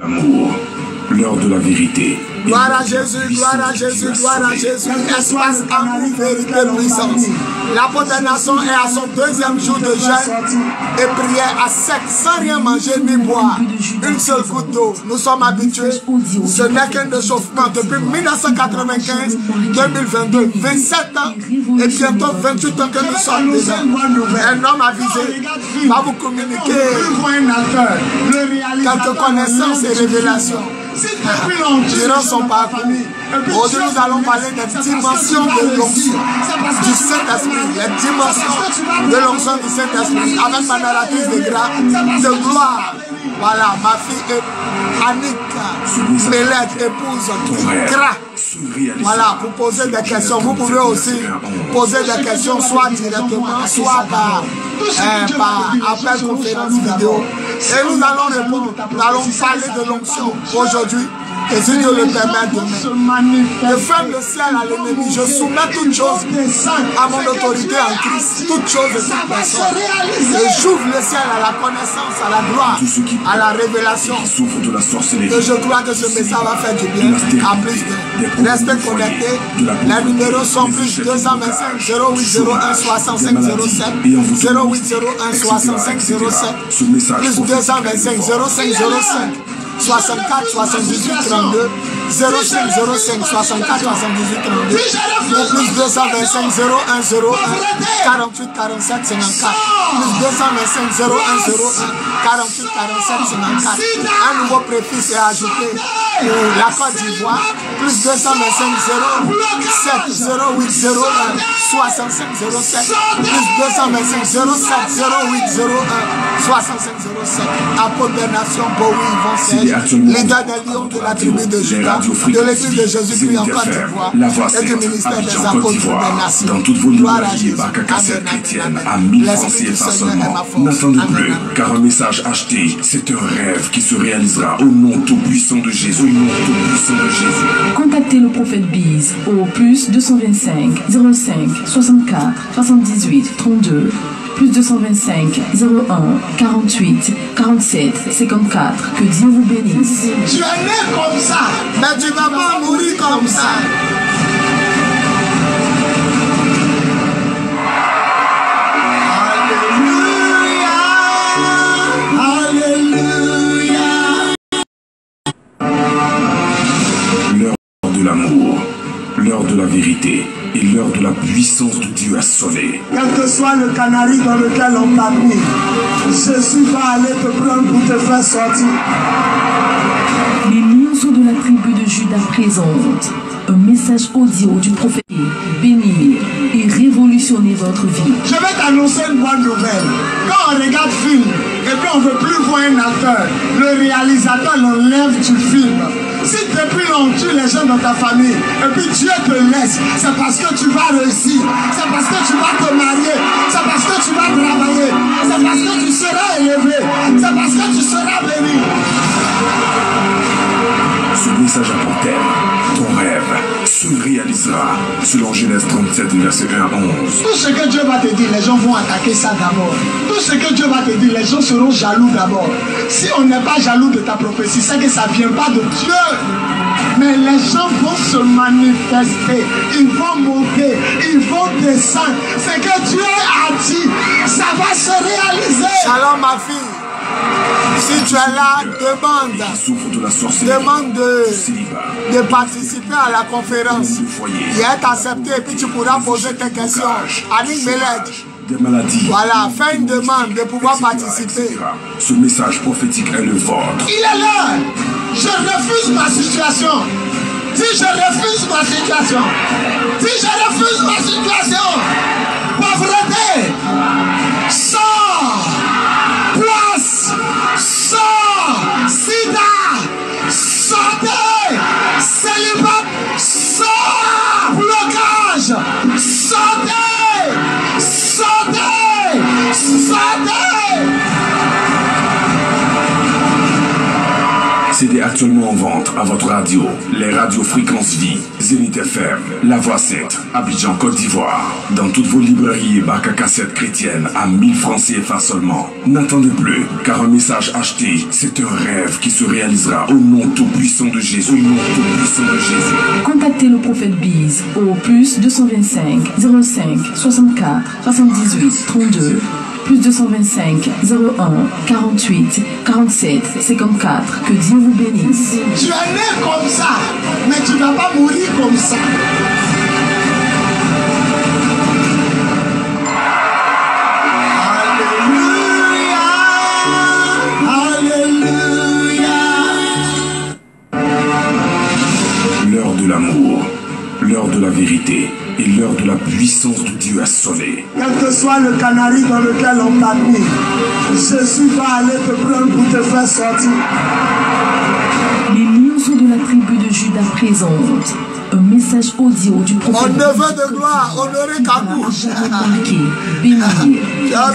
L'amour, l'heure de la vérité. Gloire à Jésus, gloire à Jésus, gloire à Jésus. Espace, amour, vérité, puissance. L'apôtre des nations est à son deuxième jour de jeûne et prière à sec, sans rien manger ni boire. Une seule goutte d'eau. Nous sommes habitués. Ce n'est qu'un échauffement depuis 1995, 2022, 27 ans et bientôt 28 ans que nous sommes déjà. Un homme avisé va vous communiquer quelques connaissances et révélations durant son parcours. Aujourd'hui, nous allons parler des dimensions de l'onction du Saint-Esprit, les dimensions de l'onction du Saint-Esprit, avec ma narratrice de grâce, de gloire. Voilà, ma fille Annick Mélède, épouse Gra. Voilà, pour poser des questions. Vous pouvez aussi poser des questions, soit directement, soit par appel conférence vidéo. Et nous allons répondre. Nous allons parler de l'onction aujourd'hui. Et si Dieu le permet demain, je ferme le ciel à l'ennemi. Je soumets toutes choses à mon autorité en Christ. Toutes choses et toutes personnes. Et j'ouvre le ciel à la connaissance, à la gloire, à la révélation. Et je crois que ce message va faire du bien à plus de. Restez connectés. Les numéros sont plus 225 0801 65 07 0801 65 07 plus 225 05 05 64 78 32 05 05 64 78 32 plus 225 01 01 48 47 54 plus 225 01 01 48 47 54. Un nouveau préfixe est ajouté pour la Côte d'Ivoire plus 225 07 08 01 65 07 plus 225 07 08 01 65 07. Apôtre des nations, Bowie, Yvon, leader des lions de la tribu de Juda, de l'église de Jésus-Christ en Côte d'Ivoire et du ministère des apôtres des nations. Dans toute vulnérabilité, Bakakassette chrétienne, à 1000 francs CFA seulement. N'attendez plus, car un message acheté, c'est un rêve qui se réalisera au nom tout-puissant de Jésus. Au nom tout-puissant de Jésus. Contactez le prophète Biz au plus 225 05 64 78 32 plus 225 01 48 47 54. Que Dieu vous bénisse. Tu es né comme ça, mais tu ne vas pas mourir comme ça. Alléluia, alléluia. L'heure de l'amour, l'heure de la vérité et l'heure de la puissance de Dieu à sauver. Quel que soit le canari dans lequel on t'a mis, Jésus va aller te prendre pour te faire sortir. Les lions de la tribu de Juda présentent un message audio du prophète. Bénir et révolutionner votre vie. Je vais t'annoncer une bonne nouvelle. Quand on regarde film et puis on ne veut plus voir un acteur, le réalisateur l'enlève du film. Si depuis on tue les gens dans ta famille et puis Dieu te laisse, c'est parce que tu vas réussir, c'est parce que tu vas te marier, c'est parce que tu vas travailler, c'est parce que tu seras élevé, c'est parce que tu seras béni. Ce message a pour thème, ton rêve se réalisera, selon Genèse 37, verset 1 à 11. Tout ce que Dieu va te dire, les gens vont attaquer ça d'abord. Tout ce que Dieu va te dire, les gens seront jaloux d'abord. Si on n'est pas jaloux de ta prophétie, c'est que ça ne vient pas de Dieu. Mais les gens vont se manifester, ils vont monter, ils vont descendre. C'est que Dieu a dit, ça va se réaliser. Shalom ma fille. Si tu es là, demande de participer à la conférence. Il est accepté et puis tu pourras poser tes questions. Annick Mélède. Des maladies. Voilà, fais une demande de pouvoir participer. Ce message prophétique est le vôtre. Il est là. Je refuse ma situation. Si je refuse ma situation. Si je refuse ma situation. Pauvreté. Sors. Place. Sors. Sida. Santé. Célibat. Sors. Blocage. Santé. Santé! Santé! CD actuellement en vente à votre radio. Les radios Fréquence Vie, Zénith FM, La Voix 7, Abidjan, Côte d'Ivoire. Dans toutes vos librairies et bacs à cassettes chrétiennes à 1000 francs CFA seulement. N'attendez plus, car un message acheté, c'est un rêve qui se réalisera au nom tout-puissant de Jésus. Au nom tout-puissant de Jésus. Contactez le prophète Biz au plus 225 05 64 78 32 plus 225 01 48 47 54. Que Dieu vous bénisse. Tu es né comme ça, mais tu ne vas pas mourir comme ça. L'heure de l'amour, l'heure de la vérité et l'heure de la puissance de Dieu a sonné. Quel que soit le canari dans lequel on t'a mis, Jésus va aller te prendre pour te faire sortir. Les lions de la tribu de Juda présentent un message audio du prophète. Mon neveu de gloire, honoré Kabou. Marqué, bénir,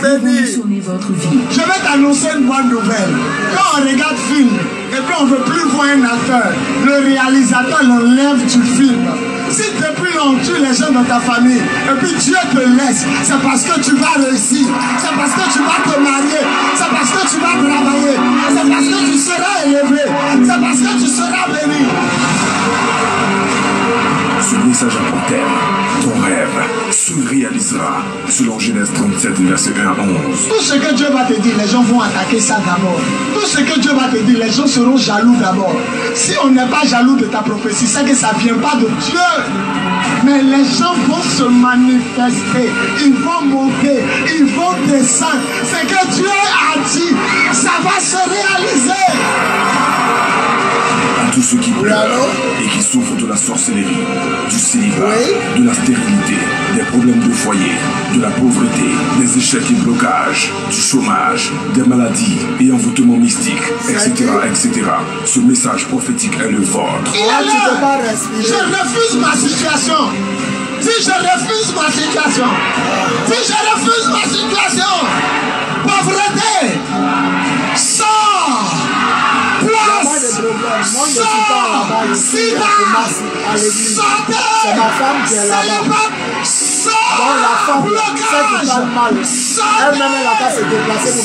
révolutionner votre vie. Je vais t'annoncer une bonne nouvelle. Quand on regarde film et puis on ne veut plus voir un acteur, le réalisateur l'enlève du film. Si depuis on tue les gens dans ta famille et puis Dieu te laisse, c'est parce que tu vas réussir, c'est parce que tu vas te marier, c'est parce que tu vas travailler, c'est parce que tu seras élevé, c'est parce que tu seras béni. Ce message a pour thème, ton rêve se réalisera, selon Genèse 37, verset 1 à 11. Tout ce que Dieu va te dire, les gens vont attaquer ça d'abord. Tout ce que Dieu va te dire, les gens seront jaloux d'abord. Si on n'est pas jaloux de ta prophétie, c'est que ça ne vient pas de Dieu. Mais les gens vont se manifester, ils vont monter, ils vont descendre. C'est que Dieu a dit, ça va se réaliser. À tous ceux qui pleurent et qui souffrent de la sorcellerie, du célibat, de la stérilité, des problèmes de foyer, de la pauvreté, des échecs et blocages, du chômage, des maladies et envoûtements mystiques, etc., etc. Ce message prophétique est le vôtre. Il est là. Je refuse ma situation. Si je refuse ma situation, si je refuse ma situation, pauvreté, sort, place, sort, sida, santé, célibat, sort, blocage,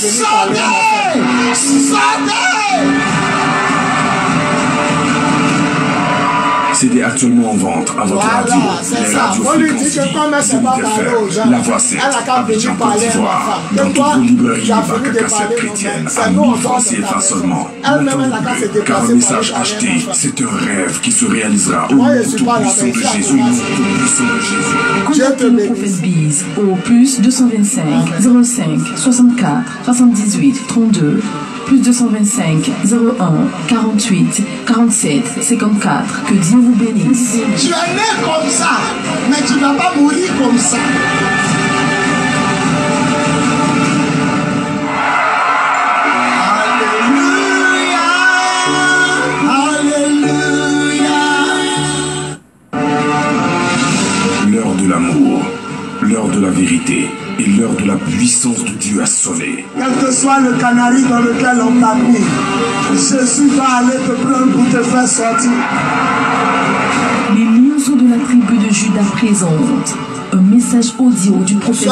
santé. CD actuellement en vente à votre radio. Les radios Fréquence Vie, Zénith FM, La Voix 7, Abidjan, Côte d'Ivoire. Dans toutes vos librairies et bacs à cassettes chrétiennes à 1000 francs CFA seulement. N'attendez plus, car un message acheté, c'est un rêve qui se réalisera au nom tout-puissant de Jésus. Au nom tout-puissant de Jésus. Contactez le prophète Biz au plus 225 05 64 78 32 plus 225 01 48 47 54. Que Dieu vous bénisse. Tu es né comme ça, mais tu ne vas pas mourir comme ça. L'heure de l'amour, l'heure de la vérité et l'heure de la puissance de Dieu a sonné. Quel que soit le canari dans lequel on t'a mis, Jésus va aller te prendre pour te faire sortir. Les lions de la tribu de Juda présentent un message audio du prophète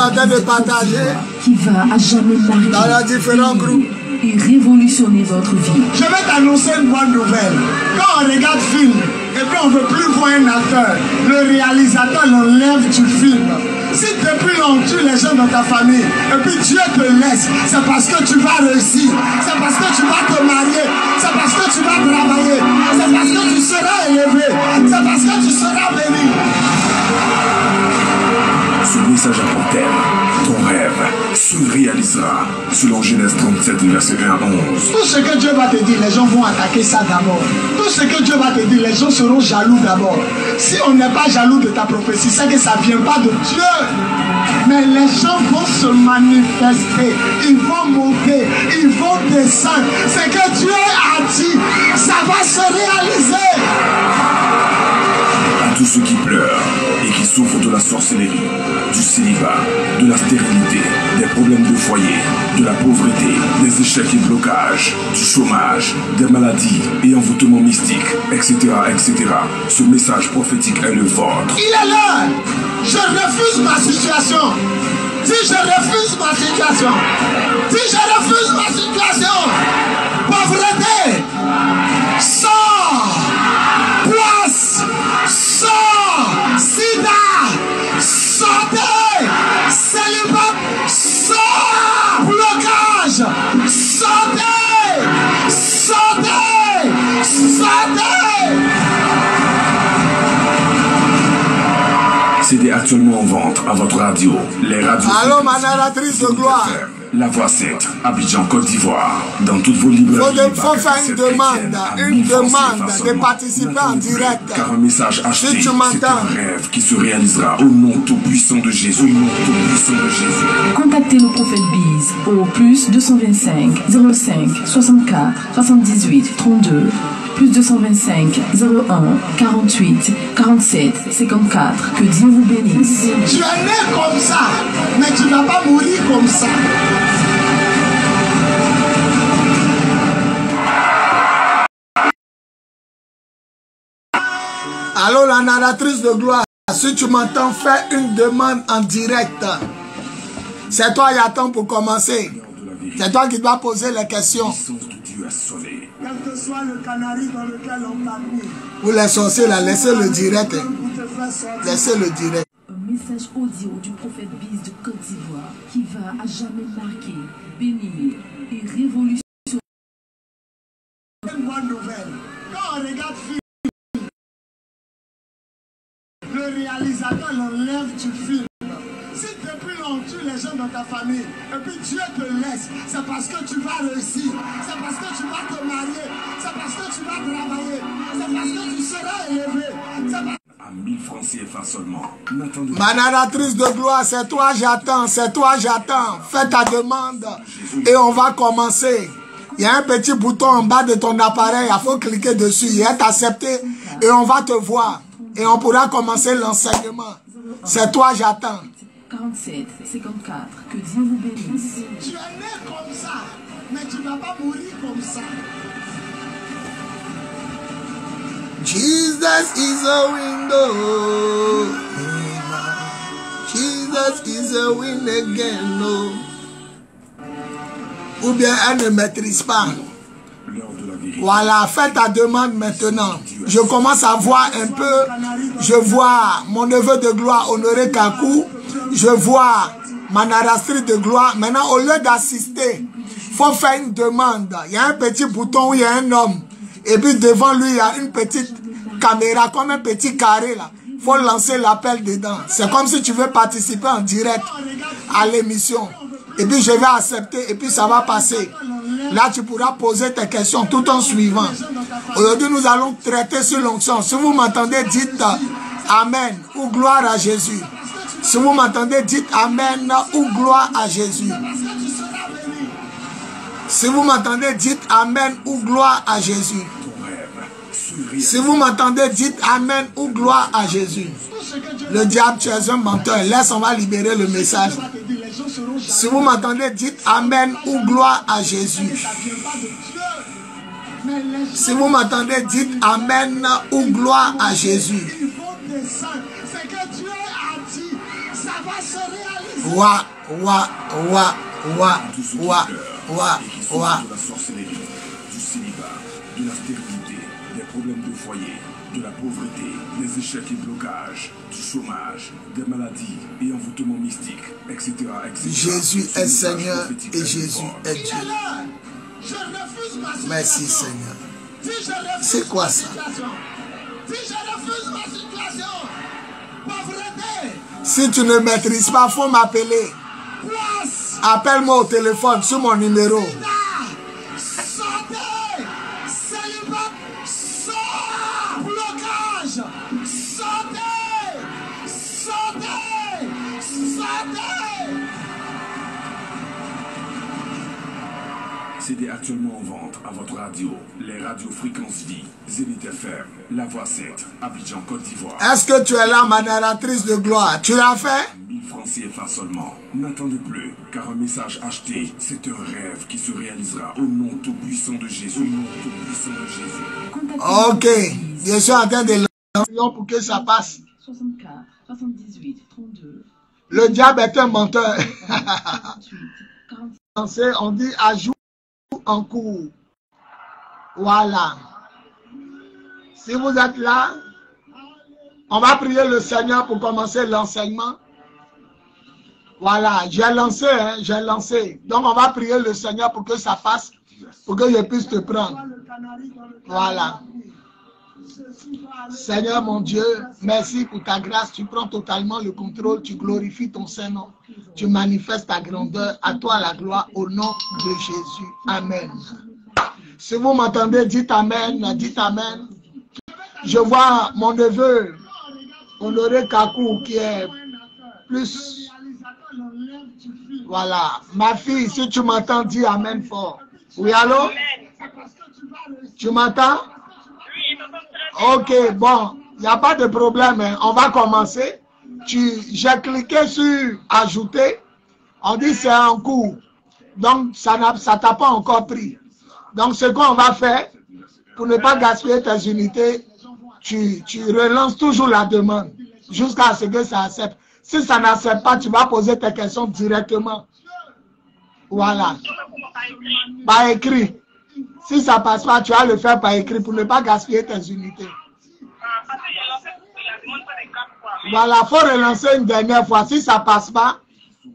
qui va à jamais marquer dans les différents groupes et révolutionner votre vie. Je vais t'annoncer une bonne nouvelle. Quand on regarde film et puis on ne veut plus voir un acteur, le réalisateur l'enlève du film. Si depuis on tue les gens dans ta famille et puis Dieu te laisse, c'est parce que tu vas réussir, c'est parce que tu vas te marier, c'est parce que tu vas travailler, c'est parce que tu seras élevé, c'est parce que tu seras béni. Ce message a pour thème, ton rêve se réalisera, selon Genèse 37, verset 1 à 11. Tout ce que Dieu va te dire, les gens vont attaquer ça d'abord. Tout ce que Dieu va te dire, les gens seront jaloux d'abord. Si on n'est pas jaloux de ta prophétie, c'est que ça ne vient pas de Dieu. Mais les gens vont se manifester, ils vont monter, ils vont descendre. C'est que Dieu a dit, ça va se réaliser. À tous ceux qui pleurent et qui souffrent de la sorcellerie, du célibat, de la stérilité, des problèmes de foyer, de la pauvreté, des échecs et blocages, du chômage, des maladies et envoûtements mystiques, etc., etc. Ce message prophétique est le vôtre. Il est l'heure. Je refuse ma situation. Si je refuse ma situation, si je refuse ma situation, pauvreté, sort, poisse, sort, sida, santé, célibat, sort, blocage, santé, santé, santé. CD actuellement en vente à votre radio. Les radios. Allô, ma narratrice de gloire. La Voix 7, Abidjan, Côte d'Ivoire. Dans toutes vos librairies. Il faut faire une demande de participer en direct. Car un message acheté, si tu c'est m'entends, un rêve qui se réalisera au nom tout-puissant de Jésus. Au nom tout-puissant de Jésus. Contactez le prophète Biz au plus 225 05 64 78 32 plus 225 01 48 47 54. Que Dieu vous bénisse. Tu es né comme ça, mais tu ne vas pas mourir comme ça. Allô, la narratrice de gloire, si tu m'entends, fais une demande en direct. C'est toi, Yatan, pour commencer. C'est toi qui dois poser les questions. Quel que soit le canari dans lequel on t'a mis. Vous les sorciers là, laissez le direct. Laissez le direct. Un message audio du prophète Biz de Côte d'Ivoire qui va à jamais marquer, bénir et révolutionner. Une bonne nouvelle. Quand on regarde film, le réalisateur l'enlève du film. Si depuis longtemps tu les gens dans ta famille et puis Dieu te laisse, c'est parce que tu vas réussir, c'est parce que tu vas te marier, c'est parce que tu vas travailler, c'est parce que tu seras élevé. À 1000 francs CFA seulement. Ma narratrice de gloire, c'est toi j'attends, c'est toi j'attends. Fais ta demande et on va commencer. Il y a un petit bouton en bas de ton appareil, il faut cliquer dessus, il est accepté et on va te voir. Et on pourra commencer l'enseignement. C'est toi j'attends. 47 54. Que Dieu vous bénisse. Tu es né comme ça, mais tu ne vas pas mourir comme ça. Jesus is a window. Jesus is a win again. No. Ou bien elle ne maîtrise pas. Voilà, fais ta demande maintenant. Je commence à voir un peu. Je vois mon neveu de gloire, Honoré Kakou. Je vois ma narratrice de gloire. Maintenant, au lieu d'assister, il faut faire une demande. Il y a un petit bouton où il y a un homme. Et puis devant lui, il y a une petite caméra, comme un petit carré là. Il faut lancer l'appel dedans. C'est comme si tu veux participer en direct à l'émission. Et puis je vais accepter et puis ça va passer. Là, tu pourras poser tes questions tout en suivant. Aujourd'hui, nous allons traiter sur l'onction. Si vous m'entendez, dites Amen ou gloire à Jésus. Si vous m'entendez, dites Amen ou gloire à Jésus. Si vous m'entendez, dites Amen ou gloire à Jésus. Si vous m'entendez, dites Amen ou gloire à Jésus. Le diable, tu es un menteur. Laisse, on va libérer le message. Si vous m'entendez, dites Amen ou gloire à Jésus. Si vous m'entendez, dites Amen ou gloire à Jésus. Wa, wa, wa, wa, wa, wa, wa. De la sorcellerie, du célibat, de la stérilité, des problèmes de foyer, de la pauvreté, des échecs et blocages, du chômage, des maladies et envoûtements mystiques, etc., etc. Jésus est Seigneur et Jésus est Dieu. Merci Seigneur. C'est quoi ça? Si tu ne maîtrises pas, il faut m'appeler. Appelle-moi au téléphone sur mon numéro. CD actuellement en vente à votre radio. Les radios Fréquence Vie, Zénith FM, La Voix 7, Abidjan, Côte d'Ivoire. Est-ce que tu es là, ma narratrice de gloire? Tu l'as fait? 1000 francs CFA seulement. N'attendez plus, car un message acheté, c'est un rêve qui se réalisera au nom tout-puissant de Jésus. Au nom tout-puissant de Jésus. Ok, je suis en train de lancer pour que ça passe. 64, 78, 32. Le diable est un menteur. On dit ajout en cours. Voilà. Si vous êtes là, on va prier le Seigneur pour commencer l'enseignement. Voilà, j'ai lancé, hein, j'ai lancé. Donc on va prier le Seigneur pour que ça passe, pour que je puisse te prendre. Voilà. Seigneur mon Dieu, merci pour ta grâce. Tu prends totalement le contrôle, tu glorifies ton Saint-Nom. Tu manifestes ta grandeur. À toi la gloire au nom de Jésus. Amen. Si vous m'entendez, dites Amen, dites Amen. Je vois mon neveu, Honoré Kakou, qui est plus... Voilà. Ma fille, si tu m'entends, dis Amen fort. Oui, allô? Tu m'entends? Ok, bon, il n'y a pas de problème. Hein. On va commencer. J'ai cliqué sur ajouter. On dit c'est en cours. Donc, ça t'a pas encore pris. Donc, ce qu'on va faire, pour ne pas gaspiller tes unités, tu relances toujours la demande jusqu'à ce que ça accepte. Si ça n'accepte pas, tu vas poser tes questions directement. Voilà. Par écrit. Si ça ne passe pas, tu vas le faire par écrit pour ne pas gaspiller tes unités. Voilà, il faut relancer une dernière fois. Si ça ne passe pas,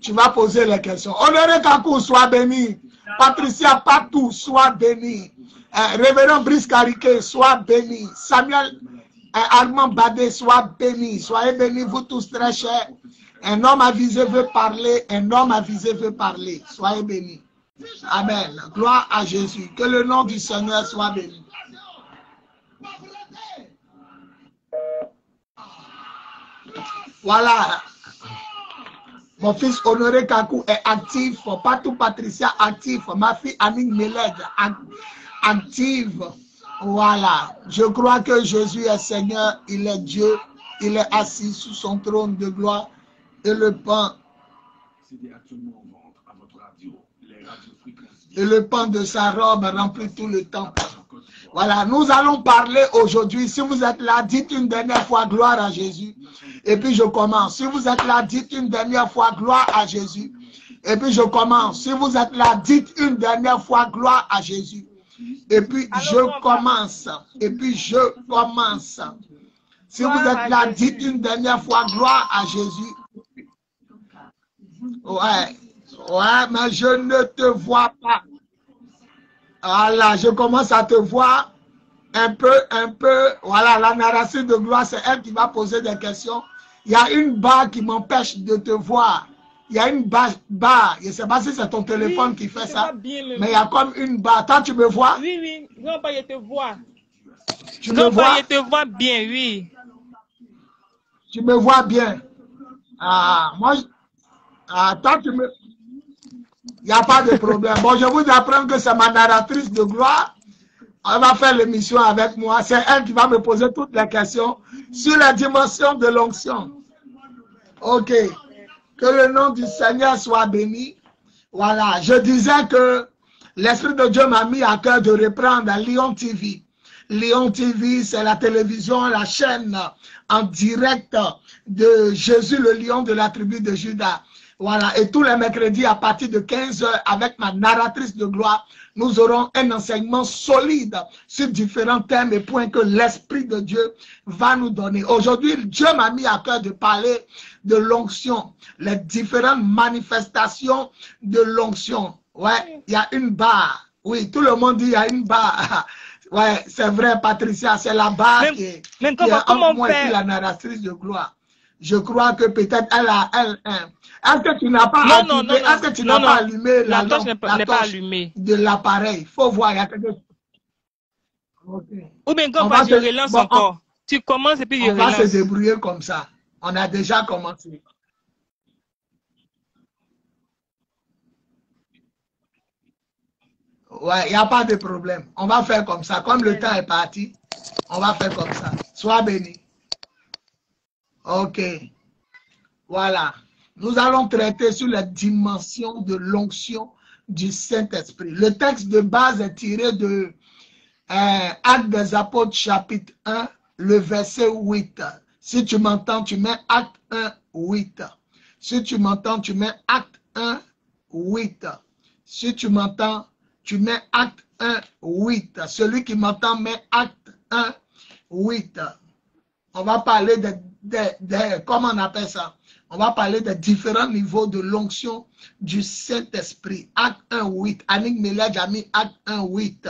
tu vas poser les questions. Honoré Kakou, sois béni. Patricia Patou, sois béni. Révérend Brice Cariquet, sois béni. Samuel Armand Badé, sois béni. Soyez bénis, vous tous très chers. Un homme avisé veut parler. Un homme avisé veut parler. Soyez bénis. Amen. Gloire à Jésus. Que le nom du Seigneur soit béni. Voilà. Mon fils Honoré Kakou est actif. Patou Patricia actif. Ma fille Annie Meled active. Voilà. Je crois que Jésus est Seigneur. Il est Dieu. Il est assis sous son trône de gloire. Et le pain. Et le pan de sa robe remplit tout le temple. Voilà, nous allons parler aujourd'hui. Si vous êtes là, dites une dernière fois gloire à Jésus. Et puis je commence. Si vous êtes là, dites une dernière fois gloire à Jésus. Et puis je commence. Si vous êtes là, dites une dernière fois gloire à Jésus. Et puis je commence. Et puis je commence. Si vous êtes là, dites une dernière fois gloire à Jésus. Ouais. Ouais, mais je ne te vois pas. Voilà, je commence à te voir un peu. Voilà, la narratrice de gloire, c'est elle qui va poser des questions. Il y a une barre qui m'empêche de te voir. Il y a une barre. Je ne sais pas si c'est ton téléphone qui fait ça. Mais il y a comme une barre. Toi, tu me vois? Oui, oui. Non, pas, je te vois. Tu me vois? Je te vois bien, oui. Tu me vois bien. Ah, moi, toi, tu me... Il n'y a pas de problème. Bon, je vous apprends que c'est ma narratrice de gloire. Elle va faire l'émission avec moi. C'est elle qui va me poser toutes les questions sur la dimension de l'onction. Ok. Que le nom du Seigneur soit béni. Voilà. Je disais que l'Esprit de Dieu m'a mis à cœur de reprendre Lion TV. Lion TV, c'est la télévision, la chaîne en direct de Jésus, le lion de la tribu de Juda. Voilà, et tous les mercredis à partir de 15 h avec ma narratrice de gloire, nous aurons un enseignement solide sur différents thèmes et points que l'Esprit de Dieu va nous donner. Aujourd'hui, Dieu m'a mis à cœur de parler de l'onction, les différentes manifestations de l'onction. Ouais, il y a une barre. Oui, tout le monde dit il y a une barre. Ouais, c'est vrai, Patricia, c'est la barre qui est entre moi et la narratrice de gloire. Je crois que peut-être elle a... Est-ce que tu n'as pas allumé, est-ce que tu n'as pas allumé la torche de l'appareil? Il faut voir, il y a quelque chose. Okay. Ou bien quand je relance encore. Tu commences et puis je relance. On va se débrouiller comme ça. On a déjà commencé. Ouais, il n'y a pas de problème. On va faire comme ça. Comme le temps est parti, on va faire comme ça. Sois béni. Ok. Voilà. Nous allons traiter sur la dimension de l'onction du Saint-Esprit. Le texte de base est tiré de Actes des Apôtres, chapitre 1, le verset 8. Si tu m'entends, tu mets Acte 1, 8. Si tu m'entends, tu mets Acte 1, 8. Si tu m'entends, tu mets Acte 1, 8. Celui qui m'entend met Acte 1, 8. On va parler comment on appelle ça? On va parler des différents niveaux de l'onction du Saint-Esprit. Acte 1, 8. Annick Meled a mis Acte 1, 8.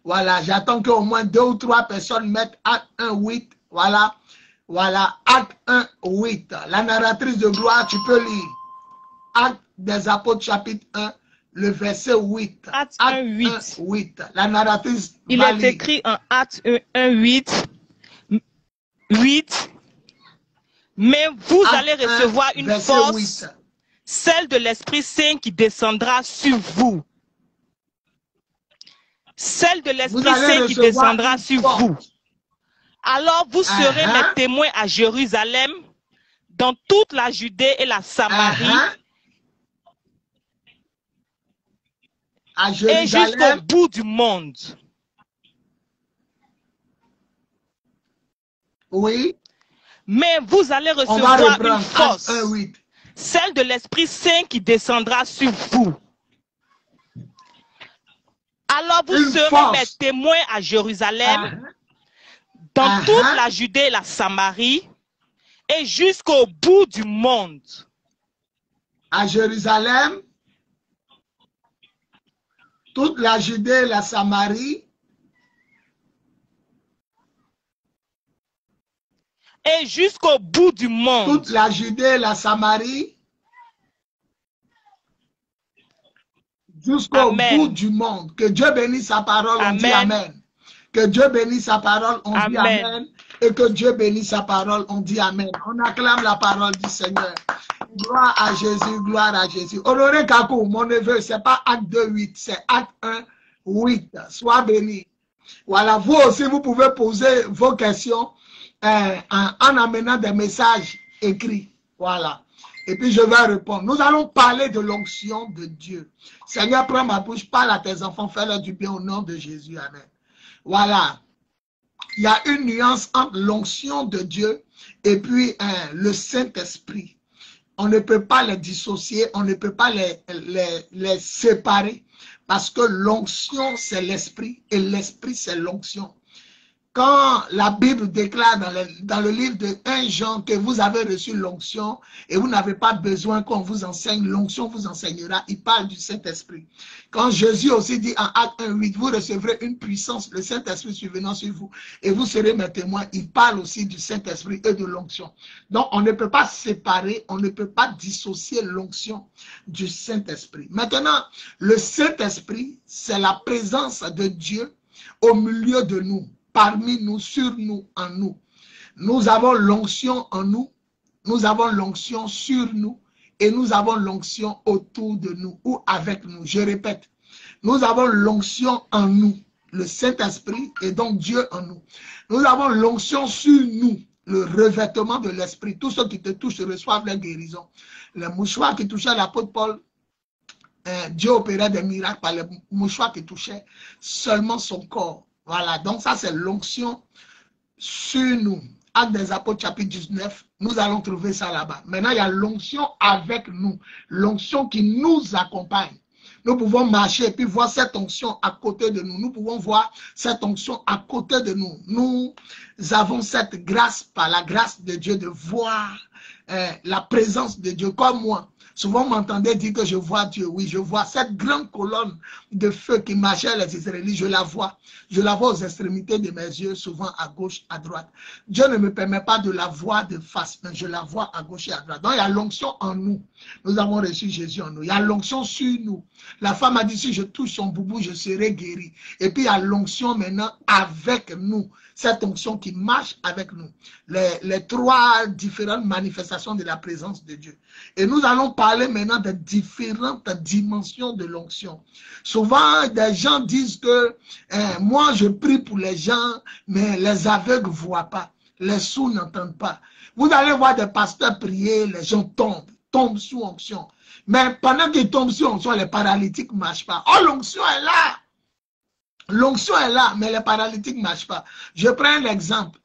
Voilà, j'attends qu'au moins 2 ou 3 personnes mettent Acte 1, 8. Voilà, voilà, Acte 1, 8. La narratrice de gloire, tu peux lire. Acte des Apôtres, chapitre 1, le verset 8. Acte 1, 8. 1, 8. La narratrice Il va est lire. écrit en Acte 1, 8. 8. Mais vous allez recevoir une force, 8. celle de l'Esprit Saint qui descendra sur vous. Celle de l'Esprit Saint qui descendra sur vous. Alors vous serez mes témoins à Jérusalem, dans toute la Judée et la Samarie, et jusqu'au bout du monde. Oui. Mais vous allez recevoir une force, celle de l'Esprit Saint qui descendra sur vous. Alors vous serez mes témoins à Jérusalem, dans toute la Judée et la Samarie, et jusqu'au bout du monde. À Jérusalem, toute la Judée et la Samarie, et jusqu'au bout du monde. Toute la Judée et la Samarie, jusqu'au bout du monde. Que Dieu bénisse sa parole, on dit Amen. Que Dieu bénisse sa parole, on dit Amen. Et que Dieu bénisse sa parole, on dit Amen. On acclame la parole du Seigneur. Gloire à Jésus, gloire à Jésus. Honoré Kakou, mon neveu, ce n'est pas Acte 2, 8, c'est Acte 1, 8. Sois béni. Voilà, vous aussi, vous pouvez poser vos questions en amenant des messages écrits. Voilà. Et puis je vais répondre. Nous allons parler de l'onction de Dieu. Seigneur, prends ma bouche, parle à tes enfants, fais-leur du bien au nom de Jésus. Amen. Voilà. Il y a une nuance entre l'onction de Dieu et puis le Saint-Esprit. On ne peut pas les dissocier, on ne peut pas les séparer parce que l'onction, c'est l'Esprit et l'Esprit, c'est l'onction. Quand la Bible déclare dans le livre de 1 Jean que vous avez reçu l'onction et vous n'avez pas besoin qu'on vous enseigne, l'onction vous enseignera, il parle du Saint-Esprit. Quand Jésus aussi dit en Acte 1, 8, vous recevrez une puissance, le Saint-Esprit survenant sur vous et vous serez mes témoins, il parle aussi du Saint-Esprit et de l'onction. Donc on ne peut pas séparer, on ne peut pas dissocier l'onction du Saint-Esprit. Maintenant, le Saint-Esprit, c'est la présence de Dieu au milieu de nous. Parmi nous, sur nous, en nous. Nous avons l'onction en nous, nous avons l'onction sur nous et nous avons l'onction autour de nous ou avec nous. Je répète, nous avons l'onction en nous, le Saint-Esprit et donc Dieu en nous. Nous avons l'onction sur nous, le revêtement de l'Esprit. Tous ceux qui te touchent reçoivent la guérison. Les mouchoirs qui touchaient l'apôtre Paul, Dieu opérait des miracles par les mouchoirs qui touchaient seulement son corps. Voilà, donc ça c'est l'onction sur nous. Actes des Apôtres chapitre 19, nous allons trouver ça là-bas. Maintenant, il y a l'onction avec nous, l'onction qui nous accompagne. Nous pouvons marcher et puis voir cette onction à côté de nous. Nous pouvons voir cette onction à côté de nous. Nous avons cette grâce, par la grâce de Dieu, de voir la présence de Dieu comme moi. Souvent, vous m'entendez dire que je vois Dieu. Oui, je vois cette grande colonne de feu qui marchait les Israélites. Je la vois. Je la vois aux extrémités de mes yeux, souvent à gauche, à droite. Dieu ne me permet pas de la voir de face, mais je la vois à gauche et à droite. Donc, il y a l'onction en nous. Nous avons reçu Jésus en nous. Il y a l'onction sur nous. La femme a dit, si je touche son boubou, je serai guéri. Et puis, il y a l'onction maintenant avec nous. Cette onction qui marche avec nous. Les trois différentes manifestations de la présence de Dieu. Et nous allons parler maintenant de différentes dimensions de l'onction. Souvent, des gens disent que moi, je prie pour les gens, mais les aveugles ne voient pas. Les sourds n'entendent pas. Vous allez voir des pasteurs prier, les gens tombent. tombent sous onction. Mais pendant qu'ils tombent sous onction, les paralytiques ne marchent pas. Oh, l'onction est là. L'onction est là, mais les paralytiques ne marchent pas. Je prends un exemple.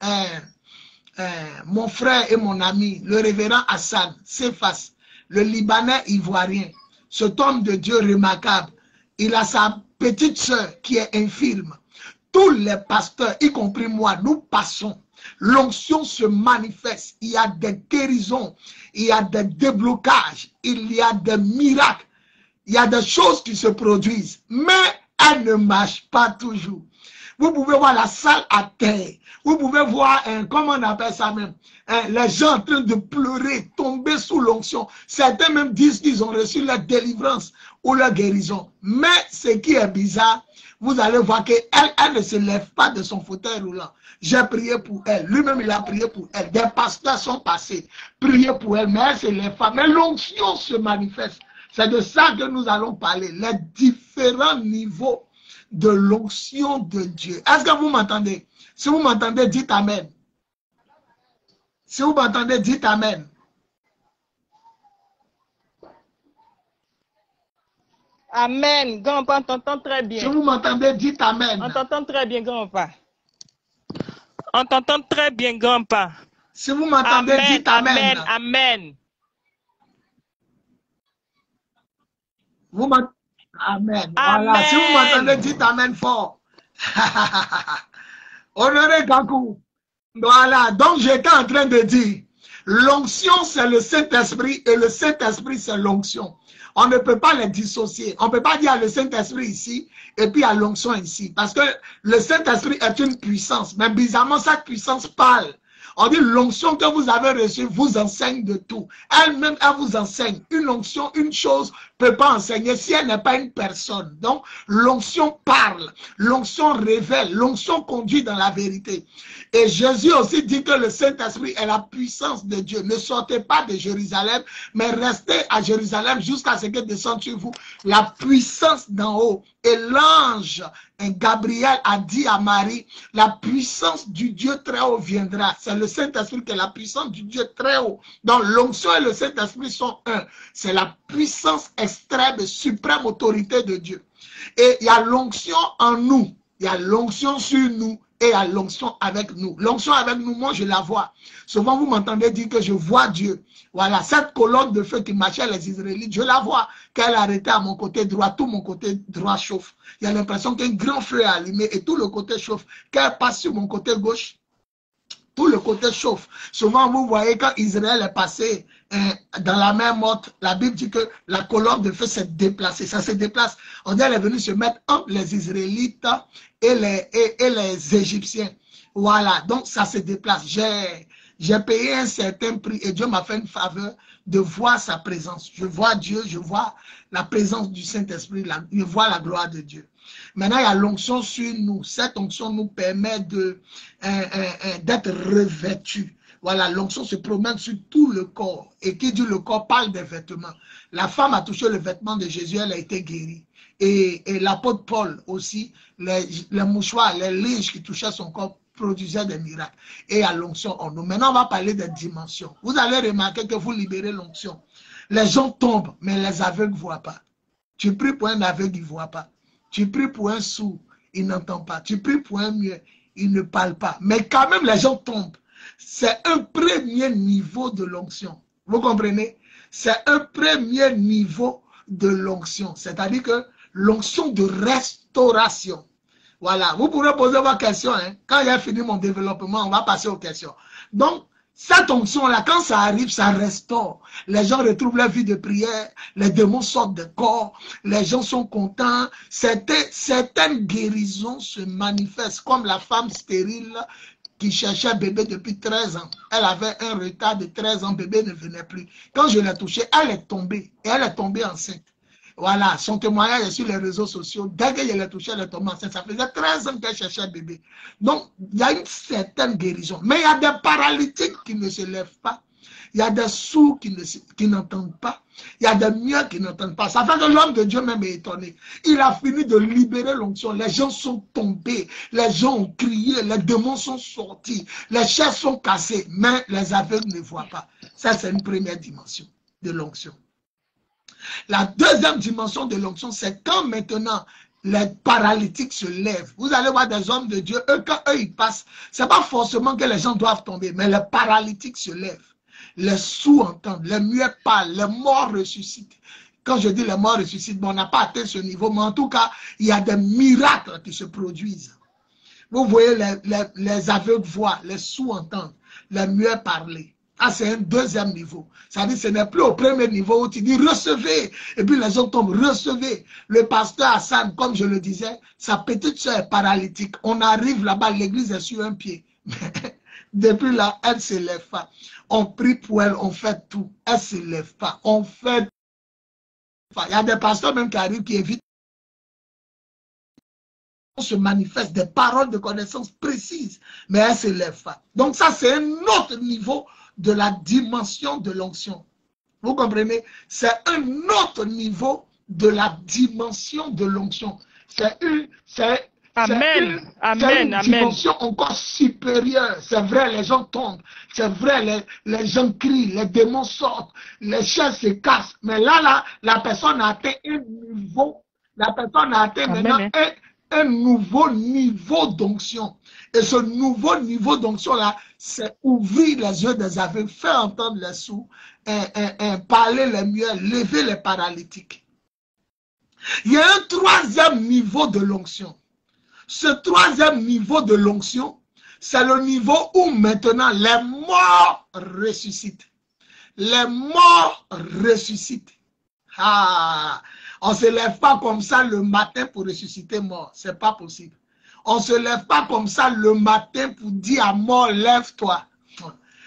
Mon frère et mon ami, le révérend Hassan Sefas, le Libanais ivoirien, cet homme de Dieu remarquable, il a sa petite sœur qui est infirme. Tous les pasteurs, y compris moi, nous passons. L'onction se manifeste. Il y a des guérisons, il y a des déblocages, il y a des miracles, il y a des choses qui se produisent, mais elles ne marchent pas toujours. Vous pouvez voir la salle à terre. Vous pouvez voir, comment on appelle ça même, les gens en train de pleurer, tomber sous l'onction. Certains même disent qu'ils ont reçu la délivrance ou la guérison. Mais ce qui est bizarre, vous allez voir qu'elle ne se lève pas de son fauteuil roulant. J'ai prié pour elle. Lui-même, il a prié pour elle. Des pasteurs sont passés, priés pour elle, mais elle ne se lève pas. Mais l'onction se manifeste. C'est de ça que nous allons parler. Les différents niveaux de l'onction de Dieu. Est-ce que vous m'entendez? Si vous m'entendez, dites Amen. Si vous m'entendez, dites Amen. Amen. Grand-père, on t'entend très bien. Si vous m'entendez, dites Amen. On t'entend très bien, grand-père. On t'entend très bien, grand-père. Si vous m'entendez, dites Amen. Amen. Amen. Vous m'entendez? Amen. Voilà. Si vous m'entendez, dites Amen fort. Honoré Gakou. Voilà. Donc, j'étais en train de dire, l'onction, c'est le Saint-Esprit et le Saint-Esprit, c'est l'onction. On ne peut pas les dissocier. On ne peut pas dire le Saint-Esprit ici et puis à l'onction ici. Parce que le Saint-Esprit est une puissance. Mais bizarrement, cette puissance parle. On dit l'onction que vous avez reçue vous enseigne de tout. Elle-même, elle vous enseigne. Une onction, une chose ne peut pas enseigner si elle n'est pas une personne. Donc, l'onction parle, l'onction révèle, l'onction conduit dans la vérité. Et Jésus aussi dit que le Saint-Esprit est la puissance de Dieu. Ne sortez pas de Jérusalem, mais restez à Jérusalem jusqu'à ce que descende sur vous la puissance d'en haut. Et l'ange Gabriel a dit à Marie, la puissance du Dieu très haut viendra. C'est le Saint-Esprit qui est la puissance du Dieu très haut. Donc l'onction et le Saint-Esprit sont un. C'est la puissance extrême et suprême autorité de Dieu. Et il y a l'onction en nous. Il y a l'onction sur nous et il y a l'onction avec nous. L'onction avec nous, moi je la vois. Souvent vous m'entendez dire que je vois Dieu. Voilà, cette colonne de feu qui marchait les Israélites, je la vois. Qu'elle arrêtait à mon côté droit, tout mon côté droit chauffe. Il y a l'impression qu'un grand feu est allumé et tout le côté chauffe. Qu'elle passe sur mon côté gauche, tout le côté chauffe. Souvent, vous voyez quand Israël est passé dans la mer morte, la Bible dit que la colonne de feu s'est déplacée. Ça se déplace. On dit qu'elle est venue se mettre entre les Israélites et les Égyptiens. Voilà, donc ça se déplace. J'ai payé un certain prix et Dieu m'a fait une faveur de voir sa présence. Je vois Dieu, je vois la présence du Saint-Esprit, je vois la gloire de Dieu. Maintenant, il y a l'onction sur nous. Cette onction nous permet d'être revêtus. Voilà, l'onction se promène sur tout le corps. Et qui dit le corps parle des vêtements. La femme a touché le vêtement de Jésus, elle a été guérie. Et l'apôtre Paul aussi, les mouchoirs, les linges qui touchaient son corps produisaient des miracles. Et à l'onction en nous. Maintenant, on va parler des dimensions. Vous allez remarquer que vous libérez l'onction. Les gens tombent, mais les aveugles ne voient pas. Tu pries pour un aveugle, il ne voit pas. Tu pries pour un sourd, il n'entend pas. Tu pries pour un muet, il ne parle pas. Mais quand même, les gens tombent. C'est un premier niveau de l'onction. Vous comprenez? C'est un premier niveau de l'onction. C'est-à-dire que l'onction de restauration. Voilà. Vous pourrez poser vos questions. Hein. Quand j'ai fini mon développement, on va passer aux questions. Donc, cette onction-là, quand ça arrive, ça restaure. Les gens retrouvent leur vie de prière, les démons sortent de corps, les gens sont contents. Certaines guérisons se manifestent, comme la femme stérile qui cherchait un bébé depuis 13 ans. Elle avait un retard de 13 ans, bébé ne venait plus. Quand je l'ai touchée, elle est tombée, et elle est tombée enceinte. Voilà, son témoignage est sur les réseaux sociaux. Dès que je l'ai touché, elle est tombée enceinte. Ça faisait 13 ans qu'elle cherchait un bébé. Donc, il y a une certaine guérison. Mais il y a des paralytiques qui ne se lèvent pas. Il y a des sourds qui n'entendent pas. Il y a des muets qui n'entendent pas. Ça fait que l'homme de Dieu même est étonné. Il a fini de libérer l'onction. Les gens sont tombés. Les gens ont crié. Les démons sont sortis. Les chaises sont cassées. Mais les aveugles ne voient pas. Ça, c'est une première dimension. de l'onction. La deuxième dimension de l'onction, c'est quand maintenant les paralytiques se lèvent. Vous allez voir des hommes de Dieu, quand eux ils passent, c'est pas forcément que les gens doivent tomber, mais les paralytiques se lèvent. Les sourds entendent, les muets parlent, les morts ressuscitent. Quand je dis les morts ressuscitent, bon, on n'a pas atteint ce niveau, mais en tout cas, il y a des miracles qui se produisent. Vous voyez, les aveugles voient, les sourds entendent, les muets parler. Ah, c'est un deuxième niveau. Ça veut dire que ce n'est plus au premier niveau où tu dis recevez. Et puis les gens tombent, recevez. Le pasteur Hassan, comme je le disais, sa petite soeur est paralytique. On arrive là-bas, l'église est sur un pied. Depuis là, elle ne se lève pas. On prie pour elle, on fait tout. Elle ne se lève pas. On fait. Il y a des pasteurs même qui arrivent, qui évitent. On se manifeste des paroles de connaissance précises, mais elle ne se lève pas. Donc ça, c'est un autre niveau de la dimension de l'onction. Vous comprenez? C'est un autre niveau de la dimension de l'onction. C'est une dimension encore supérieure. C'est vrai, les gens tombent. C'est vrai, les gens crient, les démons sortent, les chaises se cassent. Mais là, la personne a atteint un niveau. La personne a atteint maintenant un nouveau niveau d'onction. Et ce nouveau niveau d'onction-là, c'est ouvrir les yeux des aveugles, faire entendre les sourds, parler les muets, lever les paralytiques. Il y a un troisième niveau de l'onction. Ce troisième niveau de l'onction, c'est le niveau où maintenant les morts ressuscitent. Les morts ressuscitent. Ah, on ne se lève pas comme ça le matin pour ressusciter mort. Ce n'est pas possible. On ne se lève pas comme ça le matin pour dire à mort, lève-toi.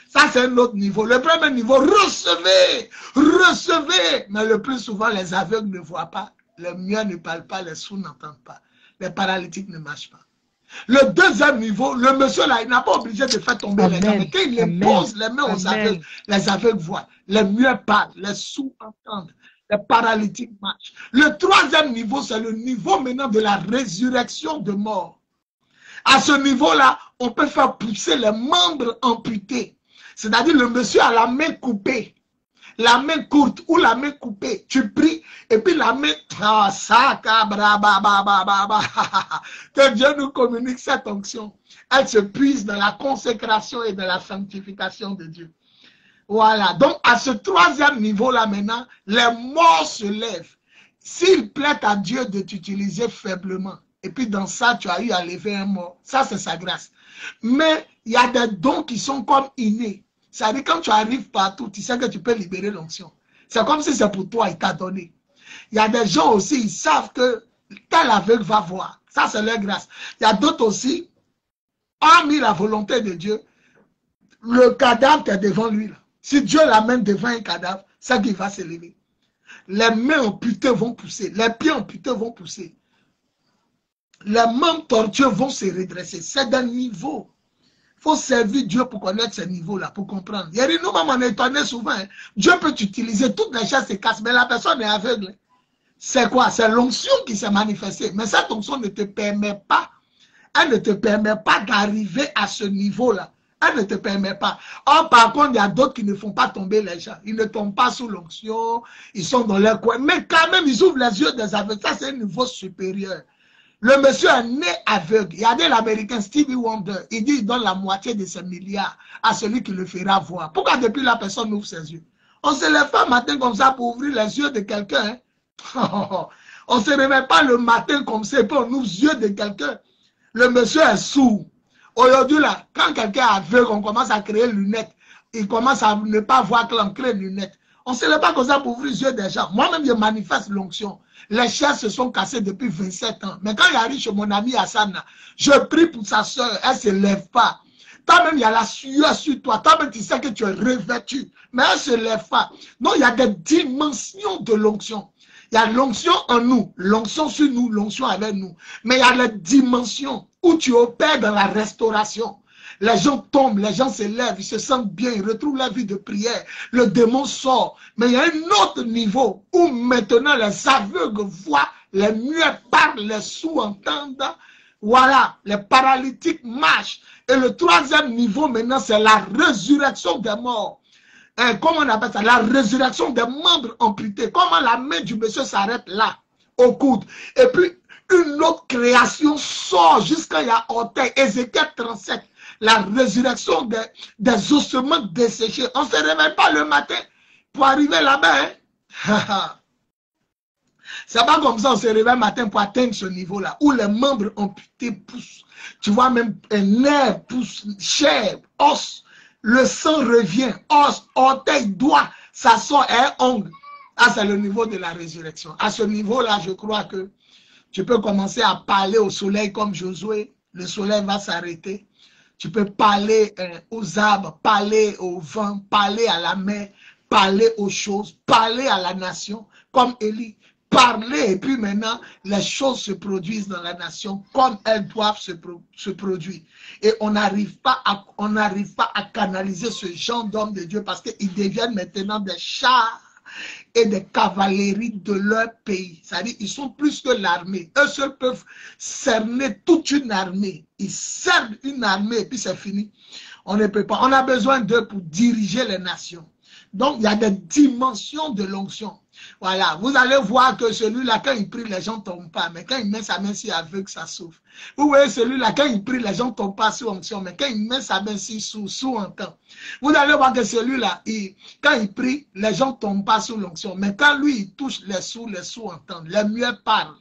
Ça, c'est un autre niveau. Le premier niveau, recevez, recevez. Mais le plus souvent, les aveugles ne voient pas. Les muets ne parlent pas, les sourds n'entendent pas. Les paralytiques ne marchent pas. Le deuxième niveau, le monsieur là, il n'a pas obligé de faire tomber les gens. Mais quand il impose les mains aux aveugles, les aveugles voient. Les muets parlent, les sourds entendent. Les paralytiques marchent. Le troisième niveau, c'est le niveau maintenant de la résurrection de mort. À ce niveau-là, on peut faire pousser les membres amputés. C'est-à-dire le monsieur a la main coupée, la main courte ou la main coupée. Tu pries et puis la main... Que Dieu nous communique cette onction. Elle se puise dans la consécration et dans la sanctification de Dieu. Voilà. Donc, à ce troisième niveau-là maintenant, les morts se lèvent. S'il plaît à Dieu de t'utiliser faiblement, et puis dans ça, tu as eu à lever un mort, ça c'est sa grâce. Mais il y a des dons qui sont comme innés. C'est-à-dire quand tu arrives partout, tu sais que tu peux libérer l'onction. C'est comme si c'est pour toi, il t'a donné. Il y a des gens aussi, ils savent que tel aveugle va voir. Ça c'est leur grâce. Il y a d'autres aussi, hormis la volonté de Dieu, le cadavre est devant lui. Là. Si Dieu l'amène devant un cadavre, c'est qu'il va se lever. Les mains amputées vont pousser, les pieds amputés vont pousser. Les membres tortueux vont se redresser. C'est d'un niveau. Il faut servir Dieu pour connaître ces niveaux-là, pour comprendre. Nous-mêmes, on est étonnés souvent. Hein. Dieu peut t'utiliser, toutes les choses se cassent, mais la personne est aveugle. C'est quoi? C'est l'onction qui s'est manifestée. Mais cette onction ne te permet pas, elle ne te permet pas d'arriver à ce niveau-là. Elle ne te permet pas. Or, par contre, il y a d'autres qui ne font pas tomber les gens. Ils ne tombent pas sous l'onction, ils sont dans leur coin. Mais quand même, ils ouvrent les yeux des aveugles. Ça, c'est un niveau supérieur. Le monsieur est né aveugle. Regardez l'américain Stevie Wonder. Il dit qu'il donne la moitié de ses milliards à celui qui le fera voir. Pourquoi depuis la personne ouvre ses yeux? On ne se lève pas matin comme ça pour ouvrir les yeux de quelqu'un. Hein? On ne se réveille pas le matin comme ça pour ouvrir les yeux de quelqu'un. Le monsieur est sourd. Aujourd'hui, là, quand quelqu'un est aveugle, on commence à créer lunettes. Il commence à ne pas voir que l'on crée lunettes. On ne se lève pas comme ça pour ouvrir les yeux des gens. Moi-même, je manifeste l'onction. Les chaises se sont cassées depuis 27 ans. Mais quand il arrive chez mon ami Hassan, je prie pour sa soeur, elle ne se lève pas. Toi-même, il y a la sueur sur toi. Toi-même, tu sais que tu es revêtu. Mais elle ne se lève pas. Donc, il y a des dimensions de l'onction. Il y a l'onction en nous, l'onction sur nous, l'onction avec nous. Mais il y a les dimensions où tu opères dans la restauration. Les gens tombent, les gens se lèvent, ils se sentent bien, ils retrouvent la vie de prière. Le démon sort. Mais il y a un autre niveau où maintenant les aveugles voient, les muets parlent, les sourds entendent. Voilà, les paralytiques marchent. Et le troisième niveau maintenant, c'est la résurrection des morts. comment on appelle ça, la résurrection des membres amputés. Comment la main du monsieur s'arrête là, au coude. Et puis, une autre création sort jusqu'à y a orteil. Ézéchiel 37, la résurrection des ossements desséchés. On ne se réveille pas le matin pour arriver là-bas. Hein? C'est pas comme ça on se réveille le matin pour atteindre ce niveau-là, où les membres amputés poussent. Tu vois, même un nerf pousse, chair, os, le sang revient, os, orteil, doigt, ça sort un ongle. Ah, c'est le niveau de la résurrection. À ce niveau-là, je crois que tu peux commencer à parler au soleil comme Josué. Le soleil va s'arrêter. Tu peux parler aux arbres, parler au vent, parler à la mer, parler aux choses, parler à la nation, comme Élie. Parler, et puis maintenant, les choses se produisent dans la nation comme elles doivent se produire. Et on n'arrive pas à canaliser ce genre d'hommes de Dieu parce qu'ils deviennent maintenant des chars et des cavaleries de leur pays. C'est-à-dire ils sont plus que l'armée. Eux seuls peuvent cerner toute une armée. Ils cernent une armée et puis c'est fini. On ne peut pas. On a besoin d'eux pour diriger les nations. Donc, il y a des dimensions de l'onction. Voilà, vous allez voir que celui-là, quand il prie, les gens ne tombent pas. Mais quand il met sa main sur aveugle, ça souffre. Vous voyez, celui-là, quand il prie, les gens ne tombent pas sous onction. Mais quand il met sa main sur sous-entend. Vous allez voir que celui-là, quand il prie, les gens ne tombent pas sous l'onction. Mais quand lui, il touche les sous-entendent. Les muets parlent.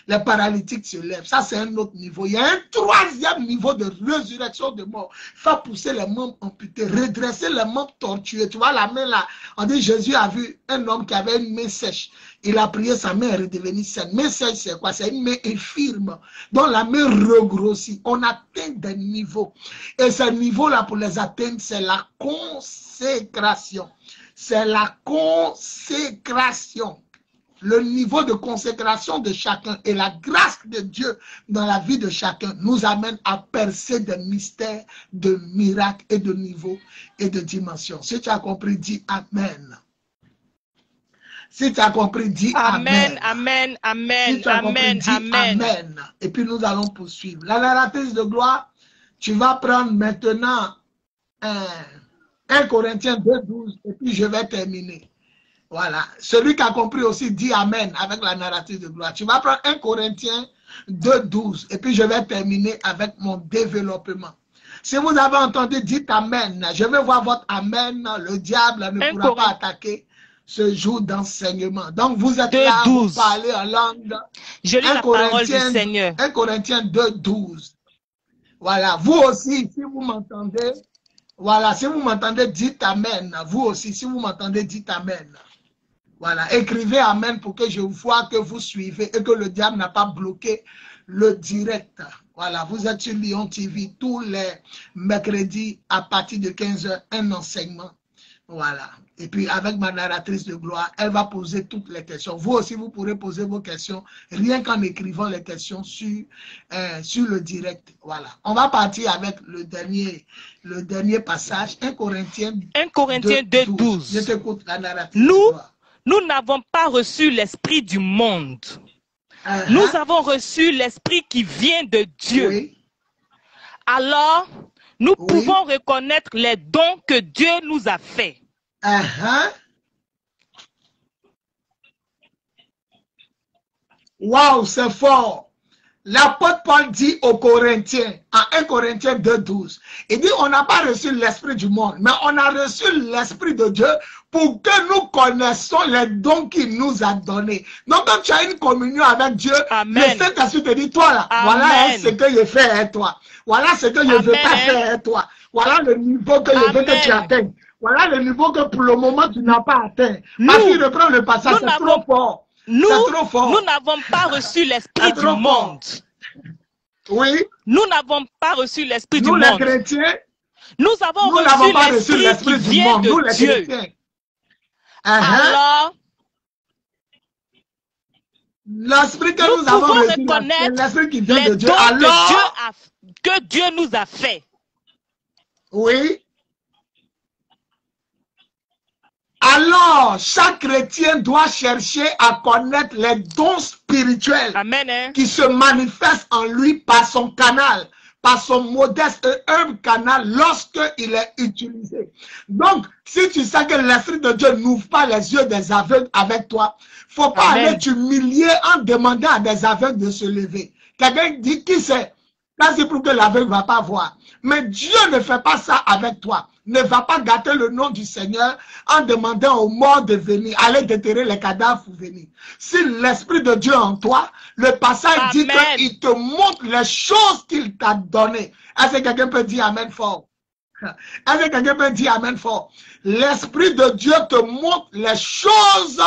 Les paralytiques se lèvent. Ça, c'est un autre niveau. Il y a un troisième niveau de résurrection de mort. Faire pousser les membres amputés, redresser les membres tortueux. Tu vois, la main là, on dit Jésus a vu un homme qui avait une main sèche. Il a prié, sa main est redevenue saine. Main sèche, c'est quoi? C'est une main infirme. Donc la main regrossit. On atteint des niveaux. Et ces niveaux-là, pour les atteindre, c'est la consécration. C'est la consécration. Le niveau de consécration de chacun et la grâce de Dieu dans la vie de chacun nous amène à percer des mystères, de miracles et de niveaux et de dimensions. Si tu as compris, dis Amen. Si tu as compris, dis Amen. Amen, amen, si tu as amen, compris, dis amen. Amen. Et puis nous allons poursuivre. La narratrice de gloire, tu vas prendre maintenant 1 Corinthiens 2:12 et puis je vais terminer. Voilà. Celui qui a compris aussi dit Amen avec la narrative de gloire. Tu vas prendre 1 Corinthiens 2:12 et puis je vais terminer avec mon développement. Si vous avez entendu, dites Amen. Je vais voir votre Amen. Le diable ne pourra pas attaquer ce jour d'enseignement. Donc vous êtes là pour parler en langue. Je lis la parole du Seigneur. 1 Corinthiens 2:12. Voilà. Vous aussi, si vous m'entendez, voilà, si vous m'entendez, dites Amen. Vous aussi, si vous m'entendez, dites Amen. Voilà, écrivez Amen pour que je vois que vous suivez et que le diable n'a pas bloqué le direct. Voilà, vous êtes sur Lyon TV tous les mercredis à partir de 15 h, un enseignement. Voilà, et puis avec ma narratrice de gloire, elle va poser toutes les questions. Vous aussi, vous pourrez poser vos questions rien qu'en écrivant les questions sur le direct. Voilà, on va partir avec le dernier passage, 1 Corinthiens 2:12. Je t'écoute, la narratrice de gloire. Nous n'avons pas reçu l'esprit du monde. Nous avons reçu l'esprit qui vient de Dieu. Oui. Alors, nous pouvons reconnaître les dons que Dieu nous a faits. Waouh, c'est fort. L'apôtre Paul dit aux Corinthiens, en 1 Corinthiens 2:12, il dit on n'a pas reçu l'esprit du monde, mais on a reçu l'esprit de Dieu pour que nous connaissions les dons qu'il nous a donnés. Donc quand tu as une communion avec Dieu, Amen. le Saint-Esprit te dit, toi là, voilà ce que je fais à toi. Voilà ce que je veux pas faire à toi. Voilà le niveau que je veux que tu atteignes. Voilà le niveau que pour le moment tu n'as pas atteint. Parce qu'il reprend le passage, c'est trop fort. Nous n'avons pas reçu l'esprit du monde. Oui. Nous n'avons pas reçu l'esprit du monde. Nous, les chrétiens, nous avons reçu l'esprit qui vient de Dieu. Alors, l'esprit que nous avons reçu, l'esprit qui vient de Dieu. Alors, que Dieu nous a fait. Oui. Alors, chaque chrétien doit chercher à connaître les dons spirituels qui se manifestent en lui par son canal, par son modeste et humble canal lorsqu'il est utilisé. Donc, si tu sais que l'Esprit de Dieu n'ouvre pas les yeux des aveugles avec toi, il ne faut pas aller t'humilier en demandant à des aveugles de se lever. Quelqu'un dit, qui c'est? Là, c'est pour que l'aveugle ne va pas voir. Mais Dieu ne fait pas ça avec toi. Ne va pas gâter le nom du Seigneur en demandant aux morts de venir, aller déterrer les cadavres pour venir. Si l'Esprit de Dieu est en toi, le passage dit qu'il te montre les choses qu'il t'a données. Est-ce que quelqu'un peut dire Amen fort? Est-ce que quelqu'un peut dire Amen fort? L'Esprit de Dieu te montre les choses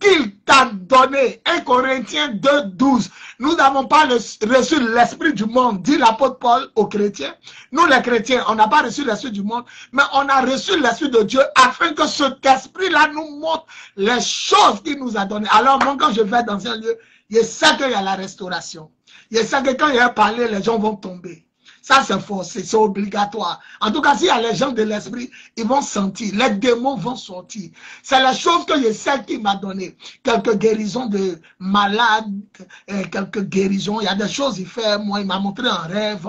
qu'il t'a donné. 1 Corinthiens 2, 12. Nous n'avons pas reçu l'esprit du monde, dit l'apôtre Paul aux chrétiens. Nous les chrétiens, on n'a pas reçu l'esprit du monde, mais on a reçu l'esprit de Dieu afin que cet esprit-là nous montre les choses qu'il nous a données. Alors moi, quand je vais dans un lieu, je sais qu'il y a la restauration. Je sais que quand il y a parlé, les gens vont tomber. Ça, c'est forcé, c'est obligatoire. En tout cas, s'il y a les gens de l'esprit, ils vont sentir, les démons vont sortir. C'est la chose que je sais qu'il m'a donné. Quelques guérisons de malades, quelques guérisons. Il y a des choses qu'il fait. Moi, il m'a montré en rêve.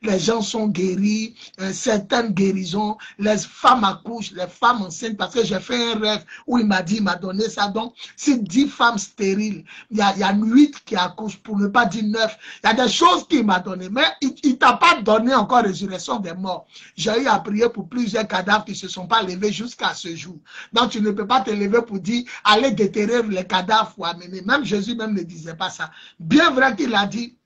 Les gens sont guéris, certaines guérisons. Les femmes accouchent, les femmes enceintes, parce que j'ai fait un rêve où il m'a dit, il m'a donné ça. Donc, si 10 femmes stériles, il y a 8 qui accouchent, pour ne pas dire 9. Il y a des choses qu'il m'a donné. Mais il ne t'a pas donné encore résurrection des morts. J'ai eu à prier pour plusieurs cadavres qui ne se sont pas levés jusqu'à ce jour. Donc tu ne peux pas te lever pour dire, allez déterrer les cadavres ou amener. Même Jésus même ne disait pas ça. Bien vrai qu'il a dit,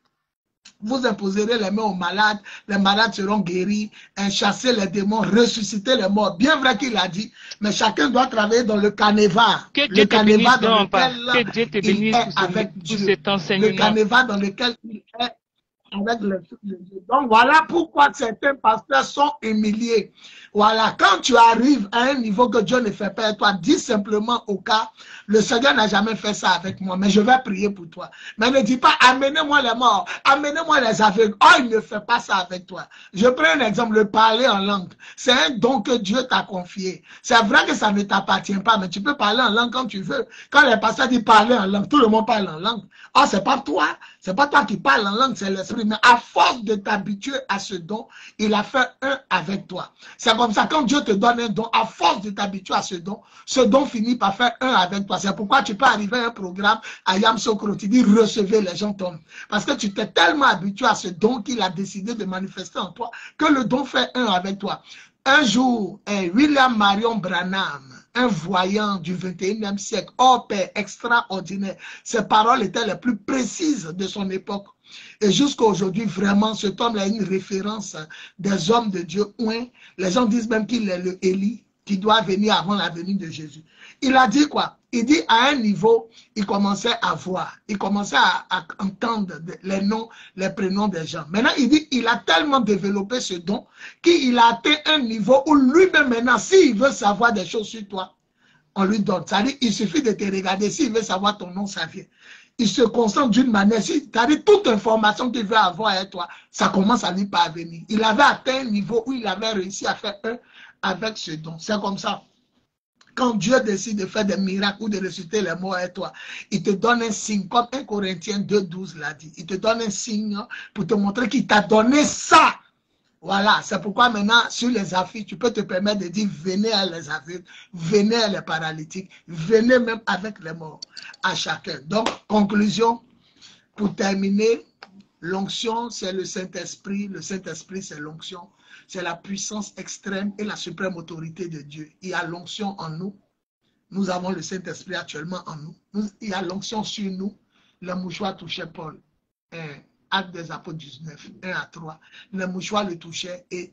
vous imposerez les mains aux malades, les malades seront guéris, chasser les démons, ressusciter les morts. Bien vrai qu'il a dit, mais chacun doit travailler dans le canéva. Le canéva dans lequel il est avec Dieu. Le canéva dans lequel il est avec le Fils de Dieu. Donc voilà pourquoi certains pasteurs sont humiliés. Voilà, quand tu arrives à un niveau que Dieu ne fait pas avec toi, dis simplement au cas, le Seigneur n'a jamais fait ça avec moi, mais je vais prier pour toi. Mais ne dis pas, amenez-moi les morts, amenez-moi les aveugles. Oh, il ne fait pas ça avec toi. Je prends un exemple, le parler en langue. C'est un don que Dieu t'a confié. C'est vrai que ça ne t'appartient pas, mais tu peux parler en langue quand tu veux. Quand les pasteurs disent parler en langue, tout le monde parle en langue. Oh, c'est pas toi qui parles en langue, c'est l'Esprit. Mais à force de t'habituer à ce don, il a fait un avec toi. C'est comme ça, quand Dieu te donne un don, à force de t'habituer à ce don finit par faire un avec toi. C'est pourquoi tu peux arriver à un programme à Yamsokro, tu dis recevez, les gens tombent. Parce que tu t'es tellement habitué à ce don qu'il a décidé de manifester en toi, que le don fait un avec toi. Un jour, William Marion Branham, un voyant du 21e siècle, hors pair, extraordinaire, ses paroles étaient les plus précises de son époque. Et jusqu'à aujourd'hui, vraiment, cet homme a une référence des hommes de Dieu. Les gens disent même qu'il est le Élie, qui doit venir avant la venue de Jésus. Il a dit quoi? Il dit à un niveau, il commençait à voir, il commençait à entendre les noms, les prénoms des gens. Maintenant, il dit, il a tellement développé ce don qu'il a atteint un niveau où lui-même maintenant, s'il veut savoir des choses sur toi, on lui donne. C'est-à-dire, il suffit de te regarder, s'il veut savoir ton nom, ça vient. Il se concentre d'une manière, c'est-à-dire toute information qu'il veut avoir avec toi, ça commence à lui parvenir. Il avait atteint un niveau où il avait réussi à faire un avec ce don. C'est comme ça. Quand Dieu décide de faire des miracles ou de ressusciter les morts avec toi, il te donne un signe, comme 1 Corinthiens 2, 12 l'a dit. Il te donne un signe pour te montrer qu'il t'a donné ça. Voilà, c'est pourquoi maintenant, sur les affiches, tu peux te permettre de dire, venez à les aveugles, venez à les paralytiques, venez même avec les morts, à chacun. Donc, conclusion, pour terminer, l'onction, c'est le Saint-Esprit. Le Saint-Esprit, c'est l'onction. C'est la puissance extrême et la suprême autorité de Dieu. Il y a l'onction en nous. Nous avons le Saint-Esprit actuellement en nous. Il y a l'onction sur nous. Le mouchoir touchait Paul. Actes des Apôtres 19, 1 à 3. Le mouchoir le touchait et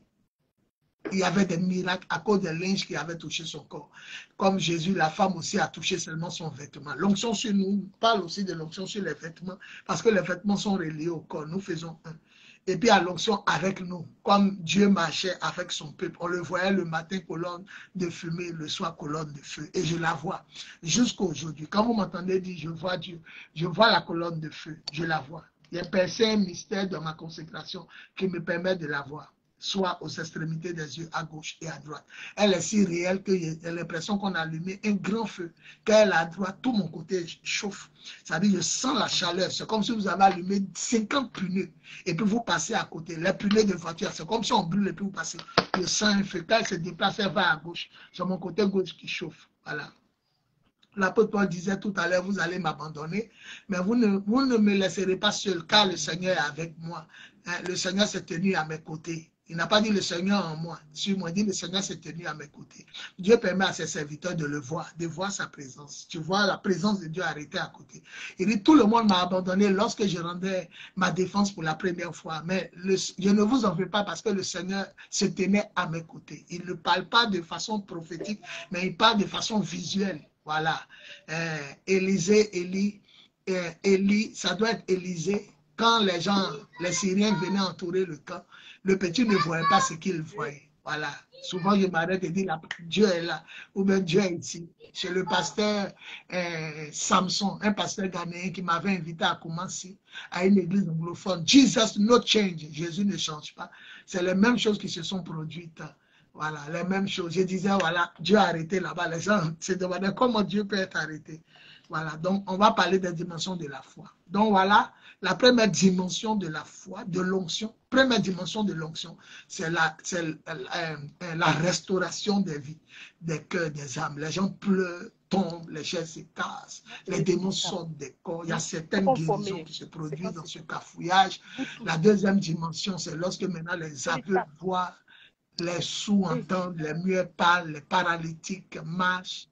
il y avait des miracles à cause des linges qui avaient touché son corps. Comme Jésus, la femme aussi a touché seulement son vêtement. L'onction sur nous parle aussi de l'onction sur les vêtements parce que les vêtements sont reliés au corps. Nous faisons un. Et puis à l'onction avec nous, comme Dieu marchait avec son peuple. On le voyait le matin, colonne de fumée, le soir, colonne de feu. Et je la vois jusqu'à aujourd'hui. Quand vous m'entendez dire, je vois Dieu, je vois la colonne de feu, je la vois. Il y a percé un mystère dans ma consécration qui me permet de la voir. soit aux extrémités des yeux, à gauche et à droite. Elle est si réelle que j'ai l'impression qu'on a allumé un grand feu. Quand elle est à droite, tout mon côté chauffe. Ça veut dire, je sens la chaleur. C'est comme si vous avez allumé 50 pneus et puis vous passez à côté. Les pneus de voiture, c'est comme si on brûle et puis vous passez. Je sens un feu. Quand elle se déplace, elle va à gauche. C'est mon côté gauche qui chauffe. Voilà. L'apôtre Paul disait tout à l'heure, vous allez m'abandonner, mais vous ne me laisserez pas seul, car le Seigneur est avec moi. Le Seigneur s'est tenu à mes côtés. Il n'a pas dit le Seigneur en moi. Sur moi, il dit le Seigneur s'est tenu à mes côtés. Dieu permet à ses serviteurs de le voir, de voir sa présence. Tu vois la présence de Dieu arrêtée à côté. Il dit, tout le monde m'a abandonné lorsque je rendais ma défense pour la première fois. Mais je ne vous en veux pas parce que le Seigneur se tenait à mes côtés. Il ne parle pas de façon prophétique, mais il parle de façon visuelle. Voilà. Élie, ça doit être Élisée. Quand les Syriens venaient entourer le camp, le petit ne voyait pas ce qu'il voyait. Voilà. Souvent, je m'arrête et dis, Dieu est là, ou bien Dieu est ici. Chez le pasteur Samson, un pasteur ghanéen qui m'avait invité à commencer à une église anglophone. Jesus no change. Jésus ne change pas. C'est les mêmes choses qui se sont produites. Voilà, les mêmes choses. Je disais, voilà, Dieu a arrêté là-bas. Les gens se demandaient comment Dieu peut être arrêté. Voilà, donc on va parler des dimensions de la foi. Donc voilà, la première dimension de la foi, de l'onction. Première dimension de l'onction, c'est la restauration des vies, des cœurs, des âmes. Les gens pleurent, tombent, les chaises se cassent, les démons sortent des corps. Il y a certaines guérisons qui se produisent dans ce cafouillage. La deuxième dimension, c'est lorsque maintenant les aveugles voient, les sourds entendent, les muets parlent, les paralytiques marchent.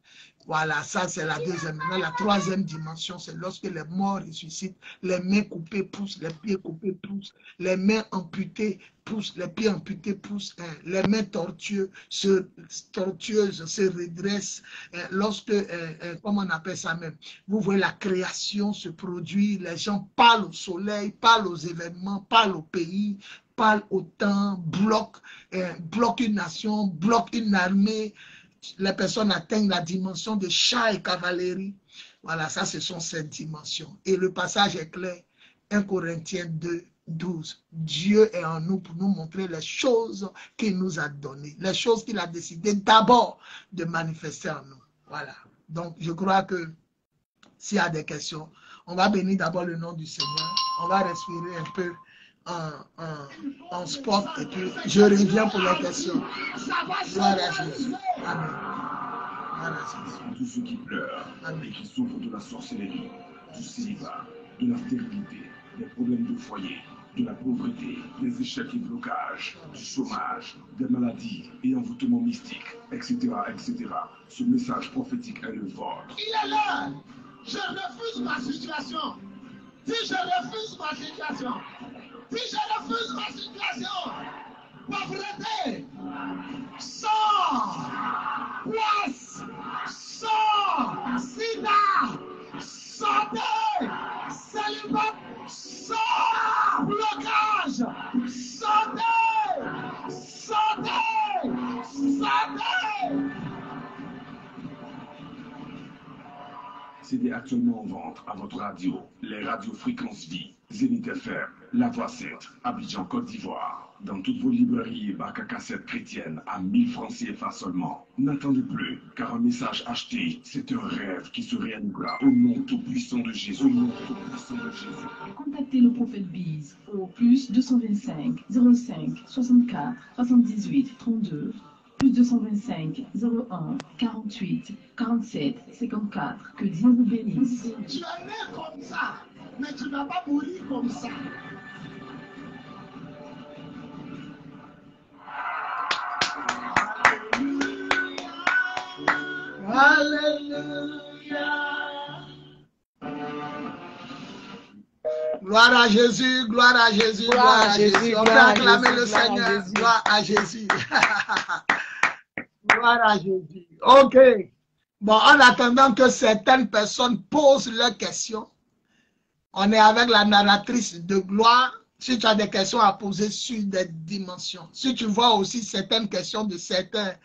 Voilà, ça c'est la deuxième. Maintenant, la troisième dimension, c'est lorsque les morts ressuscitent, les mains coupées poussent, les pieds coupés poussent, les mains amputées poussent, les pieds amputés poussent, les mains tortueuses se redressent. Lorsque, comment on appelle ça même, vous voyez la création se produit, les gens parlent au soleil, parlent aux événements, parlent au pays, parlent au temps, bloquent une nation, bloquent une armée. Les personnes atteignent la dimension de chars et cavalerie. Voilà, ça, ce sont ces dimensions. Et le passage est clair. 1 Corinthiens 2, 12. Dieu est en nous pour nous montrer les choses qu'il nous a données. Les choses qu'il a décidé d'abord de manifester en nous. Voilà. Donc, je crois que s'il y a des questions, on va bénir d'abord le nom du Seigneur. On va respirer un peu en sport et puis je reviens pour les questions. Gloire à Jésus. Amen. Tous ceux qui pleurent et qui souffrent de la sorcellerie, du célibat, de la stérilité, des problèmes de foyer, de la pauvreté, des échecs et blocages, du chômage, des maladies et envoûtements mystiques, etc., etc. Ce message prophétique est le vôtre. Il est là. Je refuse ma situation. Si je refuse ma situation, si je refuse ma situation, pauvreté, sang, poisse, sang, sida, santé, célibat, sang, blocage, santé, santé, santé. CD actuellement en vente à votre radio, les radios Fréquence Vie, Zénith FM, La Voix 7, Abidjan, Côte d'Ivoire. Dans toutes vos librairies et bacs à cassettes chrétiennes à 1000 francs CFA seulement. N'attendez plus, car un message acheté, c'est un rêve qui se réalisera au nom tout-puissant de Jésus. Au nom tout-puissant de Jésus. Contactez le prophète Biz au plus 225 05 64 78 32. Plus 225 01 48 47 54. Que Dieu vous bénisse. Tu es né comme ça, mais tu ne vas pas mourir comme ça. Alléluia. Gloire à Jésus, gloire à Jésus, gloire à Jésus. On peut acclamer le Seigneur. Gloire à Jésus. Gloire à Jésus. Ok. Bon, en attendant que certaines personnes posent leurs questions, on est avec la narratrice de gloire. Si tu as des questions à poser sur des dimensions, si tu vois aussi certaines questions de certains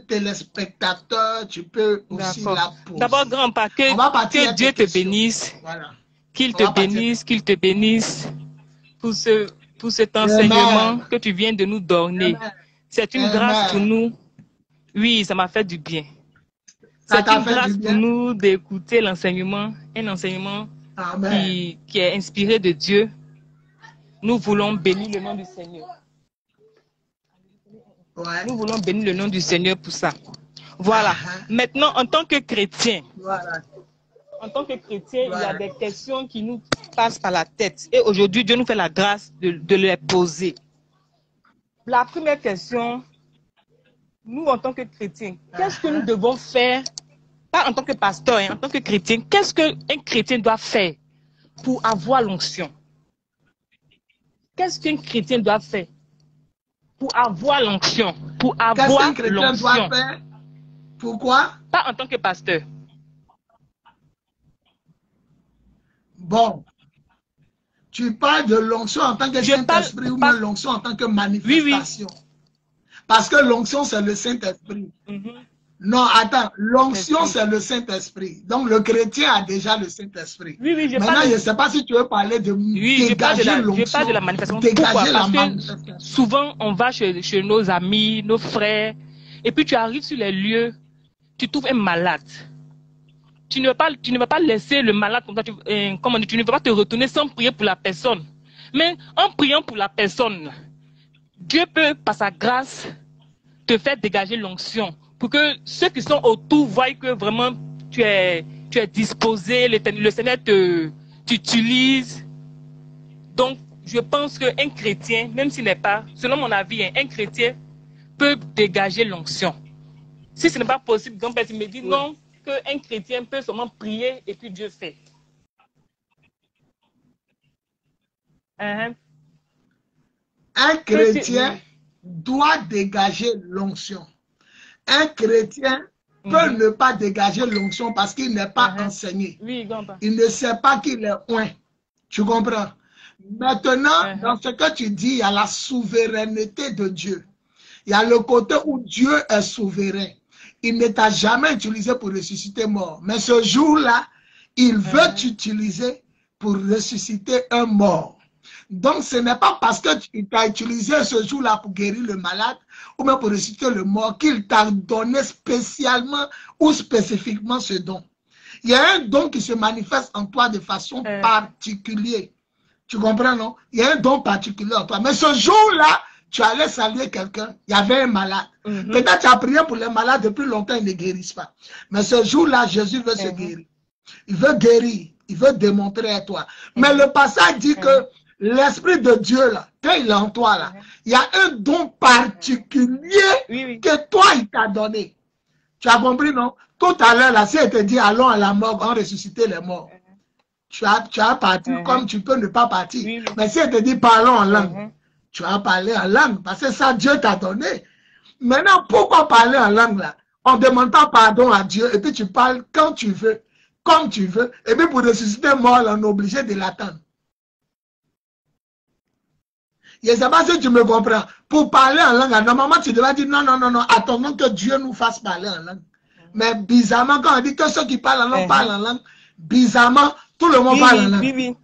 téléspectateurs, tu peux aussi la poser. D'abord, grand-père, que Dieu te bénisse. Voilà. Qu'il te bénisse pour ce pour cet enseignement que tu viens de nous donner. C'est une grâce pour nous. Oui, ça m'a fait du bien. C'est une grâce pour nous d'écouter l'enseignement, un enseignement qui est inspiré de Dieu. Nous voulons bénir le nom du Seigneur. Nous voulons bénir le nom du Seigneur pour ça. Voilà. Maintenant, en tant que chrétien, il y a des questions qui nous passent par la tête. Et aujourd'hui, Dieu nous fait la grâce de les poser. La première question, nous, en tant que chrétiens, qu'est-ce que nous devons faire, pas en tant que pasteur, en tant que chrétien, qu'est-ce qu'un chrétien doit faire pour avoir l'onction? Qu'est-ce qu'un chrétien doit faire pour avoir l'onction? Pour avoir l'onction. Pourquoi? Pas en tant que pasteur. Bon. Tu parles de l'onction en tant que Saint-Esprit ou bien l'onction en tant que manifestation? Oui. Parce que l'onction, c'est le Saint-Esprit. Non, attends. L'onction, c'est le Saint-Esprit. Donc, le chrétien a déjà le Saint-Esprit. Oui, maintenant, je ne sais pas si tu veux parler de dégager l'onction. Je parle de la manifestation. Pourquoi? Parce que souvent, on va chez nos amis, nos frères, et puis tu arrives sur les lieux, tu trouves un malade. Tu ne vas pas laisser le malade comme ça. Tu ne vas pas te retourner sans prier pour la personne. Mais en priant pour la personne, Dieu peut, par sa grâce, te faire dégager l'onction. Pour que ceux qui sont autour voient que vraiment tu es disposé, le Seigneur t'utilise. Donc, je pense qu'un chrétien, même s'il n'est pas, selon mon avis, un chrétien peut dégager l'onction. Si ce n'est pas possible, grand père, il me dit non, qu'un chrétien peut seulement prier et puis Dieu fait. Un chrétien doit dégager l'onction. Un chrétien peut ne pas dégager l'onction parce qu'il n'est pas enseigné. Oui, il ne sait pas qu'il est oint. Tu comprends? Maintenant, dans ce que tu dis, il y a la souveraineté de Dieu. Il y a le côté où Dieu est souverain. Il ne t'a jamais utilisé pour ressusciter mort. Mais ce jour-là, il veut t'utiliser pour ressusciter un mort. Donc, ce n'est pas parce qu'il t'a utilisé ce jour-là pour guérir le malade ou même pour ressusciter le mort qu'il t'a donné spécialement ou spécifiquement ce don. Il y a un don qui se manifeste en toi de façon particulière. Tu comprends, non? Il y a un don particulier en toi. Mais ce jour-là, tu allais saluer quelqu'un, il y avait un malade. Peut-être tu as prié pour les malades depuis longtemps, ils ne guérissent pas. Mais ce jour-là, Jésus veut se guérir. Il veut guérir, il veut démontrer à toi. Mais le passage dit que l'Esprit de Dieu, là, quand il est en toi, là, il y a un don particulier que toi, il t'a donné. Tu as compris, non? Tout à l'heure, là, si elle te dit, allons à la morgue, on ressusciter les morts. Tu as parti comme tu peux ne pas partir. Mais si elle te dit, parlons en langue, tu vas parler en langue, parce que ça, Dieu t'a donné. Maintenant, pourquoi parler en langue, là? On ne demande pas pardon à Dieu, et puis tu parles quand tu veux, comme tu veux, et puis pour ressusciter mort, on est obligé de l'attendre. Je ne sais pas si tu me comprends. Pour parler en langue, normalement, tu devrais dire non, non, non, non, attendons que Dieu nous fasse parler en langue. Mais bizarrement, quand on dit que ceux qui parlent en langue parlent en langue, bizarrement, tout le monde parle en langue.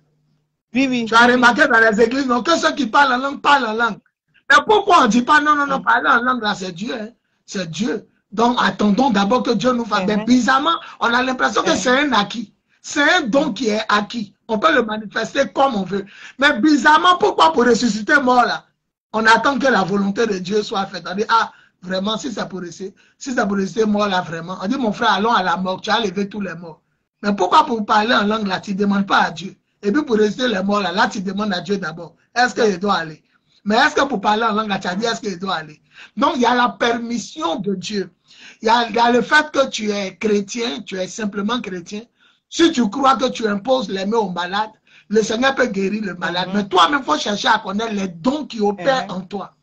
Tu as remarqué dans les églises, non, que ceux qui parlent en langue parlent en langue. Mais pourquoi on ne dit pas non, non, non, parler en langue, là, c'est Dieu. Hein? C'est Dieu. Donc, attendons d'abord que Dieu nous fasse. Mais bizarrement, on a l'impression que c'est un acquis. C'est un don qui est acquis. On peut le manifester comme on veut. Mais bizarrement, pourquoi pour ressusciter mort, là, on attend que la volonté de Dieu soit faite. On dit, ah, vraiment, si ça pour ressusciter mort, là, vraiment. On dit, mon frère, allons à la mort, tu as levé tous les morts. Mais pourquoi pour parler en langue, là, tu ne demandes pas à Diu? Et puis pour rester les morts, là, tu demandes à Dieu d'abord. Est-ce qu'il doit aller? Mais est-ce que pour parler en langue, là, tu as dit, est-ce qu'il doit aller? Donc, il y a la permission de Dieu. Il y a le fait que tu es chrétien, tu es simplement chrétien. Si tu crois que tu imposes les mains aux malades, le Seigneur peut guérir le malade. Mais toi-même, il faut chercher à connaître les dons qui opèrent en toi.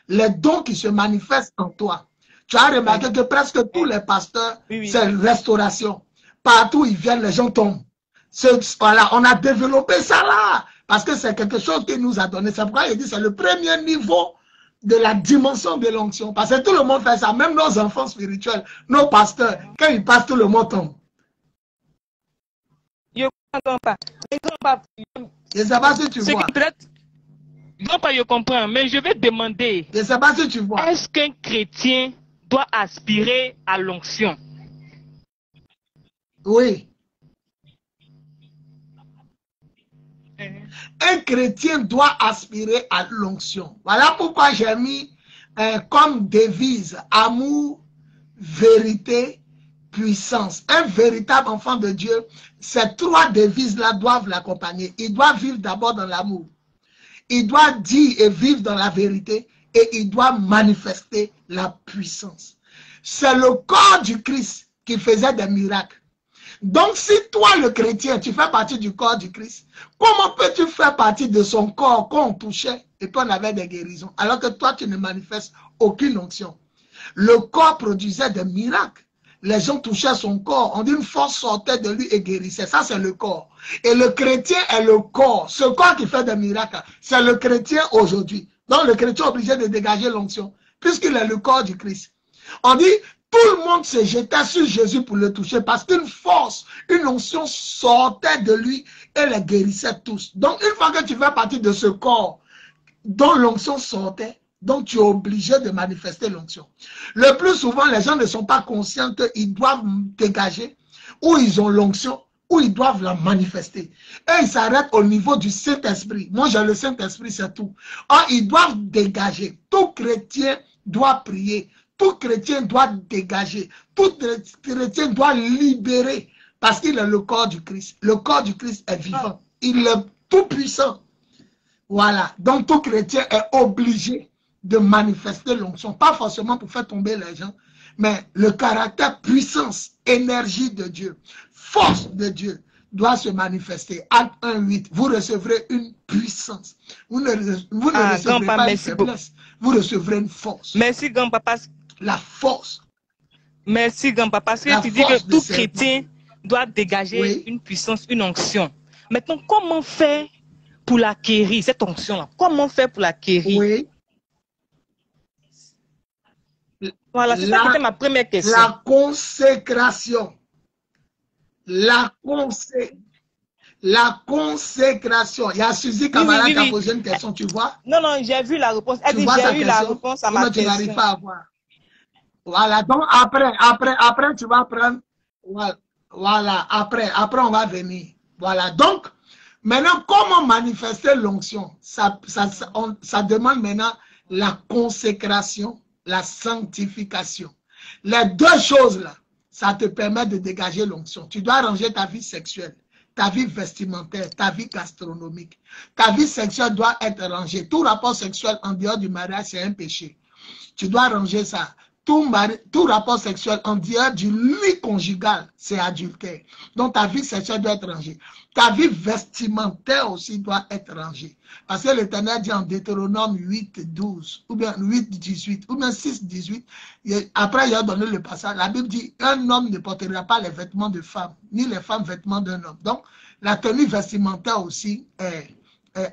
Les dons qui se manifestent en toi. Tu as remarqué que presque tous les pasteurs, c'est restauration. Partout où ils viennent, les gens tombent. Voilà, on a développé ça là. Parce que c'est quelque chose qui nous a donné. C'est pourquoi il dit que c'est le premier niveau de la dimension de l'onction. Parce que tout le monde fait ça. Même nos enfants spirituels, nos pasteurs, quand ils passent, tout le monde tombe. Je ne sais pas si tu vois. Non, pas je comprends, mais je vais demander. Je ne sais pas si tu vois. Est-ce qu'un chrétien doit aspirer à l'onction? Oui. Un chrétien doit aspirer à l'onction. Voilà pourquoi j'ai mis comme devise amour, vérité, puissance. Un véritable enfant de Dieu, ces trois devises-là doivent l'accompagner. Il doit vivre d'abord dans l'amour. Il doit dire et vivre dans la vérité et il doit manifester la puissance. C'est le corps du Christ qui faisait des miracles. Donc, si toi, le chrétien, tu fais partie du corps du Christ, comment peux-tu faire partie de son corps qu'on touchait et puis on avait des guérisons, alors que toi, tu ne manifestes aucune onction? Le corps produisait des miracles. Les gens touchaient son corps, on dit une force sortait de lui et guérissait. Ça, c'est le corps. Et le chrétien est le corps. Ce corps qui fait des miracles, c'est le chrétien aujourd'hui. Donc, le chrétien est obligé de dégager l'onction, puisqu'il est le corps du Christ. On dit, tout le monde se jetait sur Jésus pour le toucher parce qu'une force, une onction sortait de lui et les guérissait tous. Donc, une fois que tu fais partie de ce corps dont l'onction sortait, donc tu es obligé de manifester l'onction. Le plus souvent, les gens ne sont pas conscients qu'ils doivent dégager ou ils ont l'onction ou ils doivent la manifester. Et ils s'arrêtent au niveau du Saint-Esprit. Moi, j'ai le Saint-Esprit, c'est tout. Or, ils doivent dégager. Tout chrétien doit prier. Tout chrétien doit dégager. Tout chrétien doit libérer parce qu'il est le corps du Christ. Le corps du Christ est vivant. Il est tout puissant. Voilà. Donc, tout chrétien est obligé de manifester l'onction. Pas forcément pour faire tomber les gens, mais le caractère, puissance, énergie de Dieu, force de Dieu doit se manifester. Acte 1:8, vous recevrez une puissance. Vous ne recevrez pas une faiblesse. Vous recevrez une force. Merci, grand-papa. La force. Merci, grand-papa. Parce que tu dis que tout chrétien doit dégager une puissance, une onction. Maintenant, comment faire pour l'acquérir, cette onction-là? Comment faire pour l'acquérir? Oui. Voilà, c'est ça qui était ma première question. La consécration. La consécration. Il y a Suzy Kamara qui a posé une question, tu vois? Non, j'ai vu la réponse. Elle dit, j'ai eu la réponse à ma question. Tu n'arrives pas à voir. Voilà, donc après, tu vas prendre. Voilà, après, on va venir. Voilà, donc, maintenant, comment manifester l'onction? Ça demande maintenant la consécration, la sanctification. Les deux choses-là, ça te permet de dégager l'onction. Tu dois ranger ta vie sexuelle, ta vie vestimentaire, ta vie gastronomique. Ta vie sexuelle doit être rangée. Tout rapport sexuel en dehors du mariage, c'est un péché. Tu dois ranger ça. Tout rapport sexuel en dehors du lit conjugal, c'est adultère. Donc, ta vie sexuelle doit être rangée. Ta vie vestimentaire aussi doit être rangée. Parce que l'Éternel dit en Deutéronome 8:12, ou bien 8:18, ou bien 6:18, après il a donné le passage, la Bible dit, un homme ne portera pas les vêtements de femme, ni les femmes vêtements d'un homme. Donc, la tenue vestimentaire aussi est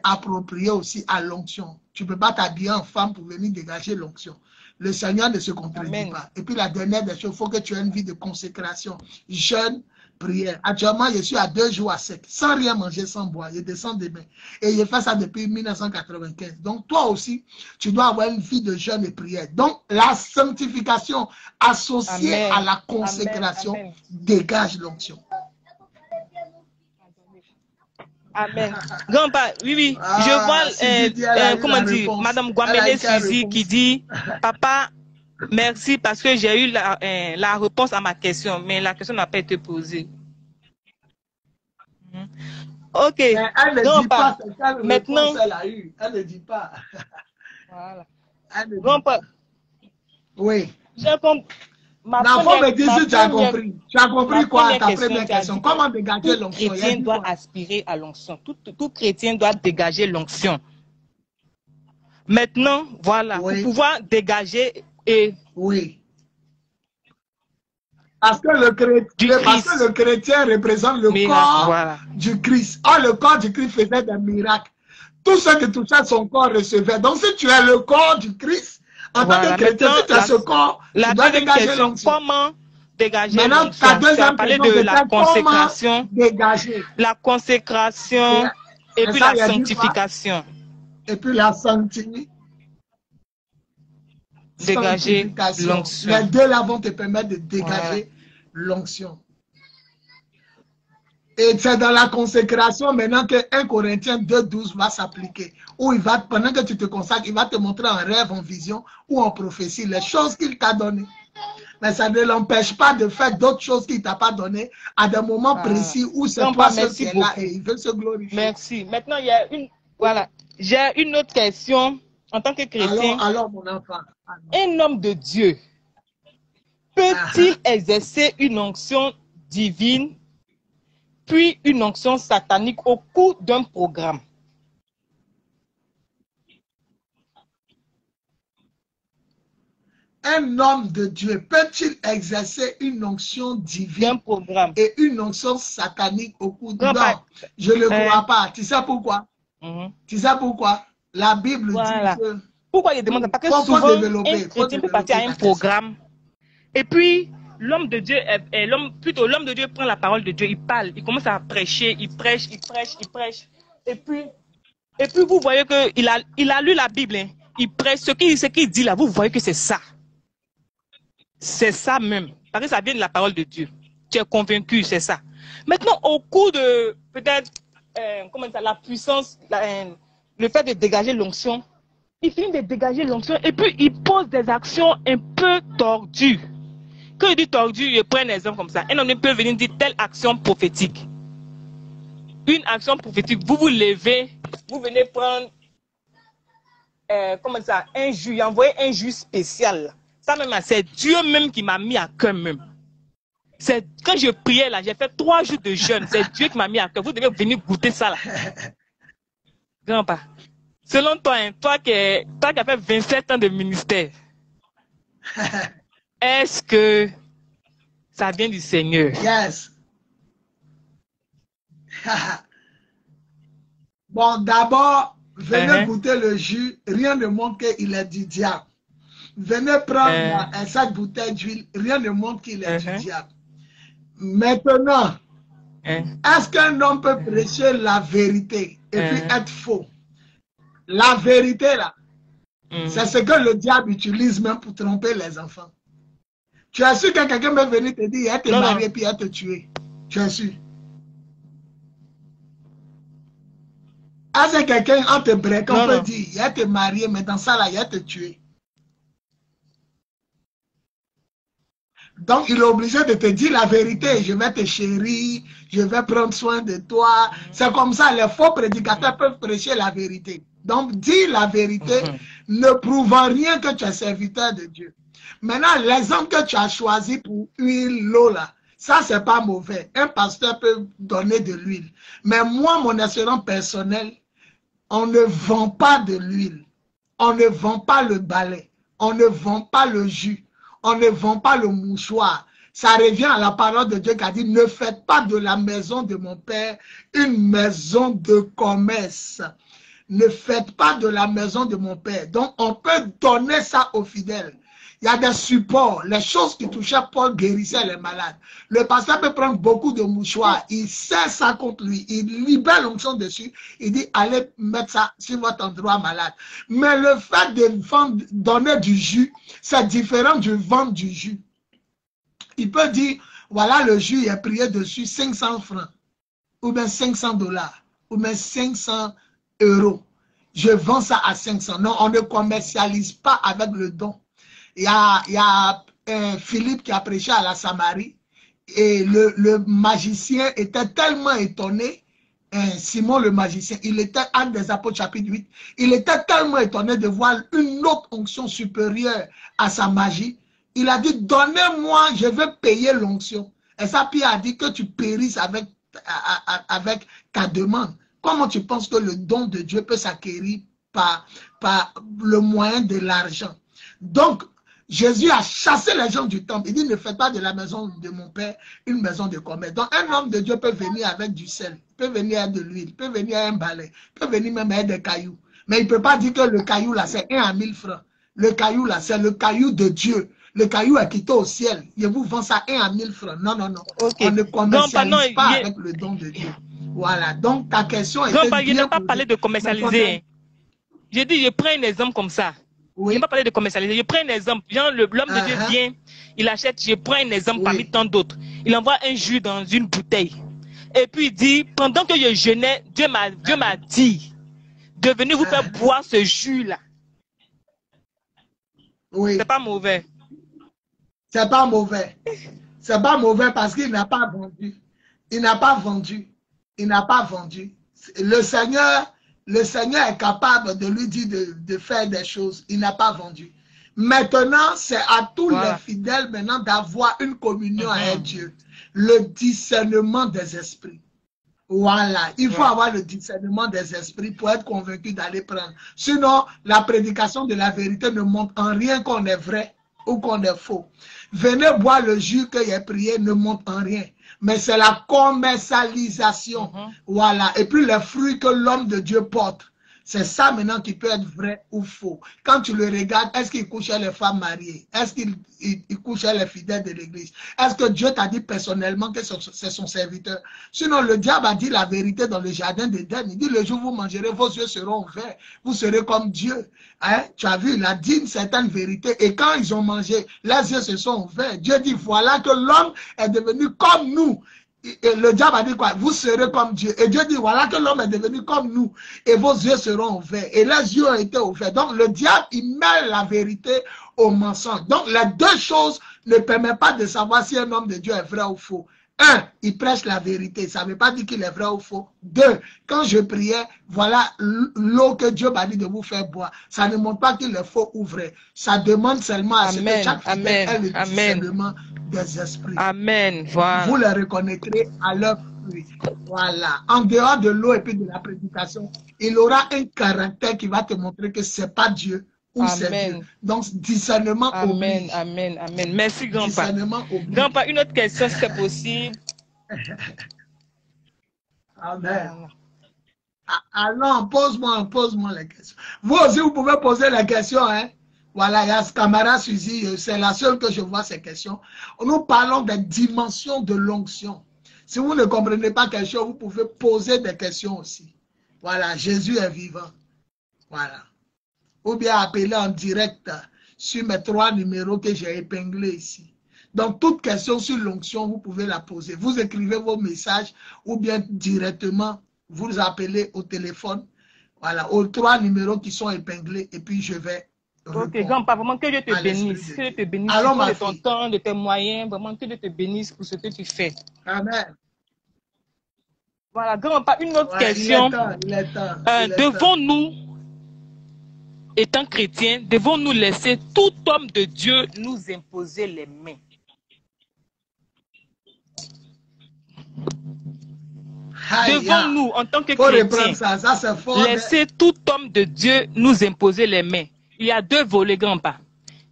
appropriée aussi à l'onction. Tu ne peux pas t'habiller en femme pour venir dégager l'onction. Le Seigneur ne se contredit pas. Et puis la dernière des choses, il faut que tu aies une vie de consécration, jeûne, prière. Actuellement, je suis à 2 jours à sec, sans rien manger, sans boire. Je descends demain. Et je fais ça depuis 1995. Donc toi aussi, tu dois avoir une vie de jeûne et prière. Donc la sanctification associée à la consécration dégage l'onction. Amen. Grand-père, oui, je vois, comment dire, Madame Guamene Suzy qui dit, papa, merci parce que j'ai eu la réponse à ma question, mais la question n'a pas été posée. Ok. Mais elle ne dit pas, maintenant, elle a eu. Elle ne dit pas. Voilà. Grand-père. Oui. J'ai compris. Non, faut me dire si tu as compris. Tu as compris quoi ta première question? Comment dégager l'onction? Tout chrétien doit aspirer à l'onction. Tout chrétien doit dégager l'onction. Maintenant, voilà, pour pouvoir dégager et... Oui. Parce que le chrétien représente le corps du Christ. Or, le corps du Christ faisait des miracles. Tout ce qui touchait son corps recevait. Donc, si tu es le corps du Christ, en tant que chrétien, si tu as ce corps, tu dois dégager l'onction. Comment dégager l'onction? Maintenant, ta deuxième parler de la consécration, dégager. La consécration et puis la sanctification. Et puis la sanctification. Dégager l'onction. Les deux là vont te permettre de dégager l'onction. Et c'est dans la consécration maintenant que 1 Corinthiens 2,12 va s'appliquer. Où il va, pendant que tu te consacres, il va te montrer en rêve, en vision ou en prophétie les choses qu'il t'a données. Mais ça ne l'empêche pas de faire d'autres choses qu'il ne t'a pas données à des moments précis où c'est toi seul qui est là et il veut se glorifier. Merci. Maintenant, il y a une... Voilà. J'ai une autre question en tant que chrétien. Alors mon enfant. Un homme de Dieu peut-il exercer une onction divine puis une onction satanique au cours d'un programme? Un homme de Dieu peut-il exercer une onction divine et une onction satanique au cours d'un programme? Non, je ne le crois pas. Tu sais pourquoi? Tu sais pourquoi? La Bible dit que... Pourquoi il demande? Parce que souvent, un chrétien peut partir à un programme et puis l'homme de Dieu, l'homme de Dieu prend la parole de Dieu, il parle, il commence à prêcher, il prêche. Et puis vous voyez qu'il a lu la Bible, hein. Il prêche, ce qu'il dit là, vous voyez que c'est ça. C'est ça même. Parce que ça vient de la parole de Dieu. Tu es convaincu, c'est ça. Maintenant, au cours de, peut-être, la puissance, le fait de dégager l'onction, il finit de dégager l'onction et puis il pose des actions un peu tordues. Quand il dit tordu, je prends un exemple comme ça. Un homme peut venir dire telle action prophétique. Une action prophétique, vous vous levez, vous venez prendre un jus, envoyer un jus spécial. Ça même, c'est Dieu même qui m'a mis à cœur même. C'est quand je priais là, j'ai fait 3 jours de jeûne. C'est Dieu qui m'a mis à cœur. Vous devez venir goûter ça là. Grand-père. Selon toi, hein, toi qui as fait 27 ans de ministère, est-ce que ça vient du Seigneur? Yes. Bon, d'abord, venez goûter le jus. Rien ne montre qu'il est du diable. Venez prendre cette bouteille d'huile. Rien ne montre qu'il est du diable. Maintenant, est-ce qu'un homme peut prêcher la vérité et puis être faux? La vérité, là, c'est ce que le diable utilise même pour tromper les enfants. Tu es sûr que quelqu'un peut venir te dire, elle te marié puis elle te tuer. Tu es sûr? Est-ce que quelqu'un en te breakant peut dire, elle te marié, mais dans ça là, elle te tuer? Donc, il est obligé de te dire la vérité. Je vais te chérir, je vais prendre soin de toi. C'est comme ça, les faux prédicateurs peuvent prêcher la vérité. Donc, dis la vérité, ne prouvant rien que tu es serviteur de Dieu. Maintenant, l'exemple que tu as choisi pour huile, l'eau là, ça, c'est pas mauvais. Un pasteur peut donner de l'huile. Mais moi, mon assurance personnelle, on ne vend pas de l'huile. On ne vend pas le balai. On ne vend pas le jus. On ne vend pas le mouchoir. Ça revient à la parole de Dieu qui a dit, ne faites pas de la maison de mon Père une maison de commerce. Ne faites pas de la maison de mon Père. Donc, on peut donner ça aux fidèles. Il y a des supports. Les choses qui touchaient Paul guérissaient les malades. Le pasteur peut prendre beaucoup de mouchoirs. Il sert ça contre lui. Il libère l'onction dessus. Il dit, allez mettre ça sur votre endroit malade. Mais le fait de vendre, donner du jus, c'est différent du vendre du jus. Il peut dire, voilà le jus, il est prié dessus 500 francs. Ou bien $500. Ou bien 500 €. Je vends ça à 500. Non, on ne commercialise pas avec le don. Il y a Philippe qui a prêché à la Samarie et le magicien était tellement étonné, Simon le magicien, il était Actes des Apôtres chapitre 8, il était tellement étonné de voir une autre onction supérieure à sa magie. Il a dit, donnez-moi, je vais payer l'onction. Et ça, Pierre a dit que tu périsses avec ta demande. Comment tu penses que le don de Dieu peut s'acquérir par le moyen de l'argent? Donc, Jésus a chassé les gens du temple. Il dit, ne faites pas de la maison de mon Père une maison de commerce. Donc, un homme de Dieu peut venir avec du sel, peut venir avec de l'huile, peut venir avec un balai, peut venir même avec des cailloux. Mais il ne peut pas dire que le caillou là, c'est 1 à 1000 francs. Le caillou là, c'est le caillou de Dieu. Le caillou est quitté au ciel. Je vous vends ça 1 à 1000 francs. Non, non, non. Okay. On ne commercialise pas avec le don de Dieu. Voilà. Donc, ta question est. Non, il n'a pas parlé de commercialiser. J'ai dit, je prends un exemple comme ça. Oui. Je n'ai pas parlé de commercialiser. Je prends un exemple. L'homme de Dieu vient, il achète, je prends un exemple parmi tant d'autres. Il envoie un jus dans une bouteille. Et puis il dit, pendant que je jeûnais, Dieu m'a dit de venir vous faire boire ce jus-là. Oui. C'est pas mauvais. C'est pas mauvais. C'est pas mauvais parce qu'il n'a pas vendu. Il n'a pas vendu. Il n'a pas vendu. Le Seigneur est capable de lui dire de faire des choses. Il n'a pas vendu. Maintenant, c'est à tous les fidèles maintenant d'avoir une communion avec Dieu. Le discernement des esprits. Voilà. Il faut avoir le discernement des esprits pour être convaincu d'aller prendre. Sinon, la prédication de la vérité ne montre en rien qu'on est vrai ou qu'on est faux. Venez boire le jus que j'ai prié ne montre en rien. Mais c'est la commercialisation. Voilà. Et puis les fruits que l'homme de Dieu porte. C'est ça maintenant qui peut être vrai ou faux. Quand tu le regardes, est-ce qu'il couchait les femmes mariées? Est-ce qu'il couchait les fidèles de l'église? Est-ce que Dieu t'a dit personnellement que c'est son serviteur? Sinon, le diable a dit la vérité dans le jardin d'Éden. Il dit, le jour où vous mangerez, vos yeux seront ouverts. Vous serez comme Dieu. Hein? Tu as vu, il a dit une certaine vérité. Et quand ils ont mangé, leurs yeux se sont ouverts. Dieu dit, voilà que l'homme est devenu comme nous. Et le diable a dit quoi? Vous serez comme Dieu. Et Dieu dit, voilà que l'homme est devenu comme nous. Et vos yeux seront ouverts. Et les yeux ont été ouverts. Donc le diable, il mêle la vérité au mensonge. Donc les deux choses ne permettent pas de savoir si un homme de Dieu est vrai ou faux. Un, il prêche la vérité. Ça ne veut pas dire qu'il est vrai ou faux. Deux, quand je priais, voilà l'eau que Dieu m'a dit de vous faire boire. Ça ne montre pas qu'il est faux ou vrai. Ça demande seulement à ce que chaque fidèle ait le discernement des esprits. Amen. Voilà. Vous les reconnaîtrez à leur fruit. Voilà. En dehors de l'eau et puis de la prédication, il aura un caractère qui va te montrer que ce n'est pas Dieu ou c'est Dieu. Donc, discernement oblige. Amen. Merci, grand-père. Grand-père, une autre question, si c'est possible. Amen. Alors, pose-moi les questions. Vous aussi, vous pouvez poser les questions, hein. Voilà, il y a ce camarade Suzy, c'est la seule que je vois ces questions. Nous parlons des dimensions de l'onction. Si vous ne comprenez pas quelque chose, vous pouvez poser des questions aussi. Voilà, Jésus est vivant. Voilà. Ou bien appeler en direct sur mes 3 numéros que j'ai épinglés ici. Donc, toute question sur l'onction, vous pouvez la poser. Vous écrivez vos messages ou bien directement, vous appelez au téléphone. Voilà, aux 3 numéros qui sont épinglés et puis je vais répondre. Ok, grand-père, vraiment que Dieu te bénisse. Que Dieu te bénisse de ton temps, de tes moyens. Vraiment que Dieu te bénisse pour ce que tu fais. Amen. Voilà, grand-père, une autre question. Devons-nous, étant chrétiens, devons-nous laisser tout homme de Dieu nous imposer les mains? Devons-nous, en tant que chrétiens, laisser tout homme de Dieu nous imposer les mains? Il y a 2 volets, grand-père.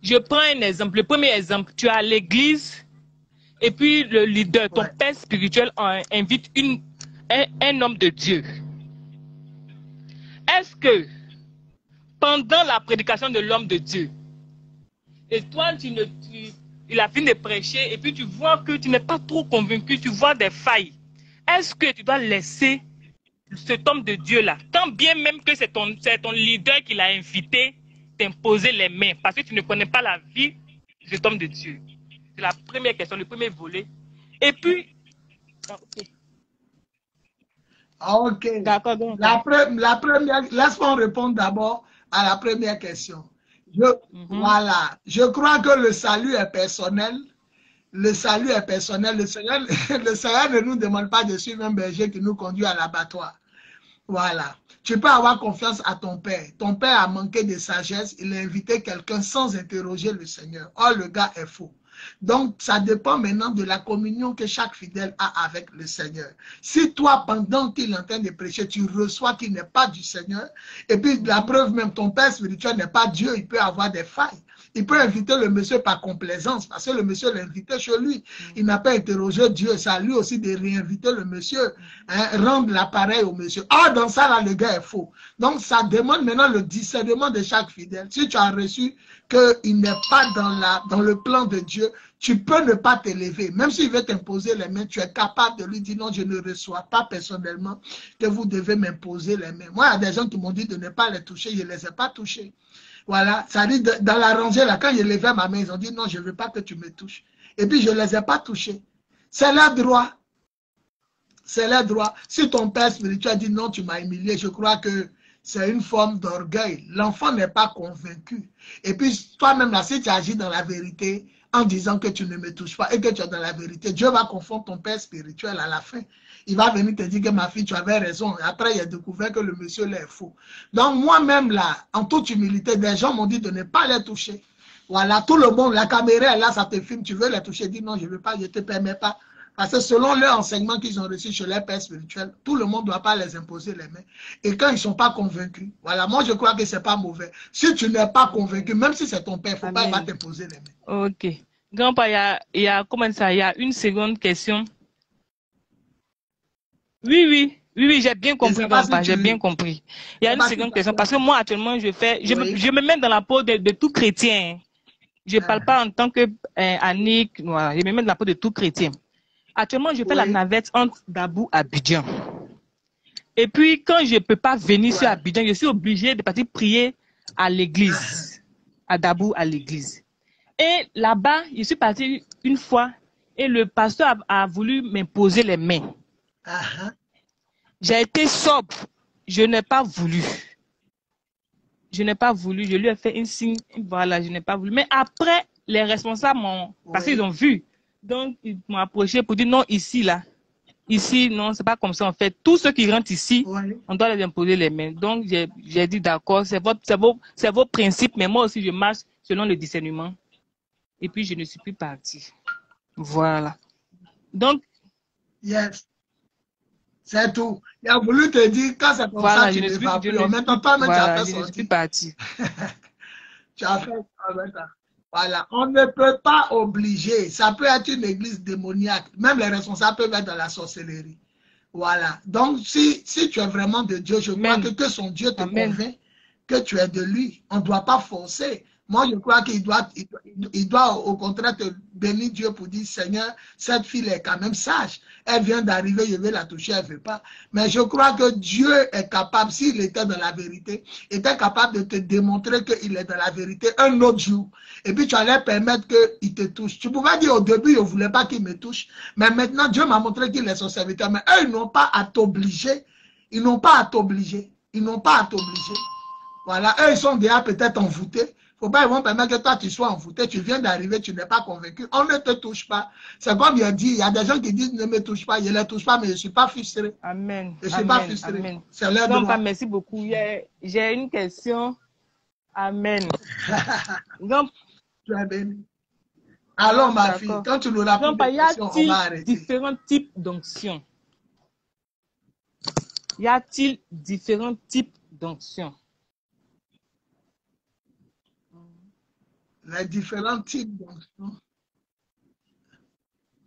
Je prends un exemple. Le premier exemple, tu as l'église et puis le leader, ton père spirituel, invite un homme de Dieu. Est-ce que pendant la prédication de l'homme de Dieu, et toi, il a fini de prêcher et puis tu vois que tu n'es pas trop convaincu, tu vois des failles, est-ce que tu dois laisser cet homme de Dieu-là, quand bien même que c'est ton leader qui l'a invité, t'imposer les mains, parce que tu ne connais pas la vie de cet homme de Dieu? C'est la première question, le premier volet. Et puis... Ok. D'accord. La première, laisse-moi répondre d'abord à la première question. Voilà. Je crois que le salut est personnel. Le salut est personnel. Le Seigneur ne nous demande pas de suivre un berger qui nous conduit à l'abattoir. Voilà. Tu peux avoir confiance à ton père. Ton père a manqué de sagesse. Il a invité quelqu'un sans interroger le Seigneur. Or, le gars est faux. Donc, ça dépend maintenant de la communion que chaque fidèle a avec le Seigneur. Si toi, pendant qu'il est en train de prêcher, tu reçois qu'il n'est pas du Seigneur, et puis la preuve même, ton père spirituel n'est pas Dieu, il peut avoir des failles. Il peut inviter le monsieur par complaisance, parce que le monsieur l'a invité chez lui. Il n'a pas interrogé Dieu. C'est à lui aussi de réinviter le monsieur, hein, rendre l'appareil au monsieur. Ah, dans ça, là, le gars est faux. Donc, ça demande maintenant le discernement de chaque fidèle. Si tu as reçu qu'il n'est pas dans le plan de Dieu, tu peux ne pas t'élever. Même s'il veut t'imposer les mains, tu es capable de lui dire non, je ne reçois pas personnellement que vous devez m'imposer les mains. Moi, il y a des gens qui m'ont dit de ne pas les toucher, je ne les ai pas touchés. Voilà, ça dit dans la rangée, là, quand je levais ma main, ils ont dit non, je ne veux pas que tu me touches. Et puis, je ne les ai pas touchés. C'est leur droit. C'est leur droit. Si ton père spirituel dit non, tu m'as humilié, je crois que c'est une forme d'orgueil. L'enfant n'est pas convaincu. Et puis, toi-même, là, si tu agis dans la vérité, en disant que tu ne me touches pas et que tu es dans la vérité, Dieu va confondre ton père spirituel à la fin. Il va venir te dire que ma fille, tu avais raison. Et après, il a découvert que le monsieur là est faux. Donc, moi-même, là, en toute humilité, des gens m'ont dit de ne pas les toucher. Voilà, tout le monde, la caméra est là, ça te filme, tu veux les toucher, dis non, je ne veux pas, je ne te permets pas. Parce que selon leur enseignement qu'ils ont reçu chez leur père spirituel, tout le monde ne doit pas les imposer les mains. Et quand ils ne sont pas convaincus, voilà, moi je crois que ce n'est pas mauvais. Si tu n'es pas convaincu, même si c'est ton père, il ne faut pas, il va t'imposer les mains. Ok. Grand-père, il y a comment ça, il y a une seconde question. Oui, j'ai bien compris, grand-père, j'ai bien compris. Il y a une seconde question, parce que moi actuellement, je me mets dans la peau de tout chrétien. Je ne parle pas en tant que Annick, voilà, je me mets dans la peau de tout chrétien. Actuellement, je fais la navette entre Dabou et Abidjan. Et puis, quand je ne peux pas venir sur Abidjan, je suis obligée de partir prier à l'église, à Dabou, à l'église. Et là-bas, je suis partie une fois et le pasteur a voulu m'imposer les mains. J'ai été sobre. Je n'ai pas voulu. Je n'ai pas voulu. Je lui ai fait un signe. Voilà, je n'ai pas voulu. Mais après, les responsables m'ont... Parce qu'ils ont vu. Donc, ils m'ont approché pour dire non, ici, là. Ici, non, c'est pas comme ça. En fait, tous ceux qui rentrent ici, on doit les imposer les mains. Donc, j'ai dit d'accord, c'est vos principes, mais moi aussi, je marche selon le discernement. Et puis, je ne suis plus partie. Voilà. Donc, yes. C'est tout. Il a voulu te dire, quand c'est comme ça, tu ne vas plus. En même temps, toi-même, tu as fait sortir. Je ne suis partie. Tu as fait ça. Voilà. On ne peut pas obliger. Ça peut être une église démoniaque. Même les responsables peuvent être dans la sorcellerie. Voilà. Donc, si tu es vraiment de Dieu, je crois que son Dieu te convainc que tu es de lui. On ne doit pas forcer. Moi, je crois qu'il doit au contraire te bénir Dieu pour dire, Seigneur, cette fille est quand même sage. Elle vient d'arriver, je vais la toucher, elle ne veut pas. Mais je crois que Dieu est capable, s'il était dans la vérité, était capable de te démontrer qu'il est dans la vérité un autre jour. Et puis tu allais permettre qu'il te touche. Tu pouvais dire au début, je ne voulais pas qu'il me touche. Mais maintenant, Dieu m'a montré qu'il est son serviteur. Mais eux, ils n'ont pas à t'obliger. Ils n'ont pas à t'obliger. Ils n'ont pas à t'obliger. Voilà, eux, ils sont déjà peut-être envoûtés. Il ne faut pas, ils vont permettre que toi, tu sois envoûté. Tu viens d'arriver, tu n'es pas convaincu. On ne te touche pas. C'est comme il a dit, il y a des gens qui disent ne me touche pas. Je ne les touche pas, mais je ne suis pas frustré. Amen. Je ne suis pas frustré. C'est leur droit. Merci beaucoup. J'ai une question. Amen. Donc, tu es béni. Alors, ma fille, quand tu n'auras plus de questions, on va arrêter. Différents types d'onction. Y a-t-il différents types d'onction? Les différents types d'onction.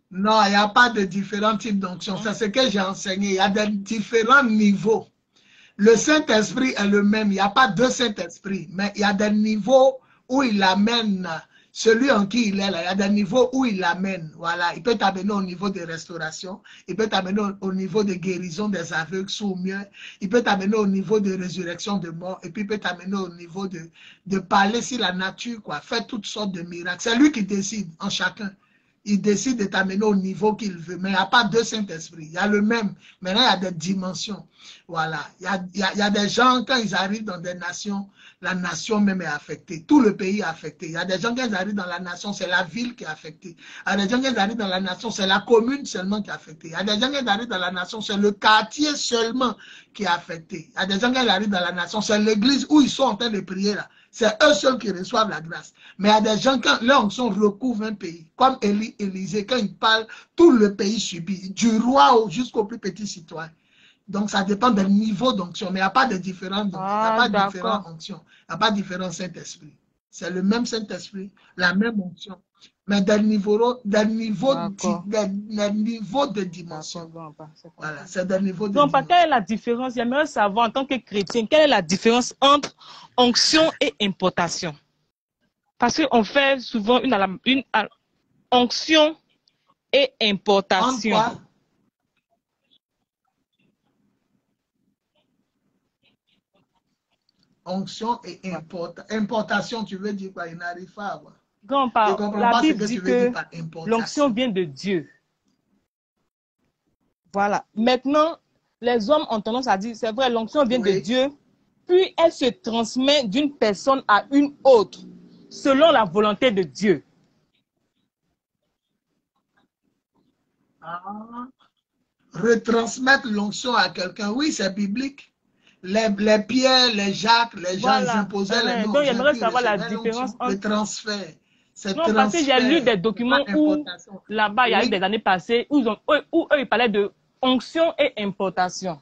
Non, il n'y a pas de différents types d'onction. C'est ce que j'ai enseigné. Il y a des différents niveaux. Le Saint-Esprit est le même. Il n'y a pas deux Saint-Esprits. Mais il y a des niveaux où il amène celui en qui il est là. Il y a des niveaux où il l'amène. Voilà. Il peut t'amener au niveau de restauration. Il peut t'amener au niveau de guérison des aveugles, sourds-muets. Il peut t'amener au niveau de résurrection de mort. Et puis il peut t'amener au niveau de parler sur la nature, quoi. Faire toutes sortes de miracles. C'est lui qui décide en chacun. Il décide de t'amener au niveau qu'il veut. Mais il n'y a pas deux Saint-Esprits. Il y a le même. Maintenant, il y a des dimensions. Voilà. Il y a des gens, quand ils arrivent dans des nations, la nation même est affectée. Tout le pays est affecté. Il y a des gens, quand ils arrivent dans la nation, c'est la ville qui est affectée. Il y a des gens, quand ils arrivent dans la nation, c'est la commune seulement qui est affectée. Il y a des gens, quand ils arrivent dans la nation, c'est le quartier seulement qui est affecté. Il y a des gens, quand ils arrivent dans la nation, c'est l'église où ils sont en train de prier là. C'est eux seuls qui reçoivent la grâce. Mais il y a des gens, quand leur onction recouvre un pays, comme Élisée, quand il parle, tout le pays subit, du roi jusqu'au plus petit citoyen. Donc, ça dépend du niveau d'onction. Mais il n'y a pas de différence. Il n'y a pas de différentes onctions. Il n'y a pas de différent Saint-Esprit. C'est le même Saint-Esprit, la même onction. Mais d'un niveau de dimension. Voilà, c'est d'un niveau de dimension. Donc, quelle est la différence? J'aimerais savoir en tant que chrétien, quelle est la différence entre onction et importation? Parce qu'on fait souvent une onction et importation. En quoi? Onction et importation, tu veux dire quoi? Il n'arrive pas à avoir. La Bible dit que l'onction vient de Dieu. Voilà. Maintenant, les hommes ont tendance à dire, c'est vrai, l'onction vient de Dieu, puis elle se transmet d'une personne à une autre, selon la volonté de Dieu. Retransmettre l'onction à quelqu'un, oui, c'est biblique. Les Pierre, les Jacques, les gens, ils imposaient les noms. Donc, j'aimerais savoir la différence entre... Le transfert. Non, parce que j'ai lu des documents où, là-bas, il y a eu des années passées, où eux, ils parlaient de onction et importation.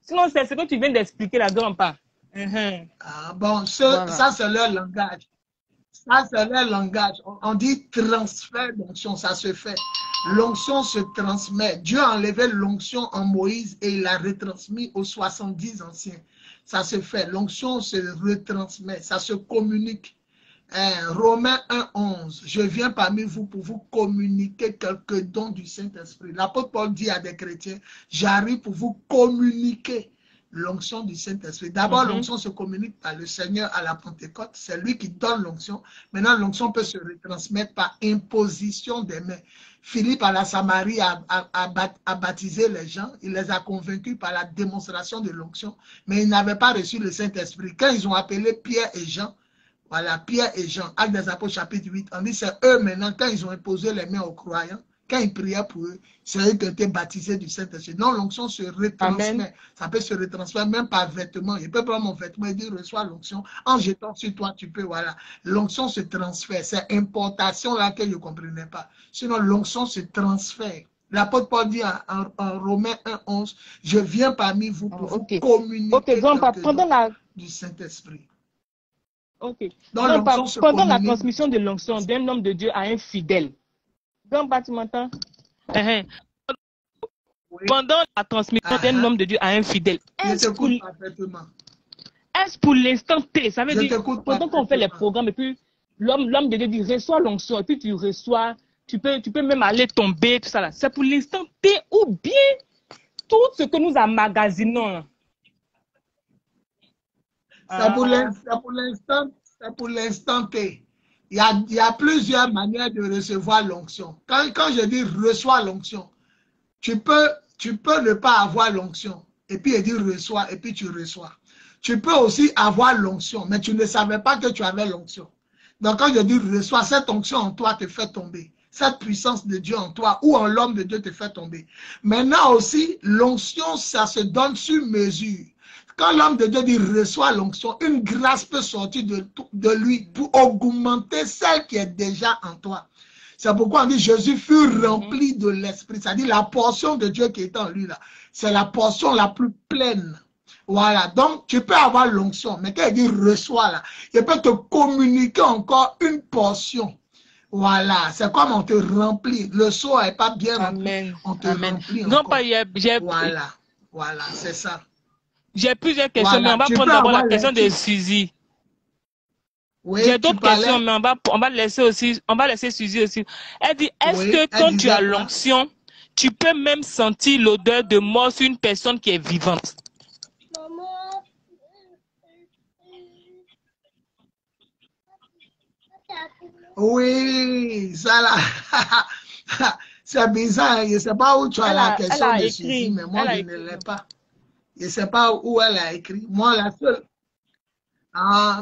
Sinon, c'est ce que tu viens d'expliquer là-dedans, pas. Bon, ça, c'est leur langage. Ça, c'est leur langage. On dit transfert d'onction, ça se fait. L'onction se transmet. Dieu a enlevé l'onction en Moïse et il l'a retransmis aux 70 anciens. Ça se fait. L'onction se retransmet, ça se communique. Romains 1:11. Je viens parmi vous pour vous communiquer quelques dons du Saint-Esprit. L'apôtre Paul dit à des chrétiens, j'arrive pour vous communiquer l'onction du Saint-Esprit. D'abord, l'onction se communique par le Seigneur à la Pentecôte. C'est lui qui donne l'onction. Maintenant, l'onction peut se retransmettre par imposition des mains. Philippe à la Samarie a baptisé les gens. Il les a convaincus par la démonstration de l'onction. Mais ils n'avaient pas reçu le Saint-Esprit. Quand ils ont appelé Pierre et Jean, voilà, Pierre et Jean, Actes des Apôtres chapitre 8, on dit c'est eux maintenant, quand ils ont imposé les mains aux croyants, quand ils priaient pour eux, c'est eux qui ont été baptisés du Saint-Esprit. Non, l'onction se retransmet. Amen. Ça peut se retransmettre même par vêtement. Il peut prendre mon vêtement et dire reçois l'onction. En jetant sur toi, tu peux, voilà. L'onction se transfère. C'est importation là que je ne comprenais pas. Sinon, l'onction se transfère. L'apôtre Paul dit en Romains 1:11, je viens parmi vous pour vous communiquer du Saint-Esprit. Donc, pendant la transmission de l'onction d'un homme de Dieu à un fidèle, donc, tu m'entends? Pendant la transmission d'un homme de Dieu à un fidèle, est-ce pour l'instant T? Ça veut dire, pendant qu'on fait les programmes, et puis l'homme de Dieu dit, reçois l'onction, et puis tu reçois, tu peux même aller tomber, tout ça là. C'est pour l'instant T ou bien tout ce que nous emmagasinons? C'est pour l'instant T. Il y a plusieurs manières de recevoir l'onction. Quand je dis reçois l'onction, tu peux ne pas avoir l'onction. Et puis il dit reçois, et puis tu reçois. Tu peux aussi avoir l'onction, mais tu ne savais pas que tu avais l'onction. Donc quand je dis reçois, cette onction en toi te fait tomber. Cette puissance de Dieu en toi ou en l'homme de Dieu te fait tomber. Maintenant aussi, l'onction, ça se donne sur mesure. Quand l'homme de Dieu dit reçoit l'onction, une grâce peut sortir de lui pour augmenter celle qui est déjà en toi. C'est pourquoi on dit Jésus fut rempli de l'Esprit. C'est-à-dire la portion de Dieu qui est en lui là. C'est la portion la plus pleine. Voilà. Donc tu peux avoir l'onction, mais quand il dit reçoit là, il peut te communiquer encore une portion. Voilà, c'est comme on te remplit. Le seau n'est pas bien rempli. On te remplit encore. Voilà, c'est ça. J'ai plusieurs questions, mais on va prendre d'abord la question de Suzy. Oui, j'ai d'autres questions, mais on va laisser Suzy aussi. Elle dit, est-ce que quand tu as l'onction, tu peux même sentir l'odeur de mort sur une personne qui est vivante? Oui, ça là. C'est bizarre, je ne sais pas où tu as la question de Suzy, mais moi je ne l'ai pas. Je ne sais pas où elle a écrit. Moi,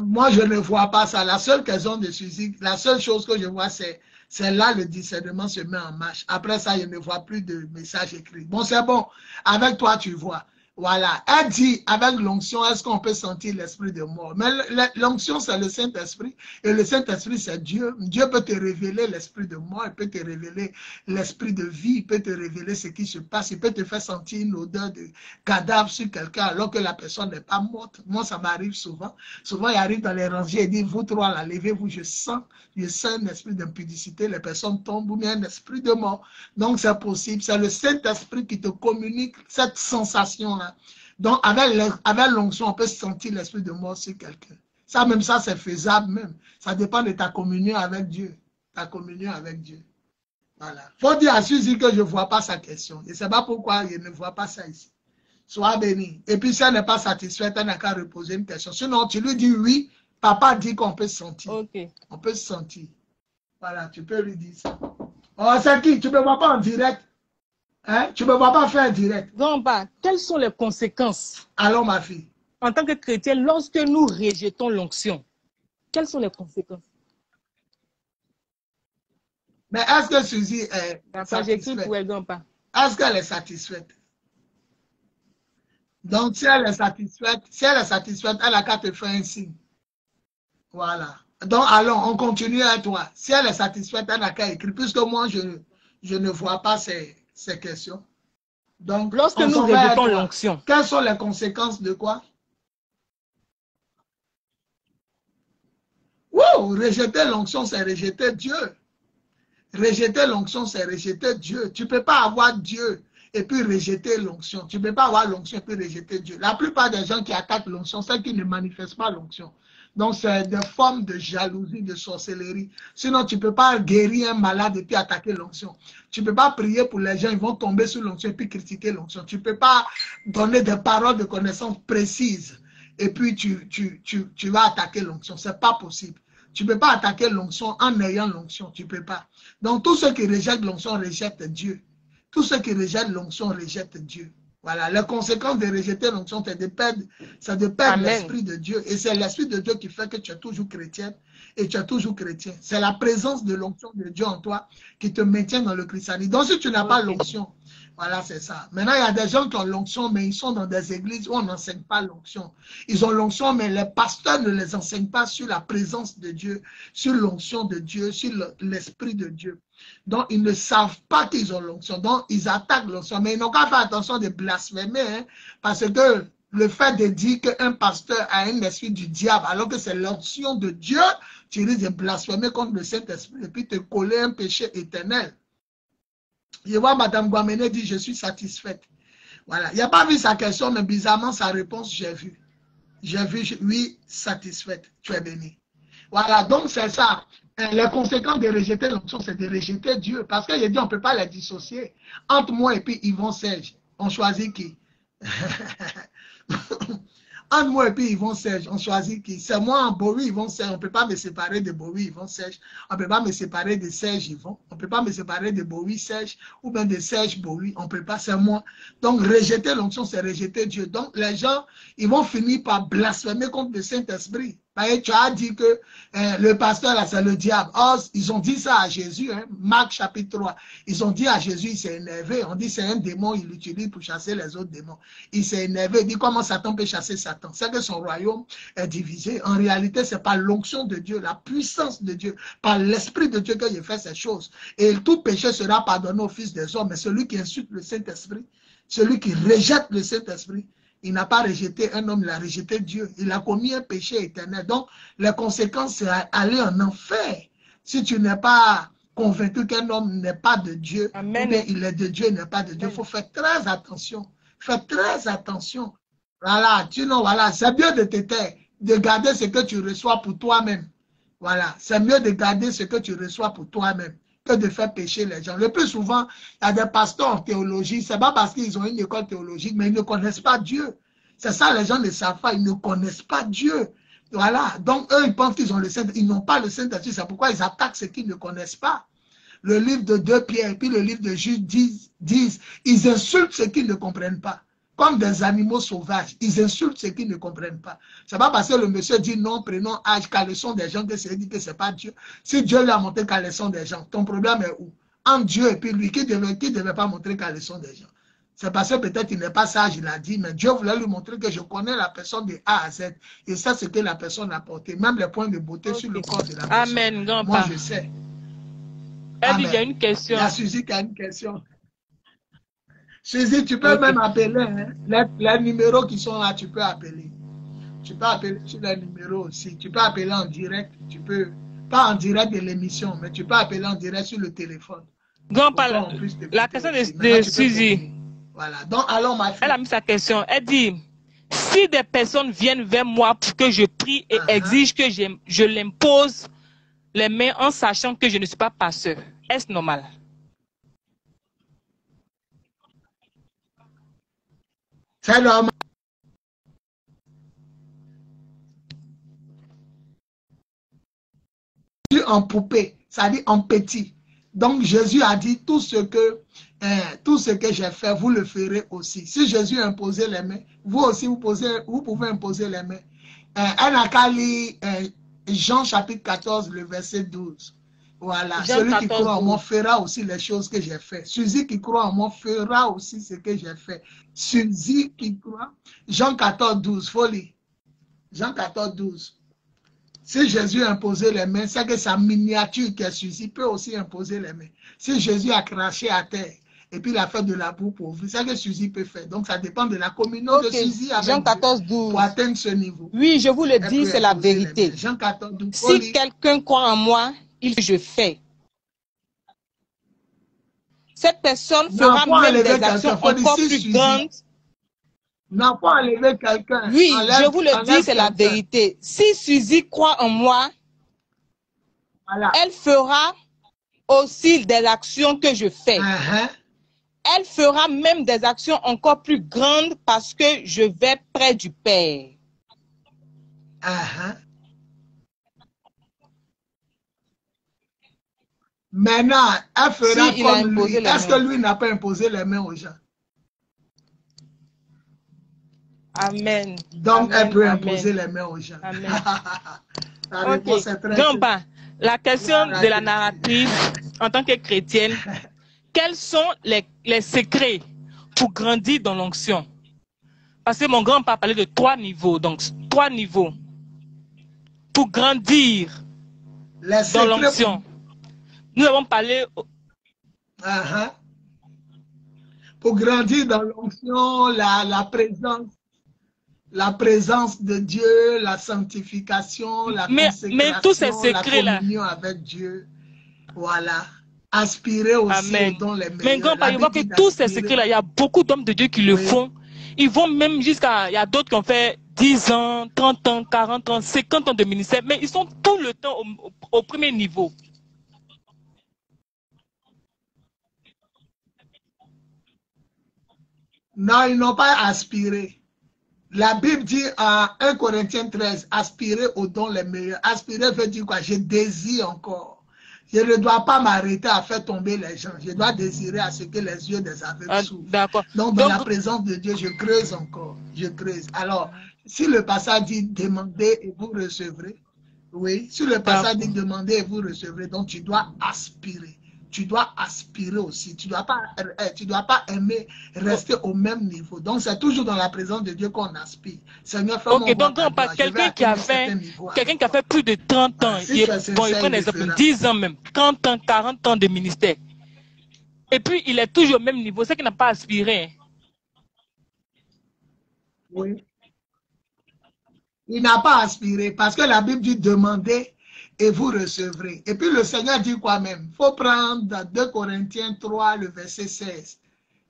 moi, je ne vois pas ça. La seule question de Suzy, la seule chose que je vois, c'est là le discernement se met en marche. Après ça, je ne vois plus de messages écrits. Bon, c'est bon. Avec toi, tu vois. Voilà, elle dit avec l'onction, est-ce qu'on peut sentir l'esprit de mort? Mais l'onction, c'est le Saint-Esprit. Et le Saint-Esprit, c'est Dieu. Dieu peut te révéler l'esprit de mort, il peut te révéler l'esprit de vie, il peut te révéler ce qui se passe, il peut te faire sentir une odeur de cadavre sur quelqu'un alors que la personne n'est pas morte. Moi, ça m'arrive souvent. Souvent, il arrive dans les rangées et dit, vous trois, là, levez-vous, je sens un esprit d'impudicité, les personnes tombent ou bien un esprit de mort. Donc, c'est possible. C'est le Saint-Esprit qui te communique cette sensation-là. Donc, avec l'onction, on peut sentir l'esprit de mort sur quelqu'un. Ça, même ça, c'est faisable même. Ça dépend de ta communion avec Dieu. Ta communion avec Dieu. Voilà. Il faut dire à Suzy que je ne vois pas sa question. Je ne sais pas pourquoi je ne vois pas ça ici. Sois béni. Et puis, si elle n'est pas satisfaite, elle n'a qu'à reposer une question. Sinon, tu lui dis oui. Papa dit qu'on peut sentir. Okay. On peut sentir. Voilà, tu peux lui dire ça. Oh, c'est qui? Tu ne me vois pas en direct. Hein? Tu ne me vois pas faire direct. Grand-père, quelles sont les conséquences? Allons, ma fille. En tant que chrétien, lorsque nous rejetons l'onction, quelles sont les conséquences? Mais est-ce que Suzy est satisfaite? Pour elle, grand-père. Est-ce qu'elle est satisfaite? Donc, si elle est satisfaite, elle a qu'à te faire un signe. Voilà. Donc, allons, on continue à toi. Si elle est satisfaite, elle n'a qu'à écrire, puisque moi, je ne vois pas ces questions. Donc, lorsque nous rejetons l'onction, quelles sont les conséquences de quoi? Wow, rejeter l'onction, c'est rejeter Dieu. Rejeter l'onction, c'est rejeter Dieu. Tu ne peux pas avoir Dieu et puis rejeter l'onction. Tu ne peux pas avoir l'onction et puis rejeter Dieu. La plupart des gens qui attaquent l'onction, c'est qu'ils ne manifestent pas l'onction. Donc, c'est des formes de jalousie, de sorcellerie. Sinon, tu ne peux pas guérir un malade et puis attaquer l'onction. Tu ne peux pas prier pour les gens, ils vont tomber sur l'onction et puis critiquer l'onction. Tu ne peux pas donner des paroles de connaissance précises et puis tu vas attaquer l'onction. Ce n'est pas possible. Tu ne peux pas attaquer l'onction en ayant l'onction. Tu ne peux pas. Donc, tous ceux qui rejettent l'onction rejettent Dieu. Tous ceux qui rejettent l'onction rejettent Dieu. Voilà, les conséquences de rejeter l'onction, c'est de perdre l'esprit de Dieu. Et c'est l'esprit de Dieu qui fait que tu es toujours chrétienne et tu es toujours chrétien. C'est la présence de l'onction de Dieu en toi qui te maintient dans le christianisme. Donc, si tu n'as pas l'onction, voilà, c'est ça. Maintenant, il y a des gens qui ont l'onction, mais ils sont dans des églises où on n'enseigne pas l'onction. Ils ont l'onction, mais les pasteurs ne les enseignent pas sur la présence de Dieu, sur l'onction de Dieu, sur l'esprit de Dieu. Donc, ils ne savent pas qu'ils ont l'onction. Donc, ils attaquent l'onction. Mais ils n'ont qu'à faire attention de blasphémer, hein, parce que le fait de dire qu'un pasteur a un esprit du diable, alors que c'est l'onction de Dieu, tu risques de blasphémer contre le Saint-Esprit et puis te coller un péché éternel. Je vois Mme Guamene dit, je suis satisfaite. Voilà. Il n'a pas vu sa question, mais bizarrement, sa réponse, j'ai vu. J'ai vu, oui, satisfaite. Tu es béni. Voilà, donc c'est ça. Les conséquences de rejeter l'onction, c'est de rejeter Dieu. Parce qu'il dit, on ne peut pas les dissocier. Entre moi et puis Yvon Serge, on choisit qui? Entre moi et puis Yvon Serge, on choisit qui? C'est moi, Bowie, Yvon Serge. On ne peut pas me séparer de Bowie, Yvon Serge. On ne peut pas me séparer de Serge, Yvon. On ne peut pas me séparer de Bowie, Serge, ou bien de Serge, Bowie. On ne peut pas, c'est moi. Donc, rejeter l'onction, c'est rejeter Dieu. Donc, les gens, ils vont finir par blasphémer contre le Saint-Esprit. Tu as dit que le pasteur, là, c'est le diable. Oh, ils ont dit ça à Jésus, hein, Marc chapitre 3. Ils ont dit à Jésus, il s'est énervé. On dit c'est un démon, il l'utilise pour chasser les autres démons. Il s'est énervé. Il dit comment Satan peut chasser Satan. C'est que son royaume est divisé. En réalité, c'est par l'onction de Dieu, la puissance de Dieu, par l'Esprit de Dieu qu'il fait ces choses. Et tout péché sera pardonné au Fils des hommes. Mais celui qui insulte le Saint-Esprit, celui qui rejette le Saint-Esprit, il n'a pas rejeté un homme, il a rejeté Dieu. Il a commis un péché éternel. Donc, les conséquences, c'est aller en enfer. Si tu n'es pas convaincu qu'un homme n'est pas de Dieu, Amen. Ou bien il est de Dieu, il n'est pas de Dieu, il faut faire très attention. Fais très attention. Voilà, voilà, c'est mieux de te taire, de garder ce que tu reçois pour toi-même. Voilà, c'est mieux de garder ce que tu reçois pour toi-même que de faire pécher les gens. Le plus souvent, il y a des pasteurs en théologie, ce n'est pas parce qu'ils ont une école théologique, mais ils ne connaissent pas Dieu. C'est ça, les gens ne savent pas, ils ne connaissent pas Dieu. Voilà, donc eux, ils pensent qu'ils ont le Saint-Esprit, ils n'ont pas le Saint-Esprit, c'est pourquoi ils attaquent ce qu'ils ne connaissent pas. Le livre de 2 Pierre et puis le livre de Jude disent, ils insultent ce qu'ils ne comprennent pas. Comme des animaux sauvages, ils insultent ceux qui ne comprennent pas. Ce n'est pas parce que le monsieur dit non, prénom, âge, caleçon des gens que c'est dit que ce n'est pas Dieu. Si Dieu lui a montré caleçon des gens, ton problème est où? Entre Dieu et puis lui, qui ne devait pas montrer caleçon des gens? C'est parce que peut-être il n'est pas sage, il a dit, mais Dieu voulait lui montrer que je connais la personne de A à Z. Et ça, c'est ce que la personne a porté. Même les points de beauté sur le corps de la personne. Amen, grand-père. Moi, je sais. Elle dit, il y a une question. Il y a Suzy qui a une question. Suzy, tu peux même appeler. Hein, les numéros qui sont là, tu peux appeler. Tu peux appeler sur les numéros aussi. Tu peux appeler en direct. Tu peux, pas en direct de l'émission, mais tu peux appeler en direct sur le téléphone. Grand-père, la question de Suzy. Voilà. Donc, alors, ma fille. Elle a mis sa question. Elle dit, si des personnes viennent vers moi pour que je prie et exigent que je l'impose les mains en sachant que je ne suis pas pasteur, est-ce normal? C'est normal. En poupée, ça dit en petit. Donc Jésus a dit tout ce que j'ai fait, vous le ferez aussi. Si Jésus a imposé les mains, vous aussi vous pouvez imposer les mains. Elle n'a qu'à lire Jean chapitre 14, le verset 12. Voilà, Jean celui 14, qui croit en moi fera aussi les choses que j'ai fait. Suzy qui croit en moi fera aussi ce que j'ai fait. Suzy qui croit. Jean 14, 12, folie. Jean 14, 12. Si Jésus a imposé les mains, c'est que sa miniature qui est Suzy peut aussi imposer les mains. Si Jésus a craché à terre et puis il a fait de la boue pour vous, c'est que Suzy peut faire. Donc ça dépend de la communion de Suzy avec Jean 14, Dieu 12. pour atteindre ce niveau. Oui, je vous le dis, c'est la vérité. Jean 14, 12. Si quelqu'un croit en moi, je fais. Cette personne fera même des actions encore plus grandes. Non, pas enlever quelqu'un. Oui, je vous le dis, c'est la vérité. Si Suzy croit en moi, voilà, elle fera aussi des actions que je fais. Elle fera même des actions encore plus grandes parce que je vais près du Père. Maintenant, elle fera comme lui. Est-ce que lui n'a pas imposé les mains aux gens? Amen. Donc, amen, elle peut amen. Imposer les mains aux gens. Amen. La réponse est très Grand-père, la question de la narratrice en tant que chrétienne, quels sont les secrets pour grandir dans l'onction? Parce que mon grand-père parlait de 3 niveaux, donc 3 niveaux pour grandir dans l'onction. Nous avons parlé... Pour grandir dans l'onction, la présence de Dieu, la sanctification, la consécration, mais tous ces secrets la communion avec Dieu. Voilà. Aspirer aussi dans les meilleurs. Mais grand-père, je vois que tous ces secrets-là, il y a beaucoup d'hommes de Dieu qui le font. Ils vont même jusqu'à... Il y a d'autres qui ont fait 10 ans, 30 ans, 40 ans, 50 ans de ministère, mais ils sont tout le temps au premier niveau. Non, ils n'ont pas aspiré. La Bible dit à 1 Corinthiens 13, aspirer aux dons les meilleurs. Aspirer veut dire quoi? Je désire encore. Je ne dois pas m'arrêter à faire tomber les gens. Je dois désirer à ce que les yeux des aveugles s'ouvrent. Donc, dans la présence de Dieu, je creuse encore. Je creuse. Alors, si le passage dit demandez et vous recevrez, oui, si le passage dit demandez et vous recevrez, donc tu dois aspirer. Tu dois aspirer aussi. Tu dois pas aimer rester au même niveau. Donc, c'est toujours dans la présence de Dieu qu'on aspire. Seigneur, fais-moi donc, quelqu'un qui a fait plus de 30 ans, il prend l'exemple, 10 ans même, 30 ans, 40 ans de ministère. Et puis, il est toujours au même niveau. C'est qu'il n'a pas aspiré. Oui. Il n'a pas aspiré parce que la Bible dit demander et vous recevrez. Et puis le Seigneur dit quoi même? Il faut prendre 2 Corinthiens 3, le verset 16.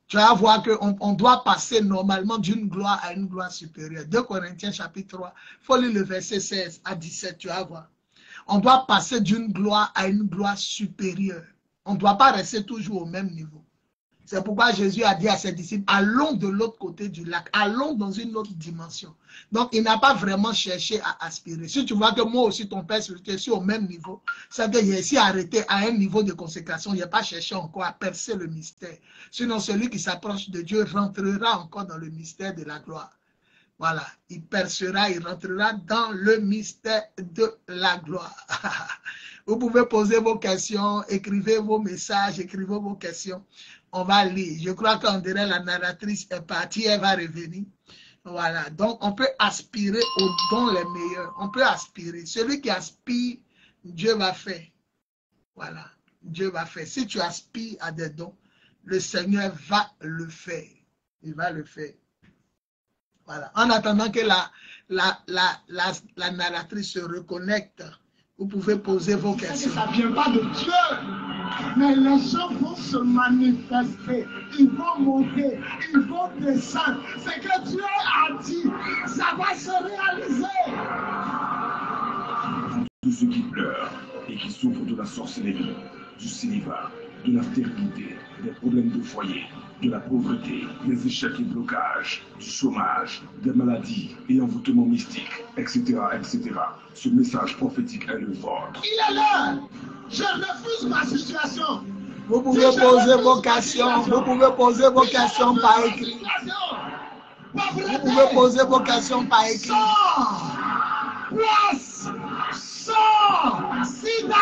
Tu vas voir qu'on doit passer normalement d'une gloire à une gloire supérieure. 2 Corinthiens chapitre 3, il faut lire le verset 16 à 17, tu vas voir. On doit passer d'une gloire à une gloire supérieure. On ne doit pas rester toujours au même niveau. C'est pourquoi Jésus a dit à ses disciples, allons de l'autre côté du lac, allons dans une autre dimension. Donc, il n'a pas vraiment cherché à aspirer. Si tu vois que moi aussi, ton Père, je suis au même niveau, c'est que j'ai ici arrêté à un niveau de consécration, il n'a pas cherché encore à percer le mystère. Sinon, celui qui s'approche de Dieu rentrera encore dans le mystère de la gloire. Voilà, il percera, il rentrera dans le mystère de la gloire. Vous pouvez poser vos questions, écrivez vos messages, écrivez vos questions. On va lire. Je crois qu'on dirait la narratrice est partie, elle va revenir. Voilà, donc on peut aspirer aux dons les meilleurs. On peut aspirer. Celui qui aspire, Dieu va faire. Voilà, Dieu va faire. Si tu aspires à des dons, le Seigneur va le faire. Il va le faire. Voilà. En attendant que la narratrice se reconnecte, vous pouvez poser vos questions. Ça ne vient pas de Dieu, mais les gens vont se manifester, ils vont monter, ils vont descendre. Ce que Dieu a dit, ça va se réaliser. Tous ceux qui pleurent et qui souffrent de la sorcellerie, du célibat, de la stérilité, des problèmes de foyer, de la pauvreté, des échecs et blocages, du chômage, des maladies et envoûtements mystiques, etc., etc. Ce message prophétique est le vôtre. Il est là. Je refuse ma situation. Vous pouvez poser vos questions. Vous pouvez poser vos questions par écrit. Vous pouvez poser vos questions par écrit. Place, sort, sida,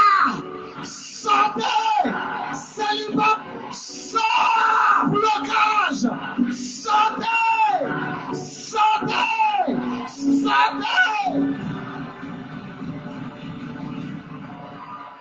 sortez, célibat, sort, blocage, sortez, sortez, sortez.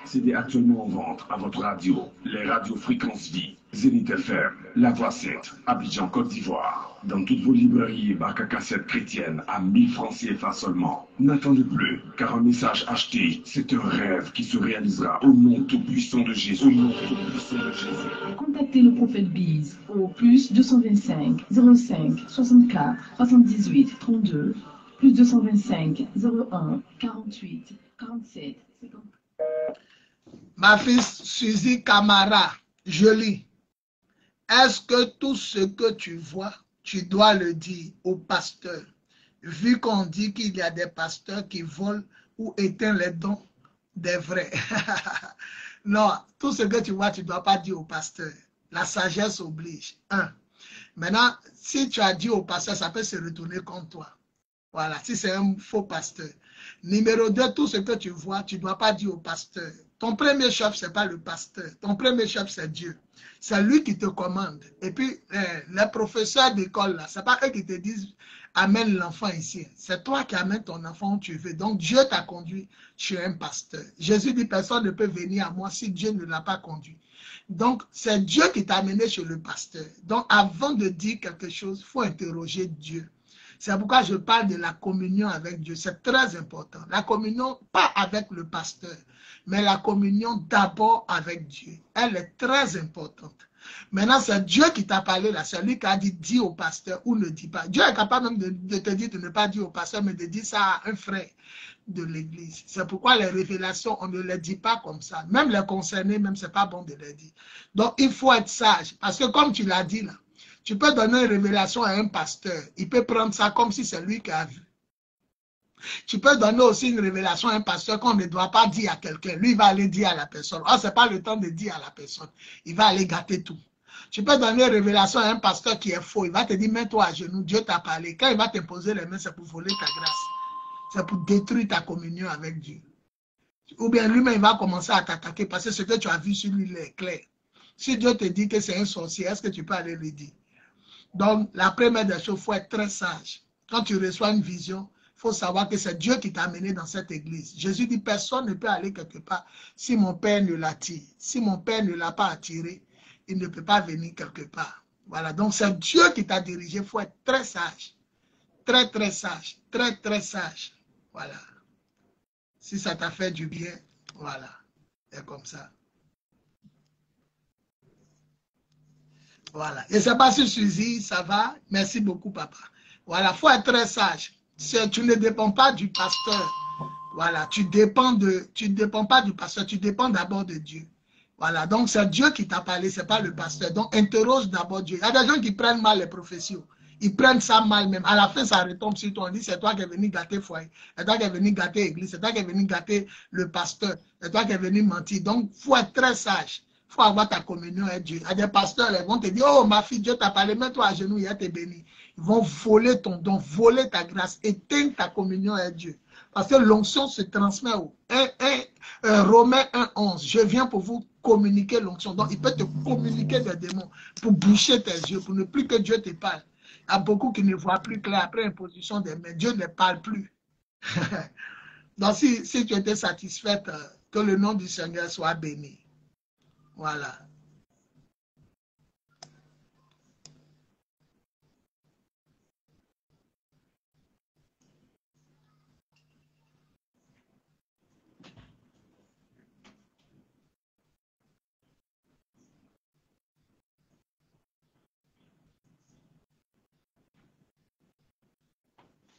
CD actuellement en vente à votre radio, les radios Fréquence Vie, Zénith FM, La Voix 7, Abidjan, Côte d'Ivoire. Dans toutes vos librairies et bacs à cassettes chrétiennes à 1000 francs CFA seulement. N'attendez plus, car un message acheté, c'est un rêve qui se réalisera au nom tout-puissant de Jésus. Au nom tout-puissant de Jésus. Contactez le prophète Biz au plus 225 05 64 78 32 plus 225 01 48 47 50. Ma fille Suzy Camara, je lis. Est-ce que tout ce que tu vois, tu dois le dire au pasteur? Vu qu'on dit qu'il y a des pasteurs qui volent ou éteignent les dons des vrais. Non, tout ce que tu vois, tu ne dois pas dire au pasteur. La sagesse oblige. Maintenant, si tu as dit au pasteur, ça peut se retourner contre toi. Voilà, si c'est un faux pasteur. Numéro 2, tout ce que tu vois, tu ne dois pas dire au pasteur. Ton premier chef, ce n'est pas le pasteur. Ton premier chef, c'est Dieu. C'est lui qui te commande. Et puis, les professeurs d'école, là, ce n'est pas eux qui te disent amène l'enfant ici. C'est toi qui amènes ton enfant où tu veux. Donc, Dieu t'a conduit chez un pasteur. Jésus dit, personne ne peut venir à moi si Dieu ne l'a pas conduit. Donc, c'est Dieu qui t'a amené chez le pasteur. Donc, avant de dire quelque chose, il faut interroger Dieu. C'est pourquoi je parle de la communion avec Dieu. C'est très important. La communion, pas avec le pasteur, mais la communion d'abord avec Dieu. Elle est très importante. Maintenant, c'est Dieu qui t'a parlé là. C'est lui qui a dit, dis au pasteur ou ne dis pas. Dieu est capable même de te dire de ne pas dire au pasteur, mais de dire ça à un frère de l'église. C'est pourquoi les révélations, on ne les dit pas comme ça. Même les concernés, même c'est pas bon de les dire. Donc, il faut être sage. Parce que comme tu l'as dit là, tu peux donner une révélation à un pasteur. Il peut prendre ça comme si c'est lui qui a vu. Tu peux donner aussi une révélation à un pasteur qu'on ne doit pas dire à quelqu'un. Lui, il va aller dire à la personne. Oh, ce n'est pas le temps de dire à la personne. Il va aller gâter tout. Tu peux donner une révélation à un pasteur qui est faux. Il va te dire, mets-toi à genoux, Dieu t'a parlé. Quand il va te poser les mains, c'est pour voler ta grâce. C'est pour détruire ta communion avec Dieu. Ou bien lui-même, il va commencer à t'attaquer parce que ce que tu as vu sur lui est clair. Si Dieu te dit que c'est un sorcier, est-ce que tu peux aller lui dire? Donc, la première des choses, il faut être très sage. Quand tu reçois une vision, il faut savoir que c'est Dieu qui t'a amené dans cette église. Jésus dit, personne ne peut aller quelque part si mon Père ne l'attire. Si mon Père ne l'a pas attiré, il ne peut pas venir quelque part. Voilà, donc c'est Dieu qui t'a dirigé. Il faut être très sage. Très, très sage. Très, très sage. Voilà. Si ça t'a fait du bien, voilà. C'est comme ça. Voilà. Je ne sais pas si Suzy, ça va. Merci beaucoup, papa. Voilà, il faut être très sage. Tu ne dépends pas du pasteur. Voilà, tu ne dépends pas du pasteur, tu dépends d'abord de Dieu. Voilà, donc c'est Dieu qui t'a parlé, ce n'est pas le pasteur. Donc interroge d'abord Dieu. Il y a des gens qui prennent mal les prophéties. Ils prennent ça mal même. À la fin, ça retombe sur toi. On dit, c'est toi qui es venu gâter le foyer. C'est toi qui es venu gâter l'église. C'est toi qui es venu gâter le pasteur. C'est toi qui es venu mentir. Donc, il faut être très sage. Il faut avoir ta communion avec Dieu. Il y a des pasteurs, ils vont te dire, oh ma fille, Dieu t'a parlé, mets-toi à genoux, il te béni. Ils vont voler ton don, voler ta grâce, éteindre ta communion avec Dieu. Parce que l'onction se transmet au Romains 1:11. Je viens pour vous communiquer l'onction. Donc, il peut te communiquer des démons pour boucher tes yeux, pour ne plus que Dieu te parle. Il y a beaucoup qui ne voient plus clair après imposition des mains. Dieu ne parle plus. Donc, si tu étais satisfaite, que le nom du Seigneur soit béni. Voilà.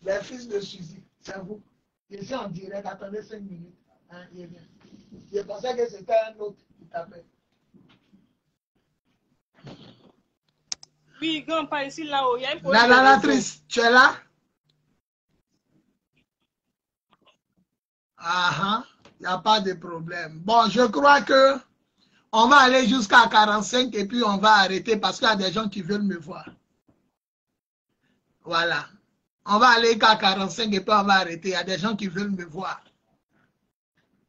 Les fils de Suzy, c'est vous. Je suis en direct, attendez 5 minutes. Hein, il vient. Je pensais que c'était un autre qui t'appelle. Oui, grand-père, ici, là-haut, il y a une La narratrice, tu es là? Ah, il n'y a pas de problème. Bon, je crois que on va aller jusqu'à 45 et puis on va arrêter parce qu'il y a des gens qui veulent me voir. Voilà. On va aller jusqu'à 45 et puis on va arrêter. Il y a des gens qui veulent me voir.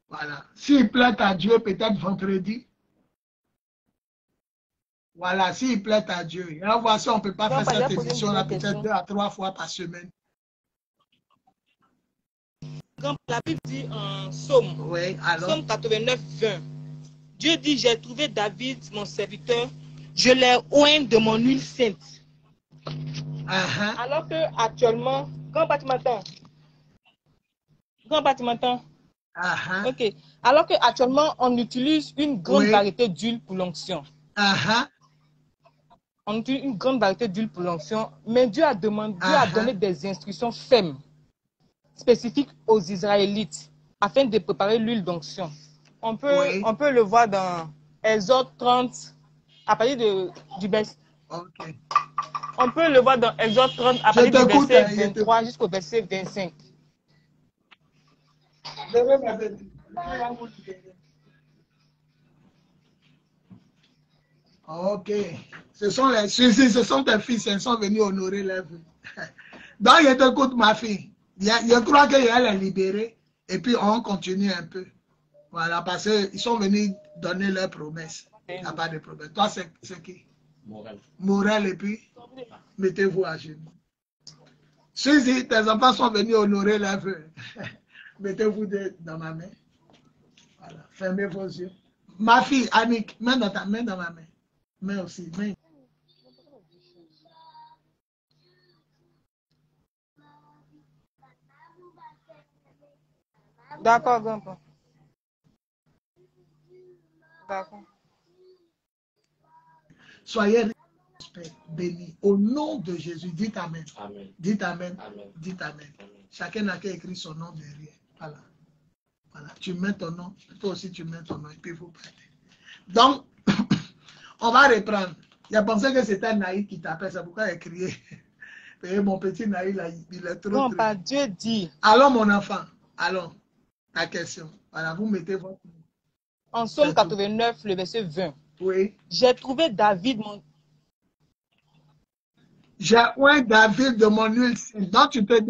Voilà. S'il plaît à Dieu, peut-être vendredi. Voilà, s'il plaît à Dieu. Et on voit si on ne peut pas faire cette émission-là peut-être 2 à 3 fois par semaine. Quand la Bible dit en Psaume, oui, alors? Psaume 89, 20, Dieu dit, j'ai trouvé David, mon serviteur, je l'ai oint de mon huile sainte. Alors que actuellement, grand-père, tu m'entends? Grand-père, tu m'entends? Ok. Alors que actuellement, on utilise une grande variété d'huile pour l'onction. On utilise une grande variété d'huile pour l'onction, mais Dieu a demandé, Dieu a donné des instructions fermes, spécifiques aux Israélites, afin de préparer l'huile d'onction. On peut le voir dans Exode 30, à partir du verset. On peut le voir dans Exode 30, à partir du verset 23 jusqu'au verset 25. Ok. Ce sont tes fils, ils sont venus honorer leur vie. Donc, je t'écoute, ma fille. Je crois qu'il va les libérer et puis on continue un peu. Voilà, parce qu'ils sont venus donner leurs promesses. Il n'y a pas de problème. Toi, c'est qui? Morel et puis mettez-vous à genoux. Si tes enfants sont venus honorer leur vœu, mettez-vous dans ma main. Voilà, fermez vos yeux. Ma fille, Annick, main dans ma main. Main aussi, main. D'accord, grand-père. D'accord. Soyez bénis. Au nom de Jésus, dites Amen. Dites Amen. Dites Amen. Chacun n'a qu'à écrire son nom derrière. Voilà. Voilà. Tu mets ton nom. Toi aussi, tu mets ton nom. Et puis, vous partez. Donc, on va reprendre. Il a pensé que c'était Naïd qui t'appelle. C'est pourquoi il a crié. Et mon petit Naïd, il est trop. Non, pas Dieu dit. Allons, mon enfant. Allons. Ta question. Voilà, vous mettez votre nom. En Psaume 89, le verset 20. Oui. J'ai trouvé David, mon... J'ai oint David de mon huile. Donc tu te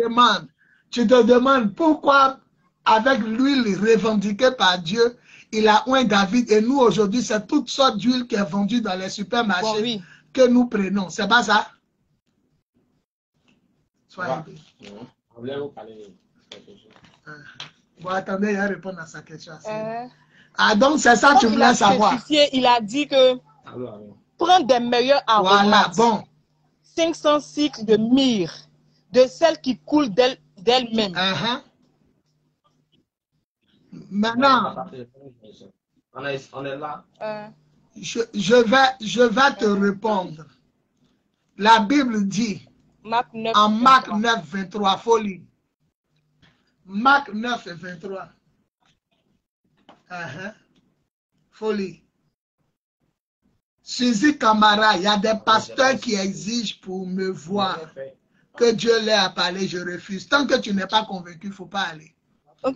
demandes pourquoi avec l'huile revendiquée par Dieu, il a oint David et nous aujourd'hui, c'est toutes sortes d'huile qui est vendue dans les supermarchés que nous prenons. C'est pas ça? Soyez bénis. Bon, attendez, il va répondre à sa question. Ah, donc c'est ça que tu voulais savoir. Il a dit que prendre des meilleurs aromates. Voilà, bon. 500 cycles de myrrhe, de celles qui coulent d'elles-mêmes. Maintenant, on est là. Je vais te répondre. La Bible dit en Marc 9, 23, folie. Marc 9 et 23. Folie. Suzy Camara, il y a des pasteurs qui exigent pour me voir que Dieu leur a parlé, je refuse. Tant que tu n'es pas convaincu, il ne faut pas aller.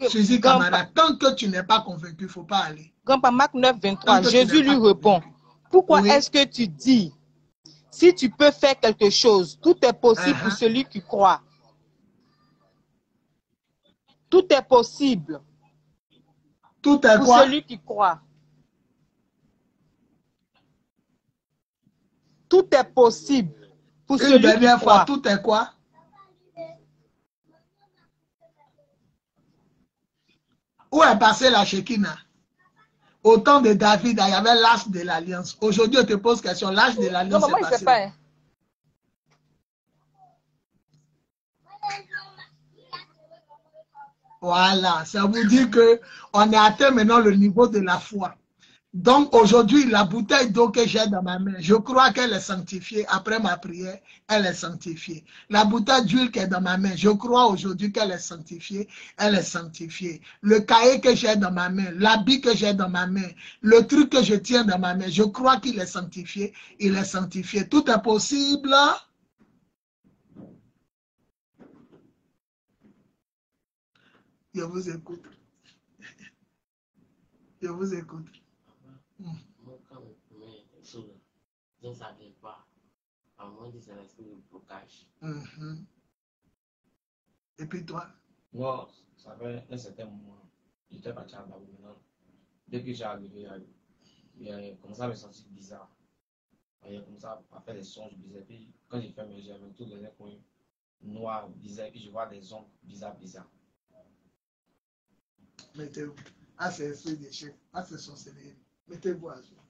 Suzy Camara, tant que tu n'es pas convaincu, il ne faut pas aller. Grand-père, Marc 9, 23, Jésus lui répond, pourquoi est-ce que tu dis, Si tu peux faire quelque chose, tout est possible pour celui qui croit. Tout est possible. Tout est pour quoi? celui qui croit. Tout est possible pour celui qui croit. Une dernière fois, tout est quoi? Où est passé la Shekinah? Au temps de David, il y avait l'âge de l'alliance. Aujourd'hui, on te pose question, l'âge de l'alliance est passé. Pas. Voilà, ça vous dit qu'on est atteint maintenant le niveau de la foi. Donc aujourd'hui, la bouteille d'eau que j'ai dans ma main, je crois qu'elle est sanctifiée. Après ma prière, elle est sanctifiée. La bouteille d'huile qui est dans ma main, je crois aujourd'hui qu'elle est sanctifiée. Elle est sanctifiée. Le cahier que j'ai dans ma main, l'habit que j'ai dans ma main, le truc que je tiens dans ma main, je crois qu'il est sanctifié. Il est sanctifié. Tout est possible. Je vous écoute. Je vous écoute. Moi, quand mes choses, je ne savais pas. À moins de un esprit de blocage. Et puis toi? Moi, ça fait un certain moment. J'étais parti à Babou maintenant. Dès que j'ai arrivé, j'ai commencé à me sentir bizarre. J'ai commencé à faire des songes bizarres. Puis quand j'ai fait mes yeux, tout dans un coin noir, bizarre. Puis je vois des ombres bizarres. Mettez-vous. Ah, c'est esprit d'échec. Ah, c'est sorcellerie. Mettez-vous à jour.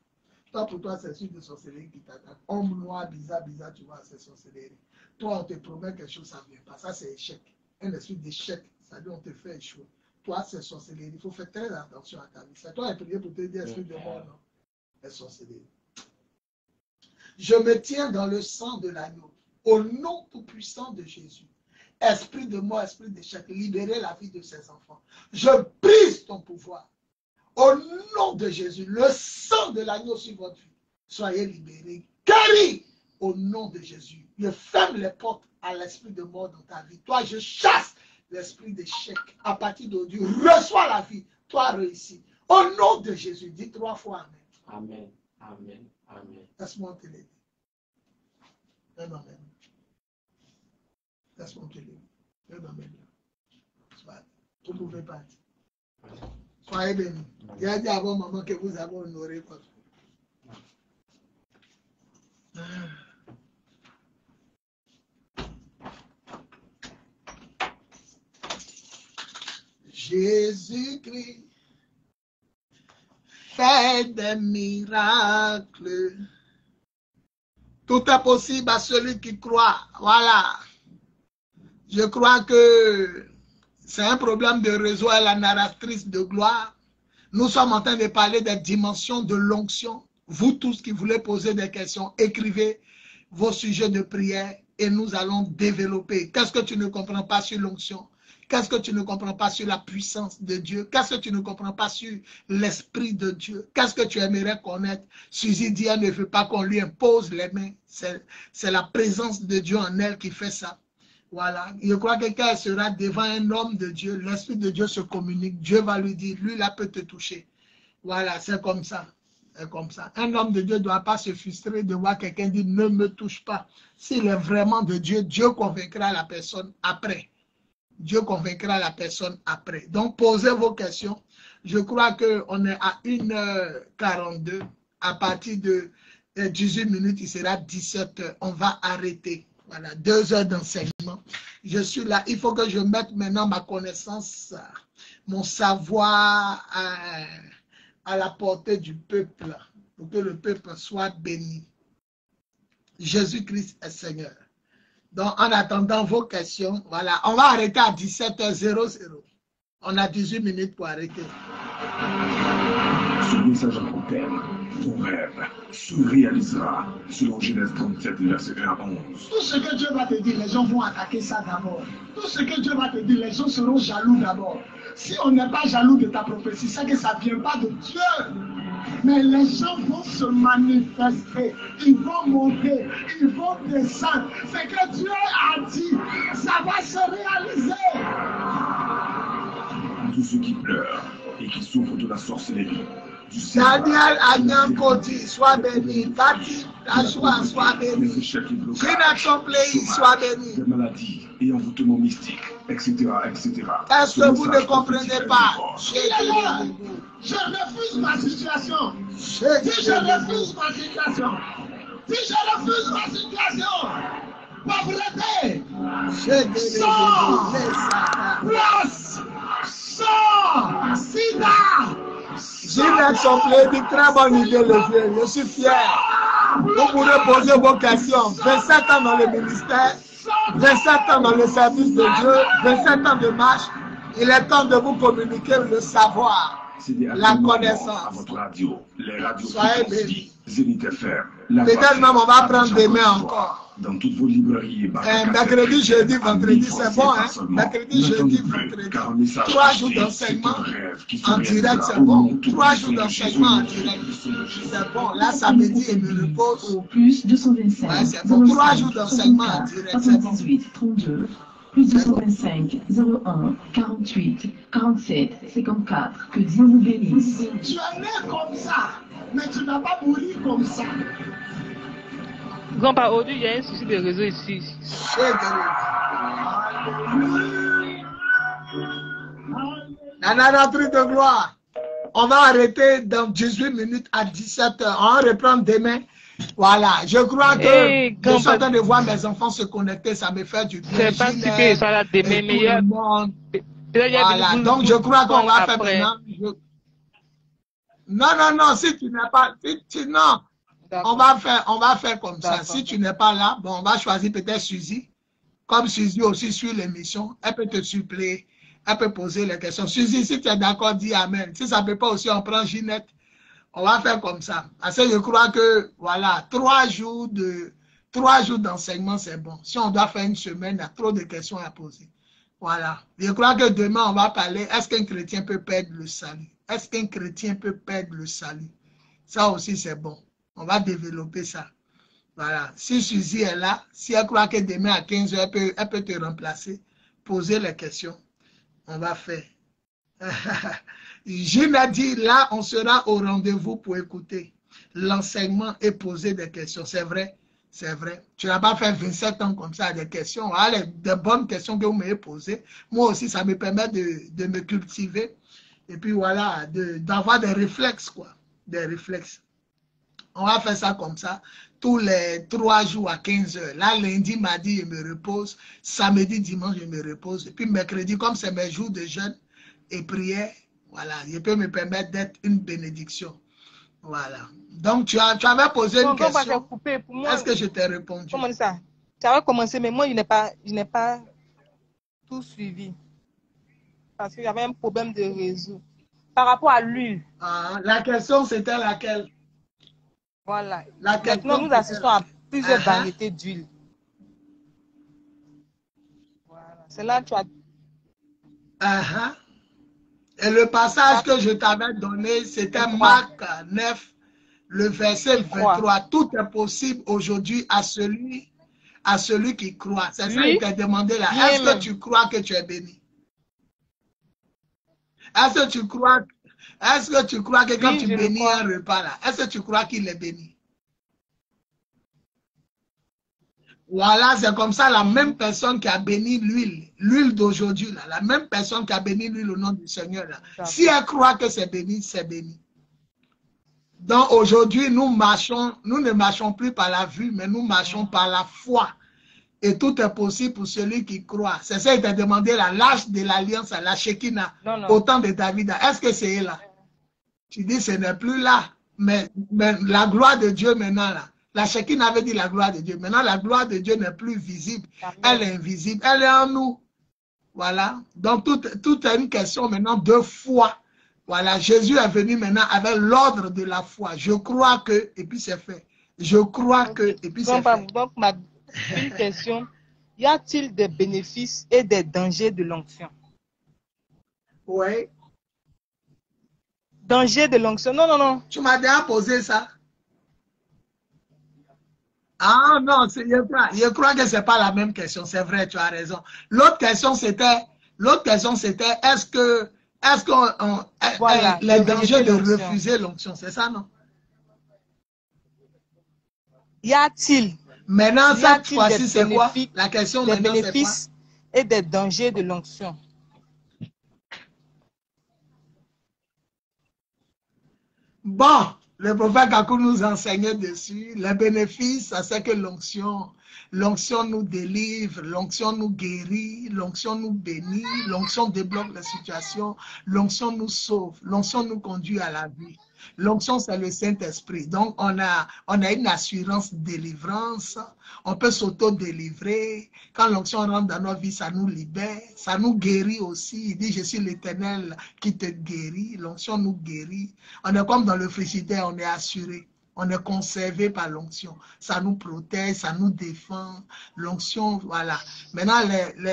Toi, pour toi, c'est esprit de sorcellerie qui t'attaque. Homme noir, bizarre, tu vois, c'est sorcellerie. Toi, on te promet quelque chose, ça ne vient pas. Ça, c'est échec. Un esprit d'échec. Ça dit, on te fait échouer. Toi, c'est sorcellerie. Il faut faire très attention à ta vie. C'est toi qui as prié pour te dire esprit de mort, non? C'est sorcellerie. Je me tiens dans le sang de l'agneau. Au nom tout-puissant de Jésus. Esprit de mort, esprit d'échec, libérez la vie de ces enfants. Je brise ton pouvoir. Au nom de Jésus, le sang de l'agneau sur votre vie. Soyez libérés, guéris au nom de Jésus. Je ferme les portes à l'esprit de mort dans ta vie. Toi, je chasse l'esprit d'échec. À partir d'aujourd'hui, reçois la vie. Toi, réussis. Au nom de Jésus, dis 3 fois Amen. Amen. Laisse-moi te l'aider. Amen. Laisse-moi te l'aider. Amen. Vous pouvez partir. Soyez bénis. J'ai dit avant maman que vous avez honoré votre Jésus-Christ fait des miracles. Tout est possible à celui qui croit. Voilà. Je crois que c'est un problème de réseau à la narratrice de gloire. Nous sommes en train de parler des dimensions de l'onction. Vous tous qui voulez poser des questions, écrivez vos sujets de prière et nous allons développer. Qu'est-ce que tu ne comprends pas sur l'onction? Qu'est-ce que tu ne comprends pas sur la puissance de Dieu? Qu'est-ce que tu ne comprends pas sur l'Esprit de Dieu? Qu'est-ce que tu aimerais connaître? Suzy dit, elle ne veut pas qu'on lui impose les mains. C'est la présence de Dieu en elle qui fait ça. Voilà. Je crois que quand elle sera devant un homme de Dieu, l'Esprit de Dieu se communique. Dieu va lui dire, lui là peut te toucher. Voilà, c'est comme ça. C'est comme ça. Un homme de Dieu ne doit pas se frustrer de voir quelqu'un dire, ne me touche pas. S'il est vraiment de Dieu, Dieu convaincra la personne après. Dieu convaincra la personne après. Donc, posez vos questions. Je crois qu'on est à 1h42. À partir de 18 minutes, il sera 17h. On va arrêter. Voilà, 2 heures d'enseignement. Je suis là. Il faut que je mette maintenant ma connaissance, mon savoir à la portée du peuple, pour que le peuple soit béni. Jésus-Christ est Seigneur. Donc, en attendant vos questions, voilà, on va arrêter à 17h00. On a 18 minutes pour arrêter. Ce message en thème, ton rêve se réalisera selon Genèse 37, verset 1 à 11. Tout ce que Dieu va te dire, les gens vont attaquer ça d'abord. Tout ce que Dieu va te dire, les gens seront jaloux d'abord. Si on n'est pas jaloux de ta prophétie, c'est que ça ne vient pas de Dieu. Mais les gens vont se manifester, ils vont monter, ils vont descendre. C'est que Dieu a dit, ça va se réaliser. Tous ceux qui pleurent et qui souffrent de la sorcellerie, Daniel Agnan-Koti, sois béni. Fatih Achoua, sois béni. Génération Play, sois béni. Des maladies et envoûtements mystiques, etc., etc. Est-ce que vous ne comprenez pas? Je refuse ma situation. Si je refuse ma situation. Si je refuse ma situation. Pauvreté. Sors. Place. Sors. Sida. Génération Play, dit très bonne idée, le vieux. Je suis fier. Vous pourrez poser vos questions. 27 ans dans le ministère, 27 ans dans le service de Dieu, 27 ans de marche. Il est temps de vous communiquer le savoir, la connaissance. À votre radio, les radios Soyez bénis. Zénith FM. Peut-être même on va prendre des mains encore. Dans toutes vos librairies. Mercredi, jeudi, vendredi, c'est bon, hein? Mercredi, jeudi, vendredi. 3 jours d'enseignement en direct, c'est bon. 3 jours d'enseignement en direct, c'est bon. Là, samedi, il me repose. Au plus 225. Ouais, c'est bon. 3 jours d'enseignement en direct, c'est bon. 78, 32, plus 225, 01, 48, 47, 54. Que Dieu vous bénisse. Tu es né comme ça, mais tu n'as pas mourir comme ça. Grand-père, aujourd'hui, il y a un souci de réseau ici. Truc de gloire. On va arrêter dans 18 minutes à 17h. On va reprendre demain. Voilà. Je crois que je suis en train de voir mes enfants se connecter. Ça me fait du bien. C'est pas si que ça va demain, mais voilà. Donc, je crois qu'on va faire maintenant. Non. Si tu n'es pas... non. On va faire comme ça. Si tu n'es pas là, bon, on va choisir peut-être Suzy. Comme Suzy aussi suit l'émission, elle peut te suppléer, elle peut poser les questions. Suzy, si tu es d'accord, dis Amen. Si ça ne peut pas aussi, on prend Ginette. On va faire comme ça. Parce que je crois que, voilà, 3 jours d'enseignement, c'est bon. Si on doit faire une semaine, il y a trop de questions à poser. Voilà. Je crois que demain, on va parler, est-ce qu'un chrétien peut perdre le salut? Est-ce qu'un chrétien peut perdre le salut? Ça aussi, c'est bon. On va développer ça. Voilà. Si Suzy est là, si elle croit que demain à 15h, elle peut te remplacer, poser les questions. On va faire. Gilles a dit, là, on sera au rendez-vous pour écouter l'enseignement et poser des questions. C'est vrai, c'est vrai. Tu n'as pas fait 27 ans comme ça, des questions. Voilà, des bonnes questions que vous m'avez posées. Moi aussi, ça me permet de me cultiver. Et puis voilà, d'avoir des réflexes, quoi. Des réflexes. On va faire ça comme ça, tous les 3 jours à 15h. Là, lundi, mardi, je me repose. Samedi, dimanche, je me repose. Et puis mercredi, comme c'est mes jours de jeûne et prière, voilà, je peux me permettre d'être une bénédiction. Voilà. Donc, tu avais posé une question. Est-ce que je t'ai répondu? Comment ça? Tu avais commencé, mais moi, je n'ai pas tout suivi. Parce qu'il y avait un problème de réseau. Par rapport à l'huile. La question, c'était laquelle? Voilà. Maintenant, nous assistons à plusieurs variétés d'huile. Voilà. C'est là que tu as... Et le passage que je t'avais donné, c'était Marc 9, le verset 23. Tout est possible aujourd'hui à celui qui croit. C'est ça qu'il t'a demandé là. Est-ce que tu crois que tu es béni? Est-ce que tu crois que quand tu bénis un repas là, est-ce que tu crois qu'il est béni? Voilà, c'est comme ça, la même personne qui a béni l'huile d'aujourd'hui, la même personne qui a béni l'huile au nom du Seigneur, là. Si elle croit que c'est béni, c'est béni. Donc aujourd'hui, nous ne marchons plus par la vue, mais nous marchons par la foi. Et tout est possible pour celui qui croit. C'est ça, il t'a demandé l'âge de l'alliance, la Shekinah, au temps de David. Est-ce que c'est là? Tu dis, ce n'est plus là. Mais la gloire de Dieu maintenant, là. La Shekinah avait dit la gloire de Dieu. Maintenant, la gloire de Dieu n'est plus visible. Elle est invisible. Elle est en nous. Voilà. Donc, tout est une question maintenant de foi. Voilà. Jésus est venu maintenant avec l'ordre de la foi. Je crois que, et puis c'est fait. Je crois que, et puis c'est fait. Donc, une question. Y a-t-il des bénéfices et des dangers de l'onction? Oui. Danger de l'onction? Non. Tu m'as déjà posé ça. Ah non, je crois que ce n'est pas la même question. C'est vrai, tu as raison. L'autre question, c'était, est-ce que Est-ce qu'on voilà, les dangers de refuser l'onction, c'est ça, non? Y a-t-il? Maintenant, cette fois-ci, c'est quoi? La question des maintenant, c'est quoi? bénéfices et des dangers de l'onction. Bon, le prophète Kakou nous enseignait dessus. Les bénéfices, c'est que l'onction nous délivre, l'onction nous guérit, l'onction nous bénit, l'onction débloque la situation, l'onction nous sauve, l'onction nous conduit à la vie. L'onction, c'est le Saint-Esprit. Donc, on a une assurance de délivrance. On peut s'auto-délivrer. Quand l'onction rentre dans nos vies, ça nous libère. Ça nous guérit aussi. Il dit, je suis l'Éternel qui te guérit. L'onction nous guérit. On est comme dans le frigidaire, on est assuré. On est conservé par l'onction. Ça nous protège, ça nous défend. L'onction, voilà. Maintenant,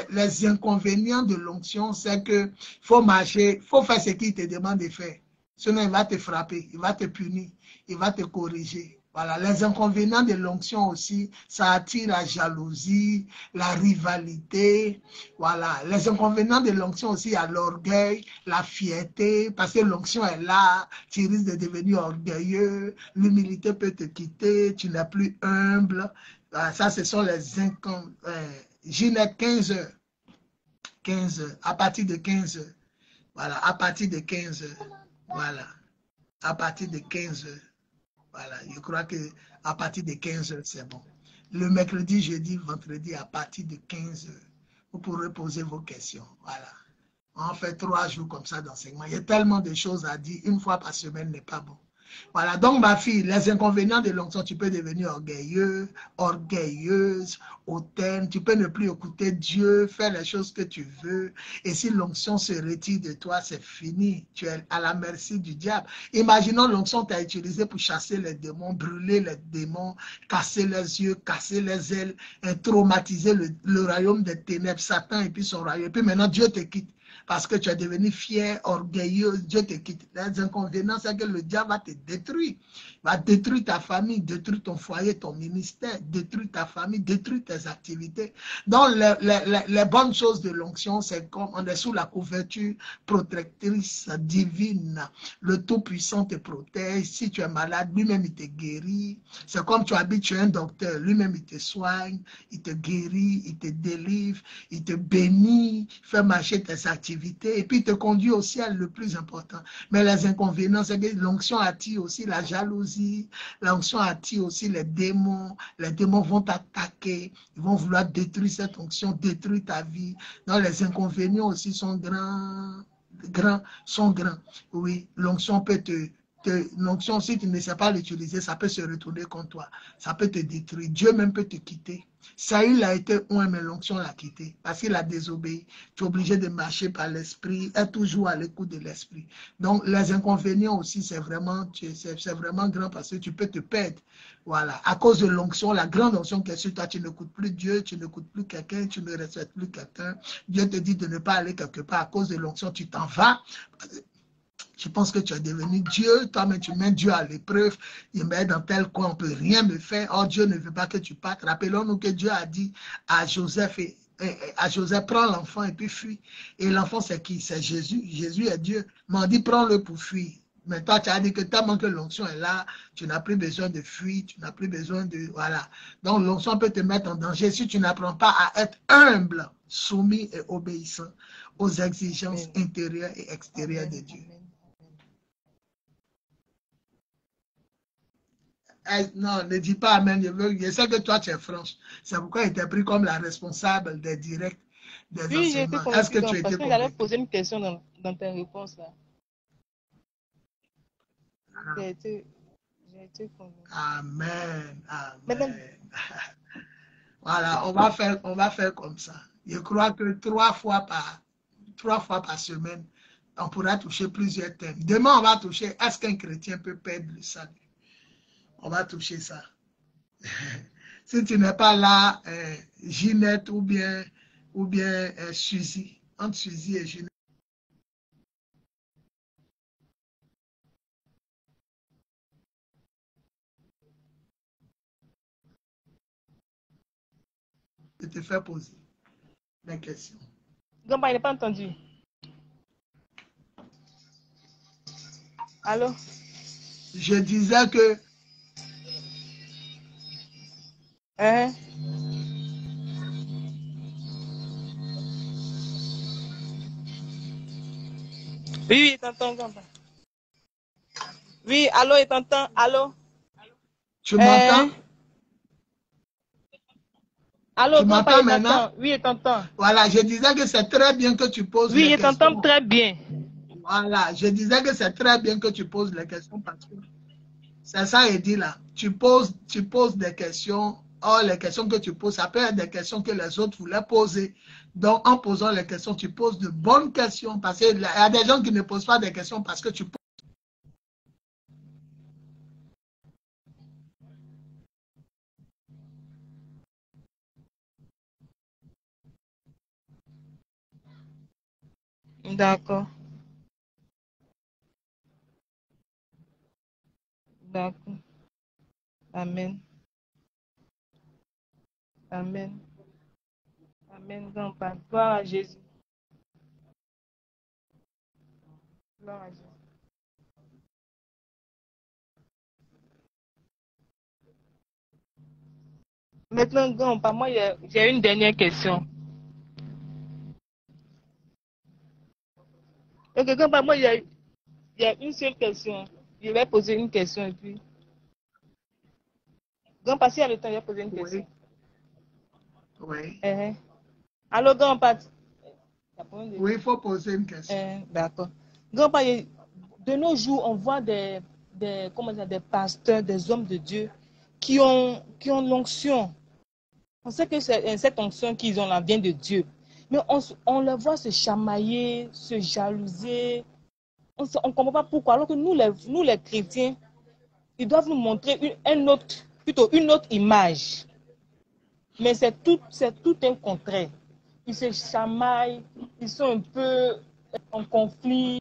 les inconvénients de l'onction, c'est qu'il faut marcher, il faut faire ce qu'il te demande de faire. Sinon, il va te frapper, il va te punir, il va te corriger. Voilà, les inconvénients de l'onction aussi, ça attire la jalousie, la rivalité. Voilà, les inconvénients de l'onction aussi, il y a l'orgueil, la fierté, parce que l'onction est là, tu risques de devenir orgueilleux, l'humilité peut te quitter, tu n'es plus humble. Voilà, ça, ce sont les inconvénients. Ginette, 15 heures. 15 heures, à partir de 15 heures. Voilà, à partir de 15 heures. Voilà, à partir de 15 heures. Voilà, je crois qu'à partir de 15 heures, c'est bon. Le mercredi, jeudi, vendredi, à partir de 15 heures, vous pourrez poser vos questions. Voilà. On fait 3 jours comme ça d'enseignement. Il y a tellement de choses à dire. Une fois par semaine n'est pas bon. Voilà, donc ma fille, les inconvénients de l'onction, tu peux devenir orgueilleux, orgueilleuse, hautaine, tu peux ne plus écouter Dieu, faire les choses que tu veux, et si l'onction se retire de toi, c'est fini, tu es à la merci du diable. Imaginons l'onction t'a utilisé pour chasser les démons, brûler les démons, casser les yeux, casser les ailes, traumatiser le royaume des ténèbres, Satan et puis son royaume, et puis maintenant Dieu te quitte. Parce que tu es devenu fier, orgueilleux, Dieu te quitte. Les inconvénients, c'est que le diable va te détruire. Il va détruire ta famille, détruire ton foyer, ton ministère, détruire ta famille, détruire tes activités. Donc, les bonnes choses de l'onction, c'est comme on est sous la couverture protectrice divine. Le Tout-Puissant te protège. Si tu es malade, lui-même, il te guérit. C'est comme tu habites chez un docteur. Lui-même, il te soigne, il te guérit, il te délivre, il te bénit, fait marcher tes activités. Et puis, il te conduit au ciel, le plus important. Mais les inconvénients, c'est que l'onction attire aussi la jalousie, l'onction attire aussi les démons vont t'attaquer, ils vont vouloir détruire cette onction, détruire ta vie. Donc, les inconvénients aussi sont grands, oui, l'onction peut l'onction, si tu ne sais pas l'utiliser, ça peut se retourner contre toi. Ça peut te détruire. Dieu même peut te quitter. Saül a été oint, mais l'onction l'a quitté parce qu'il a désobéi. Tu es obligé de marcher par l'esprit, être toujours à l'écoute de l'esprit. Donc, les inconvénients aussi, c'est vraiment grand parce que tu peux te perdre. Voilà. À cause de l'onction, la grande onction qui est sur toi, tu n'écoutes plus Dieu, tu n'écoutes plus quelqu'un, tu ne respectes plus quelqu'un. Dieu te dit de ne pas aller quelque part. À cause de l'onction, tu t'en vas. Je pense que tu es devenu Dieu, toi-même tu mets Dieu à l'épreuve, il met dans tel coin, on ne peut rien me faire, or Dieu ne veut pas que tu partes. Rappelons-nous que Dieu a dit à Joseph, prends l'enfant et puis fuis. Et l'enfant c'est qui? C'est Jésus, Jésus est Dieu. Mais on dit prends-le pour fuir. Mais toi tu as dit que tellement que l'onction est là, tu n'as plus besoin de fuir, tu n'as plus besoin de... Voilà. Donc l'onction peut te mettre en danger si tu n'apprends pas à être humble, soumis et obéissant aux exigences intérieures et extérieures de Dieu. Non, ne dis pas Amen. Je sais que toi, tu es franche. C'est pourquoi il t'a pris comme la responsable des directs, des enseignements. Est-ce que tu étais parce que j'allais poser une question dans tes réponses là. J'ai été convaincue. Amen. Amen. Voilà, on va faire comme ça. Je crois que 3 fois par semaine, on pourra toucher plusieurs thèmes. Demain, on va toucher est-ce qu'un chrétien peut perdre le salut? On va toucher ça. Si tu n'es pas là, Ginette ou bien Suzy, entre Suzy et Ginette. Je te fais poser la question. Donc, il n'est pas entendu. Allô? Je disais que... Oui, t'entends. Oui, allô, il t'entend. Allô? Tu m'entends? Allô, tu m'entends maintenant? Oui, il t'entend. Voilà, je disais que c'est très bien que tu poses les questions. Oui, il t'entend très bien. Voilà, je disais que c'est très bien que tu poses les questions parce que c'est ça, il dit là. Tu poses des questions. Or, les questions que tu poses, ça peut être des questions que les autres voulaient poser. Donc, en posant les questions, tu poses de bonnes questions parce qu'il y a des gens qui ne posent pas des questions parce que tu poses. D'accord. D'accord. Amen. Amen. Amen, grand-père. Gloire à Jésus. Gloire à Jésus. Maintenant, grand-père, moi, j'ai une dernière question. Ok, grand-père, moi, il y a une seule question. Je vais poser une question et puis... Grand-père, s'il y a le temps, je vais poser une question. Oui. Allô, grand-père? Oui, il faut poser une question. D'accord. Grand-père, de nos jours, on voit des pasteurs, des hommes de Dieu qui ont l'onction. On sait que cette onction qu'ils ont là vient de Dieu. Mais on les voit se chamailler, se jalouser. On ne comprend pas pourquoi. Alors que nous les chrétiens, ils doivent nous montrer une autre image. Mais c'est tout un contraire. Ils se chamaillent, ils sont un peu en conflit.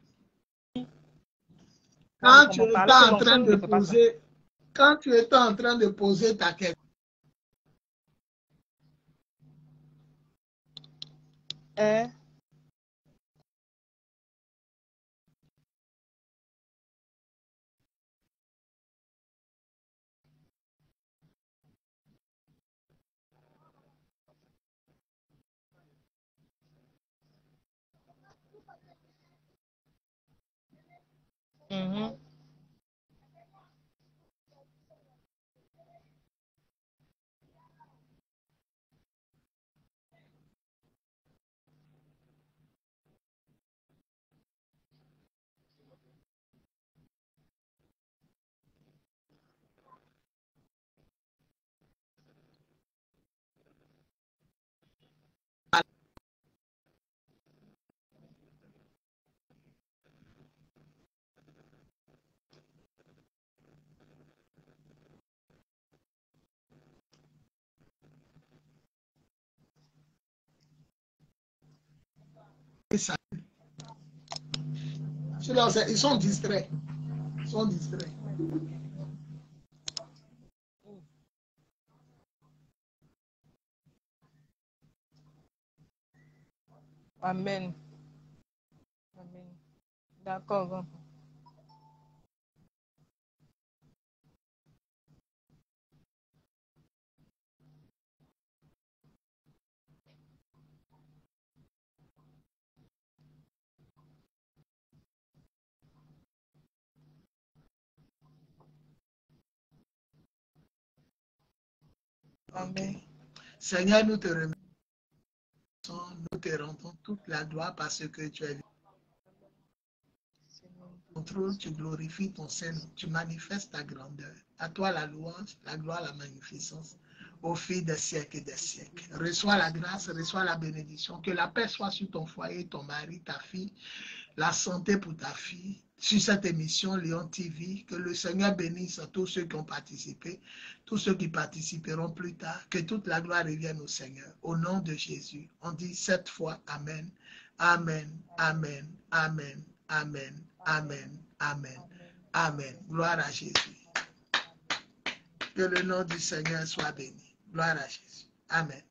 Quand tu étais en train de poser ta question, ils sont distraits. Amen. Amen. D'accord. Amen. Seigneur, nous te remercions, nous te rendons toute la gloire parce que tu es contrôle, tu glorifies ton Seigneur, tu manifestes ta grandeur. À toi la louange, la gloire, la magnificence, au fil des siècles et des siècles. Reçois la grâce, reçois la bénédiction, que la paix soit sur ton foyer, ton mari, ta fille, la santé pour ta fille, sur cette émission Lion TV, que le Seigneur bénisse à tous ceux qui ont participé, tous ceux qui participeront plus tard, que toute la gloire revienne au Seigneur. Au nom de Jésus, on dit 7 fois Amen, Amen, Amen, Amen, Amen, Amen, Amen, Amen. Gloire à Jésus. Que le nom du Seigneur soit béni. Gloire à Jésus. Amen.